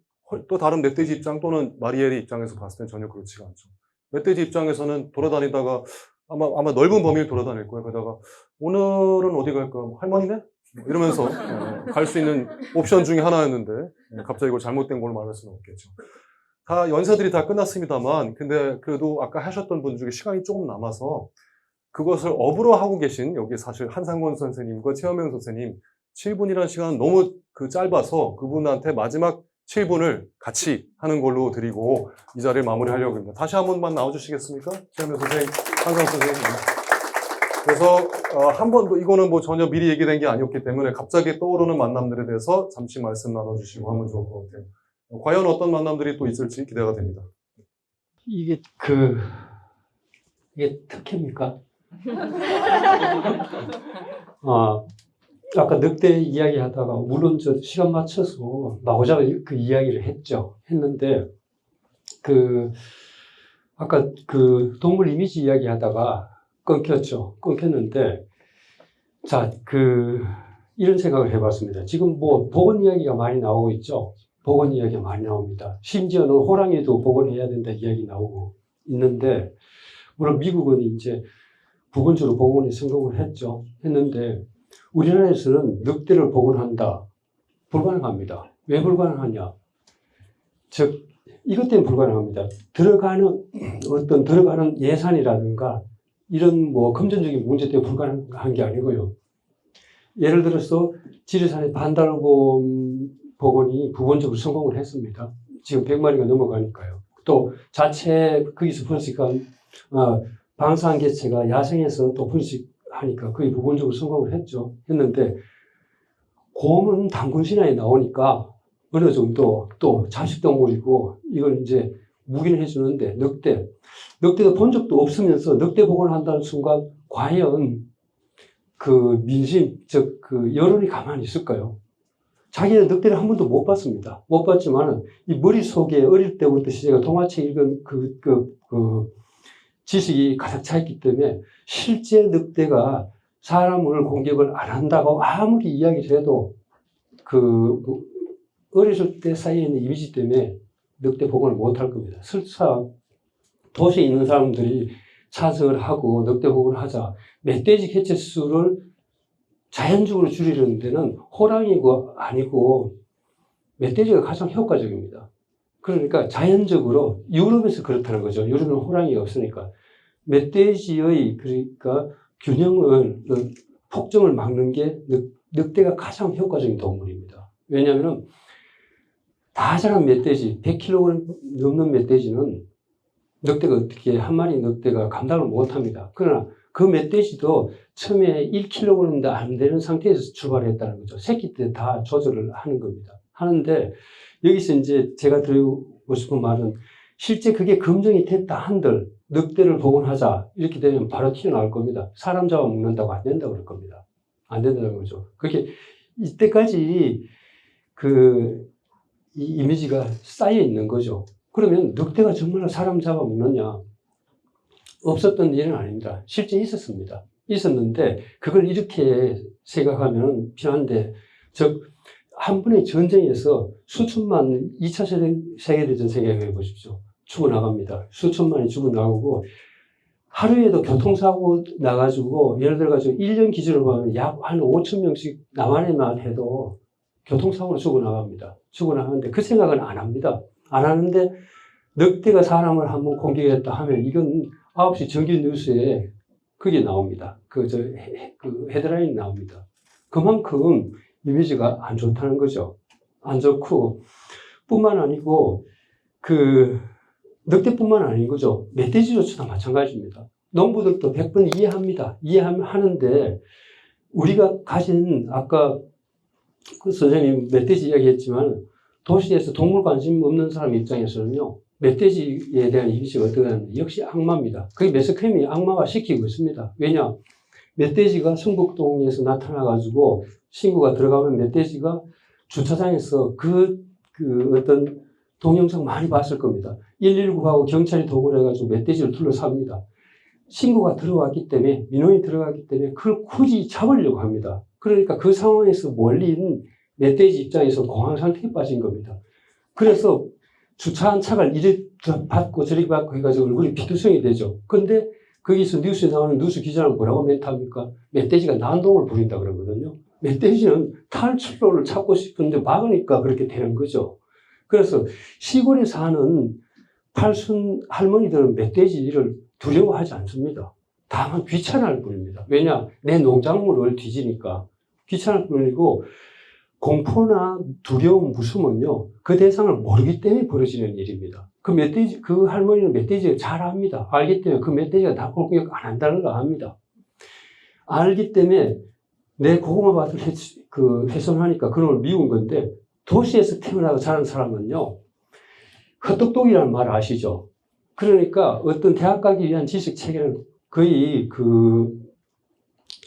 [SPEAKER 1] 또 다른 멧돼지 입장 또는 마리엘의 입장에서 봤을 땐 전혀 그렇지가 않죠. 멧돼지 입장에서는 돌아다니다가 아마 넓은 범위를 돌아다닐 거예요. 그러다가 오늘은 어디 갈까? 할머니네? 이러면서 갈 수 있는 옵션 중에 하나였는데 갑자기 이걸 잘못된 걸로 말할 수는 없겠죠. 다 연세들이 다 끝났습니다만 근데 그래도 아까 하셨던 분 중에 시간이 조금 남아서 그것을 업으로 하고 계신 여기 사실 한상권 선생님과 최현명 선생님 7분이라는 시간은 너무 짧아서 그분한테 마지막 7분을 같이 하는 걸로 드리고 이 자리를 마무리하려고 합니다. 다시 한 번만 나와주시겠습니까? 최현명 선생님, 한상 선생님. 그래서 한 번 더 이거는 뭐 전혀 미리 얘기된 게 아니었기 때문에 갑자기 떠오르는 만남들에 대해서 잠시 말씀 나눠주시고 하면 좋을 것 같아요. 과연 어떤 만남들이 또 있을지 기대가 됩니다.
[SPEAKER 6] 이게 특혜입니까? 아까 늑대 이야기 하다가, 물론 저 시간 맞춰서 나오자고 그 이야기를 했는데, 아까 동물 이미지 이야기 하다가 끊겼는데, 자, 이런 생각을 해봤습니다. 지금 뭐, 복원 이야기가 많이 나오고 있죠? 복원 이야기가 많이 나옵니다. 심지어는 호랑이도 복원해야 된다 이야기 나오고 있는데, 물론 미국은 이제 부분적으로 복원에 성공을 했는데, 우리나라에서는 늑대를 복원한다. 불가능합니다. 왜 불가능하냐? 즉, 이것 때문에 불가능합니다. 들어가는 예산이라든가, 이런 뭐 금전적인 문제 때문에 불가능한 게 아니고요. 예를 들어서 지리산의 반달곰 복원이 부분적으로 성공을 했습니다. 지금 100마리가 넘어가니까요. 또 자체 거기서 번식한 방사한 개체가 야생에서 또 번식하니까 거의 부분적으로 성공을 했는데 곰은 단군 신화에 나오니까 어느 정도 또 잡식동물이고 이걸 이제 무기를 해주는데 늑대도 본 적도 없으면서 늑대 복원을 한다는 순간 과연 그 민심, 즉 그 여론이 가만히 있을까요? 자기는 늑대를 한 번도 못 봤습니다. 못 봤지만 이 머릿속에 어릴 때부터 제가 동화책 읽은 그 지식이 가득 차 있기 때문에 실제 늑대가 사람을 공격을 안 한다고 아무리 이야기를 해도 그 어렸을 때 쌓여 있는 이미지 때문에 늑대 복원을 못 할 겁니다. 설사 도시에 있는 사람들이 찬성을 하고 늑대 복원을 하자, 멧돼지 개체 수를 자연적으로 줄이려는 데는 호랑이가 아니고 멧돼지가 가장 효과적입니다. 그러니까 자연적으로 유럽에서 그렇다는 거죠. 유럽은 호랑이가 없으니까. 멧돼지의 그러니까 균형을, 폭정을 막는 게 늑대가 가장 효과적인 동물입니다. 왜냐하면 다 자란 멧돼지, 100kg 넘는 멧돼지는 늑대가 어떻게, 한 마리 늑대가 감당을 못 합니다. 그러나 그 멧돼지도 처음에 1kg도 안 되는 상태에서 출발했다는 거죠. 새끼 때 다 조절을 하는 겁니다. 하는데 여기서 이제 제가 드리고 싶은 말은 실제 그게 검증이 됐다 한들 늑대를 복원하자 이렇게 되면 바로 튀어나올 겁니다. 사람 잡아먹는다고 안 된다고 그럴 겁니다. 안 된다는 거죠. 그게 이때까지 이 이미지가 쌓여 있는 거죠. 그러면 늑대가 정말 사람 잡아먹느냐? 없었던 일은 아닙니다. 실제 있었습니다. 있었는데 그걸 이렇게 생각하면 필요한데, 즉 한 번의 전쟁에서 수천만 2차 세계대전 생각해 보십시오. 죽어나갑니다. 수천만이 죽어나가고 하루에도 교통사고 나가지고 예를 들어가지고 1년 기준으로 보면 약 한 5천 명씩 남한에만 해도 교통사고로 죽어나갑니다. 죽어나가는데 그 생각은 안 합니다. 안 하는데 늑대가 사람을 한번 공격했다 하면 이건 9시 정규 뉴스에 그게 나옵니다. 그 헤드라인이 나옵니다. 그만큼 이미지가 안 좋다는 거죠. 안 좋고, 뿐만 아니고, 늑대뿐만 아닌 거죠. 멧돼지조차도 마찬가지입니다. 농부들도 100번 이해합니다. 이해하는데, 우리가 가진, 아까 그 선생님 멧돼지 이야기 했지만, 도시에서 동물 관심 없는 사람 입장에서는요, 멧돼지에 대한 이미지가 어떻게 하는지 역시 악마입니다. 그게 매스컴이 악마화 시키고 있습니다. 왜냐? 멧돼지가 성북동에서 나타나가지고 신고가 들어가면 멧돼지가 주차장에서 어떤 동영상 많이 봤을 겁니다. 119하고 경찰이 도구를 해가지고 멧돼지를 둘러쌉니다. 신고가 들어왔기 때문에, 민원이 들어갔기 때문에 그걸 굳이 잡으려고 합니다. 그러니까 그 상황에서 몰린 멧돼지 입장에서 공황 상태에 빠진 겁니다. 그래서 주차한 차를 이리 받고 저리 받고 해가지고 얼굴이 피투성이 되죠. 근데 거기서 뉴스에 나오는 뉴스 기자는 뭐라고 멘트합니까? 멧돼지가 난동을 부린다 그러거든요. 멧돼지는 탈출로를 찾고 싶은데 막으니까 그렇게 되는 거죠. 그래서 시골에 사는 팔순 할머니들은 멧돼지를 두려워하지 않습니다. 다만 귀찮을 뿐입니다. 왜냐? 내 농작물을 뒤지니까 귀찮을 뿐이고, 공포나 두려움, 무서움은요, 그 대상을 모르기 때문에 벌어지는 일입니다. 그 할머니는 멧돼지를 잘 압니다. 알기 때문에 그 멧돼지가 다 공격 안 한다는 걸 압니다. 알기 때문에 내 고구마밭을 훼손하니까 그런 걸 미운 건데, 도시에서 태어나고 자란 사람은요, 헛똑똑이라는 말 아시죠? 그러니까 어떤 대학 가기 위한 지식 체계를 거의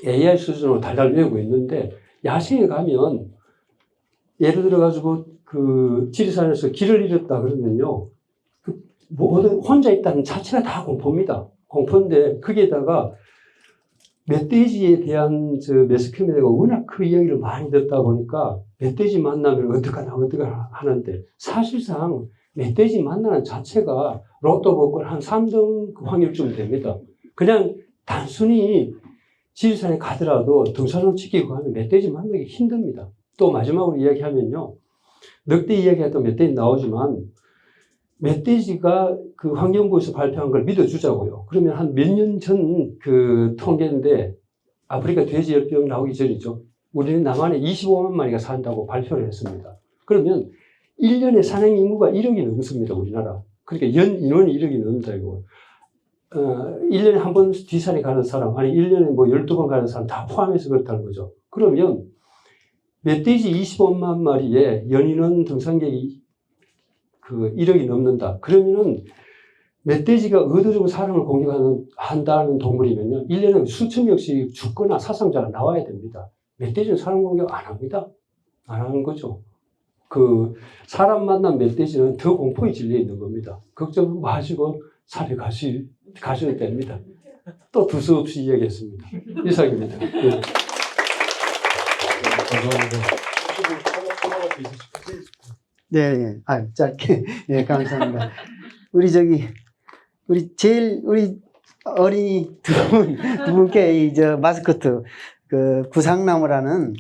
[SPEAKER 6] AI 수준으로 달달 외우고 있는데, 야생에 가면 예를 들어가지고 지리산에서 길을 잃었다 그러면요, 혼자 있다는 자체가 다 공포입니다. 공포인데 거기에다가 멧돼지에 대한 매스컴이 되고 워낙 그 이야기를 많이 듣다 보니까 멧돼지 만나면 어떡하나 하는데, 사실상 멧돼지 만나는 자체가 로또 복권 한 3등 확률쯤 됩니다. 그냥 단순히 지리산에 가더라도 등산을 지키고 하면 멧돼지 만나기 힘듭니다. 또 마지막으로 이야기하면요, 늑대 이야기해도 멧돼지 나오지만 멧돼지가 환경부에서 발표한 걸 믿어주자고요. 그러면 한 몇 년 전 통계인데, 아프리카 돼지열병 나오기 전이죠. 우리는 남한에 25만 마리가 산다고 발표를 했습니다. 그러면 1년에 산행 인구가 1억이 넘습니다, 우리나라. 그러니까 연 인원이 1억이 넘는다, 이거. 1년에 한 번 뒤산에 가는 사람, 아니 1년에 12번 가는 사람 다 포함해서 그렇다는 거죠. 그러면 멧돼지 25만 마리에 연인원 등산객이 그 1억이 넘는다. 그러면은 멧돼지가 의도적으로 사람을 공격한다는 동물이면요, 1년에 수천 명씩 죽거나 사상자가 나와야 됩니다. 멧돼지는 사람 공격 안 합니다. 안 하는 거죠. 그 사람 만난 멧돼지는 더 공포에 질려 있는 겁니다. 걱정 마시고 산에 가셔도 됩니다. 또 두서없이 이야기했습니다. 이상입니다. 네.
[SPEAKER 2] 네, 짧게. 예, 감사합니다. 우리 어린이 두 분께 마스코트, 구상나무라는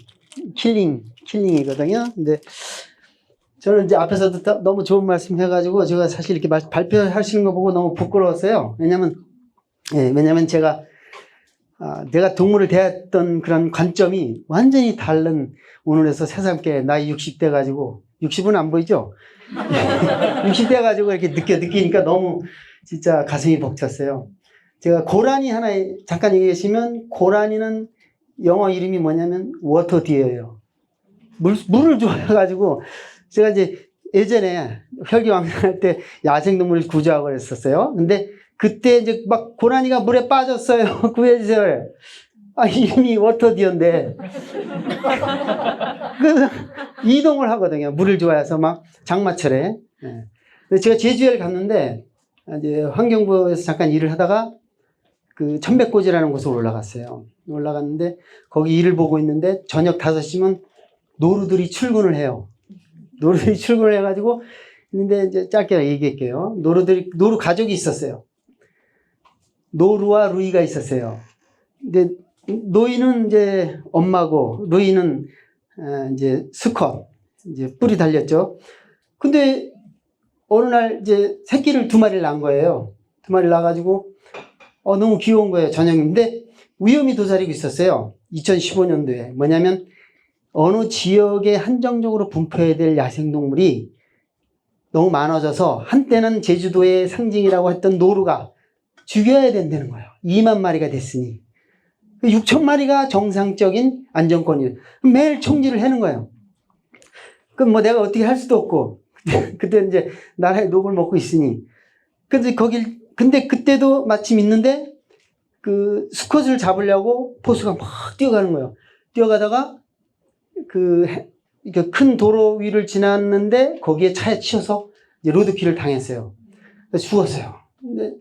[SPEAKER 2] 킬링이거든요. 근데 저는 이제 앞에서도 너무 좋은 말씀 해가지고 제가 사실 이렇게 발표하시는 거 보고 너무 부끄러웠어요. 왜냐면 제가 동물을 대했던 그런 관점이 완전히 다른 오늘에서 새삼께 나이 60대 가지고 60은 안 보이죠? 60대 가지고 이렇게 느끼니까 너무 진짜 가슴이 벅찼어요. 제가 고라니 하나 잠깐 얘기하시면 고라니는 영어 이름이 뭐냐면 워터 디어예요. 물을 좋아해가지고 제가 이제 예전에 혈기왕성할 때 야생동물 구조하고 그랬었어요. 근데 그때 이제 막 고라니가 물에 빠졌어요. 구해주세요. 이름이 워터 디어인데. 그래서 이동을 하거든요. 물을 좋아해서 막 장마철에. 근데 제가 제주에 갔는데 이제 환경부에서 잠깐 일을 하다가 그 천백고지라는 곳으로 올라갔어요. 올라갔는데 거기 일을 보고 있는데 저녁 5시면 노루들이 출근을 해요. 노루들이 출근을 해가지고 있는데 이제 짧게 얘기할게요. 노루 가족이 있었어요. 노루와 루이가 있었어요. 근데 노이는 이제 엄마고 루이는 이제 수컷, 이제 뿔이 달렸죠. 근데 어느 날 이제 새끼를 2마리를 낳은 거예요. 2마리를 낳아가지고 너무 귀여운 거예요. 저녁인데 위험이 도사리고 있었어요. 2015년도에 뭐냐면 어느 지역에 한정적으로 분포해야 될 야생동물이 너무 많아져서 한때는 제주도의 상징이라고 했던 노루가 죽여야 된다는 거예요. 2만 마리가 됐으니 6천 마리가 정상적인 안정권이에요. 매일 총질을 하는 거예요. 그럼 뭐 내가 어떻게 할 수도 없고 그때 이제 나라의 녹을 먹고 있으니 근데 그때도 마침 있는데 그 수컷을 잡으려고 포수가 막 뛰어가는 거예요. 뛰어가다가 그 큰 도로 위를 지났는데 거기에 차에 치여서 이제 로드킬을 당했어요. 그래서 죽었어요. 근데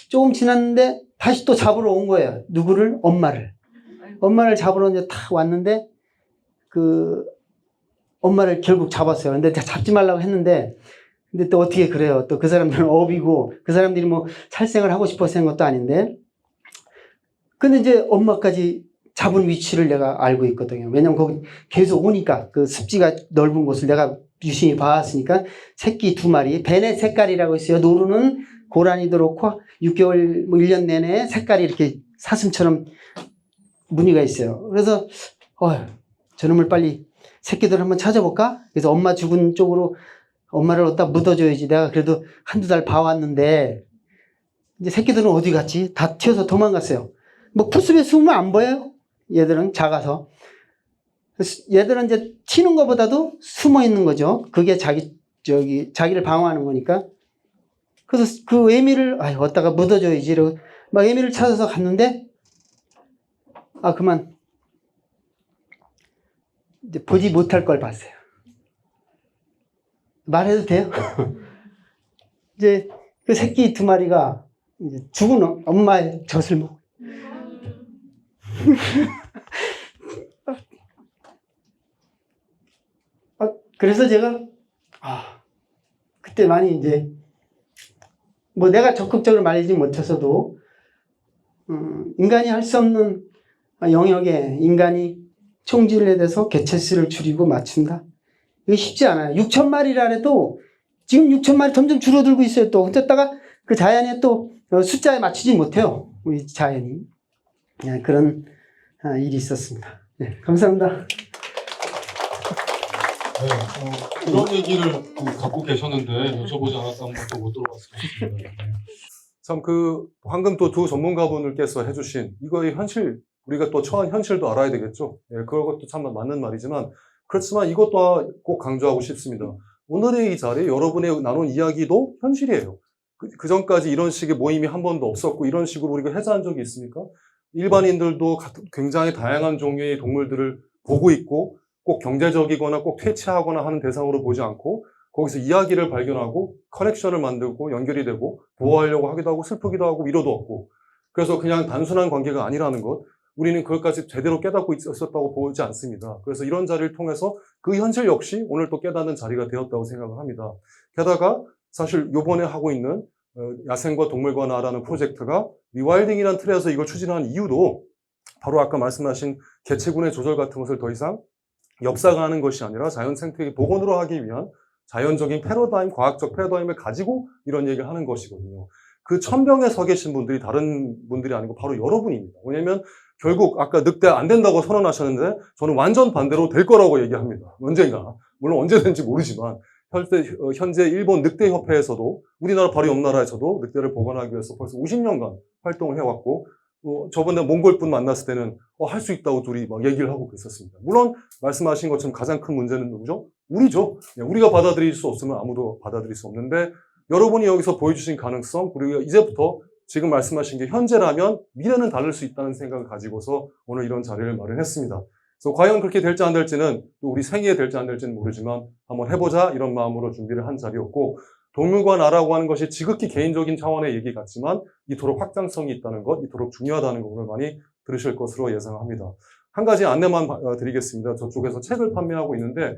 [SPEAKER 2] 조금 지났는데 다시 또 잡으러 온 거예요. 누구를? 엄마를 잡으러 이제 탁 왔는데 그 엄마를 결국 잡았어요. 근데 잡지 말라고 했는데 근데 또 어떻게 그래요? 또 그 사람들은 업이고 그 사람들이 뭐 살생을 하고 싶어서 한 것도 아닌데 근데 이제 엄마까지 잡은 위치를 내가 알고 있거든요. 왜냐면 거기 계속 오니까 그 습지가 넓은 곳을 내가 유심히 봐왔으니까 새끼 2마리 베네 색깔이라고 있어요. 노루는 고라니도 그렇고 6개월 뭐 1년 내내 색깔이 이렇게 사슴처럼 무늬가 있어요. 그래서 저놈을 빨리 새끼들 한번 찾아볼까? 그래서 엄마 죽은 쪽으로 엄마를 어디다 묻어줘야지. 내가 그래도 1-2달 봐왔는데 이제 새끼들은 어디 갔지? 다 튀어서 도망갔어요. 뭐 풀숲에 숨으면 안 보여요. 얘들은 작아서. 얘들은 이제 튀는 것보다도 숨어 있는 거죠. 그게 자기를 방어하는 거니까. 그래서 그 애미를 어디다가 묻어줘야지. 이러고 막 애미를 찾아서 갔는데 그만 이제 보지 못할 걸 봤어요. 말해도 돼요? 이제 그 새끼 2마리가 이제 죽은 엄마의 젖을 먹고 그래서 제가 그때 많이 이제 뭐 내가 적극적으로 말리지 못해서도 인간이 할 수 없는 영역에 인간이 총질에 대해서 개체수를 줄이고 맞춘다. 이게 쉽지 않아요. 6천 마리라 해도 지금 6천 마리 점점 줄어들고 있어요. 또 그랬다가 그 자연에 또 숫자에 맞추지 못해요. 우리 자연이. 그런 일이 있었습니다. 네, 감사합니다.
[SPEAKER 1] 그런 얘기를 갖고 계셨는데 여쭤보지 않았다면 또 못 들어봤을 것 같습니다. 참 방금 또 두 전문가분들께서 해주신 이거의 현실, 우리가 또 처한 현실도 알아야 되겠죠. 그것도 참 맞는 말이지만 그렇지만 이것도 꼭 강조하고 싶습니다. 오늘의 이 자리에 여러분의 나눈 이야기도 현실이에요. 그 전까지 이런 식의 모임이 한 번도 없었고 이런 식으로 우리가 해제한 적이 있습니까? 일반인들도 굉장히 다양한 종류의 동물들을 보고 있고 꼭 경제적이거나 꼭 퇴치하거나 하는 대상으로 보지 않고 거기서 이야기를 발견하고 커넥션을 만들고 연결이 되고 보호하려고 하기도 하고 슬프기도 하고 위로도 얻고 그래서 그냥 단순한 관계가 아니라는 것 우리는 그것까지 제대로 깨닫고 있었다고 보지 않습니다. 그래서 이런 자리를 통해서 그 현실 역시 오늘 또 깨닫는 자리가 되었다고 생각을 합니다. 게다가 사실 요번에 하고 있는 야생과 동물관화라는 프로젝트가 리와일딩이라는 틀에서 이걸 추진하는 이유도 바로 아까 말씀하신 개체군의 조절 같은 것을 더 이상 엽사가 하는 것이 아니라 자연 생태계 복원으로 하기 위한 자연적인 패러다임, 과학적 패러다임을 가지고 이런 얘기를 하는 것이거든요. 그 천병에 서 계신 분들이 다른 분들이 아니고 바로 여러분입니다. 왜냐면 결국 아까 늑대 안 된다고 선언하셨는데 저는 완전 반대로 될 거라고 얘기합니다. 언젠가. 물론 언제 된지 모르지만 현재 일본 늑대협회에서도 우리나라 바로 옆 나라에서도 늑대를 복원하기 위해서 벌써 50년간 활동을 해왔고 저번에 몽골분 만났을 때는 할 수 있다고 둘이 막 얘기를 하고 그랬었습니다. 물론 말씀하신 것처럼 가장 큰 문제는 누구죠? 우리죠. 우리가 받아들일 수 없으면 아무도 받아들일 수 없는데 여러분이 여기서 보여주신 가능성 그리고 이제부터 지금 말씀하신 게 현재라면 미래는 다를 수 있다는 생각을 가지고서 오늘 이런 자리를 마련했습니다. 그래서 과연 그렇게 될지 안 될지는 또 우리 생애에 될지 안 될지는 모르지만 한번 해보자 이런 마음으로 준비를 한 자리였고 동물관화라고 하는 것이 지극히 개인적인 차원의 얘기 같지만 이토록 확장성이 있다는 것, 이토록 중요하다는 거 오늘 많이 들으실 것으로 예상합니다. 한 가지 안내만 드리겠습니다. 저쪽에서 책을 판매하고 있는데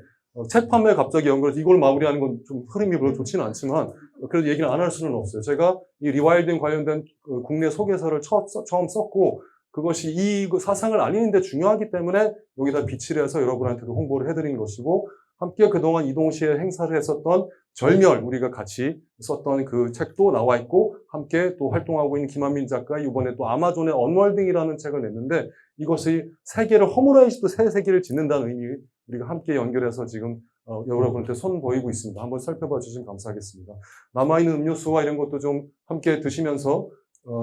[SPEAKER 1] 책 판매 갑자기 연결해서 이걸 마무리하는 건 좀 흐름이 별로 좋지는 않지만 그래도 얘기를 안 할 수는 없어요. 제가 이 리와일딩 관련된 국내 소개서를 처음 썼고 그것이 이 사상을 알리는 데 중요하기 때문에 여기다 비치를 해서 여러분한테도 홍보를 해드린 것이고 함께 그동안 이동시에 행사를 했었던 절멸 우리가 같이 썼던 그 책도 나와 있고 함께 또 활동하고 있는 김한민 작가 이번에 또 아마존의 언월딩이라는 책을 냈는데 이것이 세계를 허물어야지도 새 세계를 짓는다는 의미 우리가 함께 연결해서 지금 여러분한테 손 보이고 있습니다. 한번 살펴봐 주시면 감사하겠습니다. 남아있는 음료수와 이런 것도 좀 함께 드시면서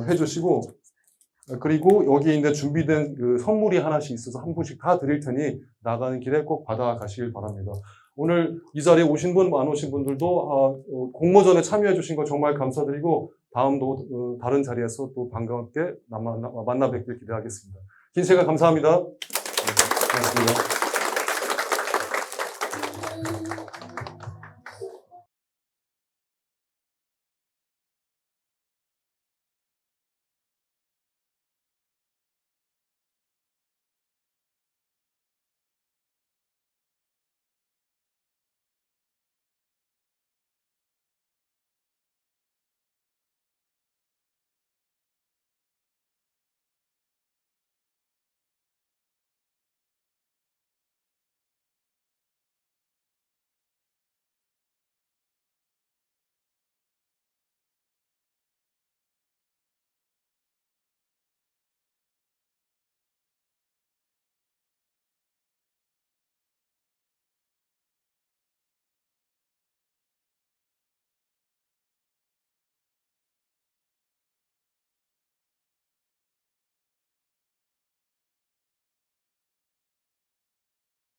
[SPEAKER 1] 해주시고 그리고 여기 있는 준비된 그 선물이 하나씩 있어서 한 분씩 다 드릴 테니 나가는 길에 꼭 받아가시길 바랍니다. 오늘 이 자리에 오신 분, 안 오신 분들도 공모전에 참여해 주신 거 정말 감사드리고 다음도 다른 자리에서 또 반갑게 만나 뵙길 기대하겠습니다. 긴 시간 감사합니다. 네, 고맙습니다.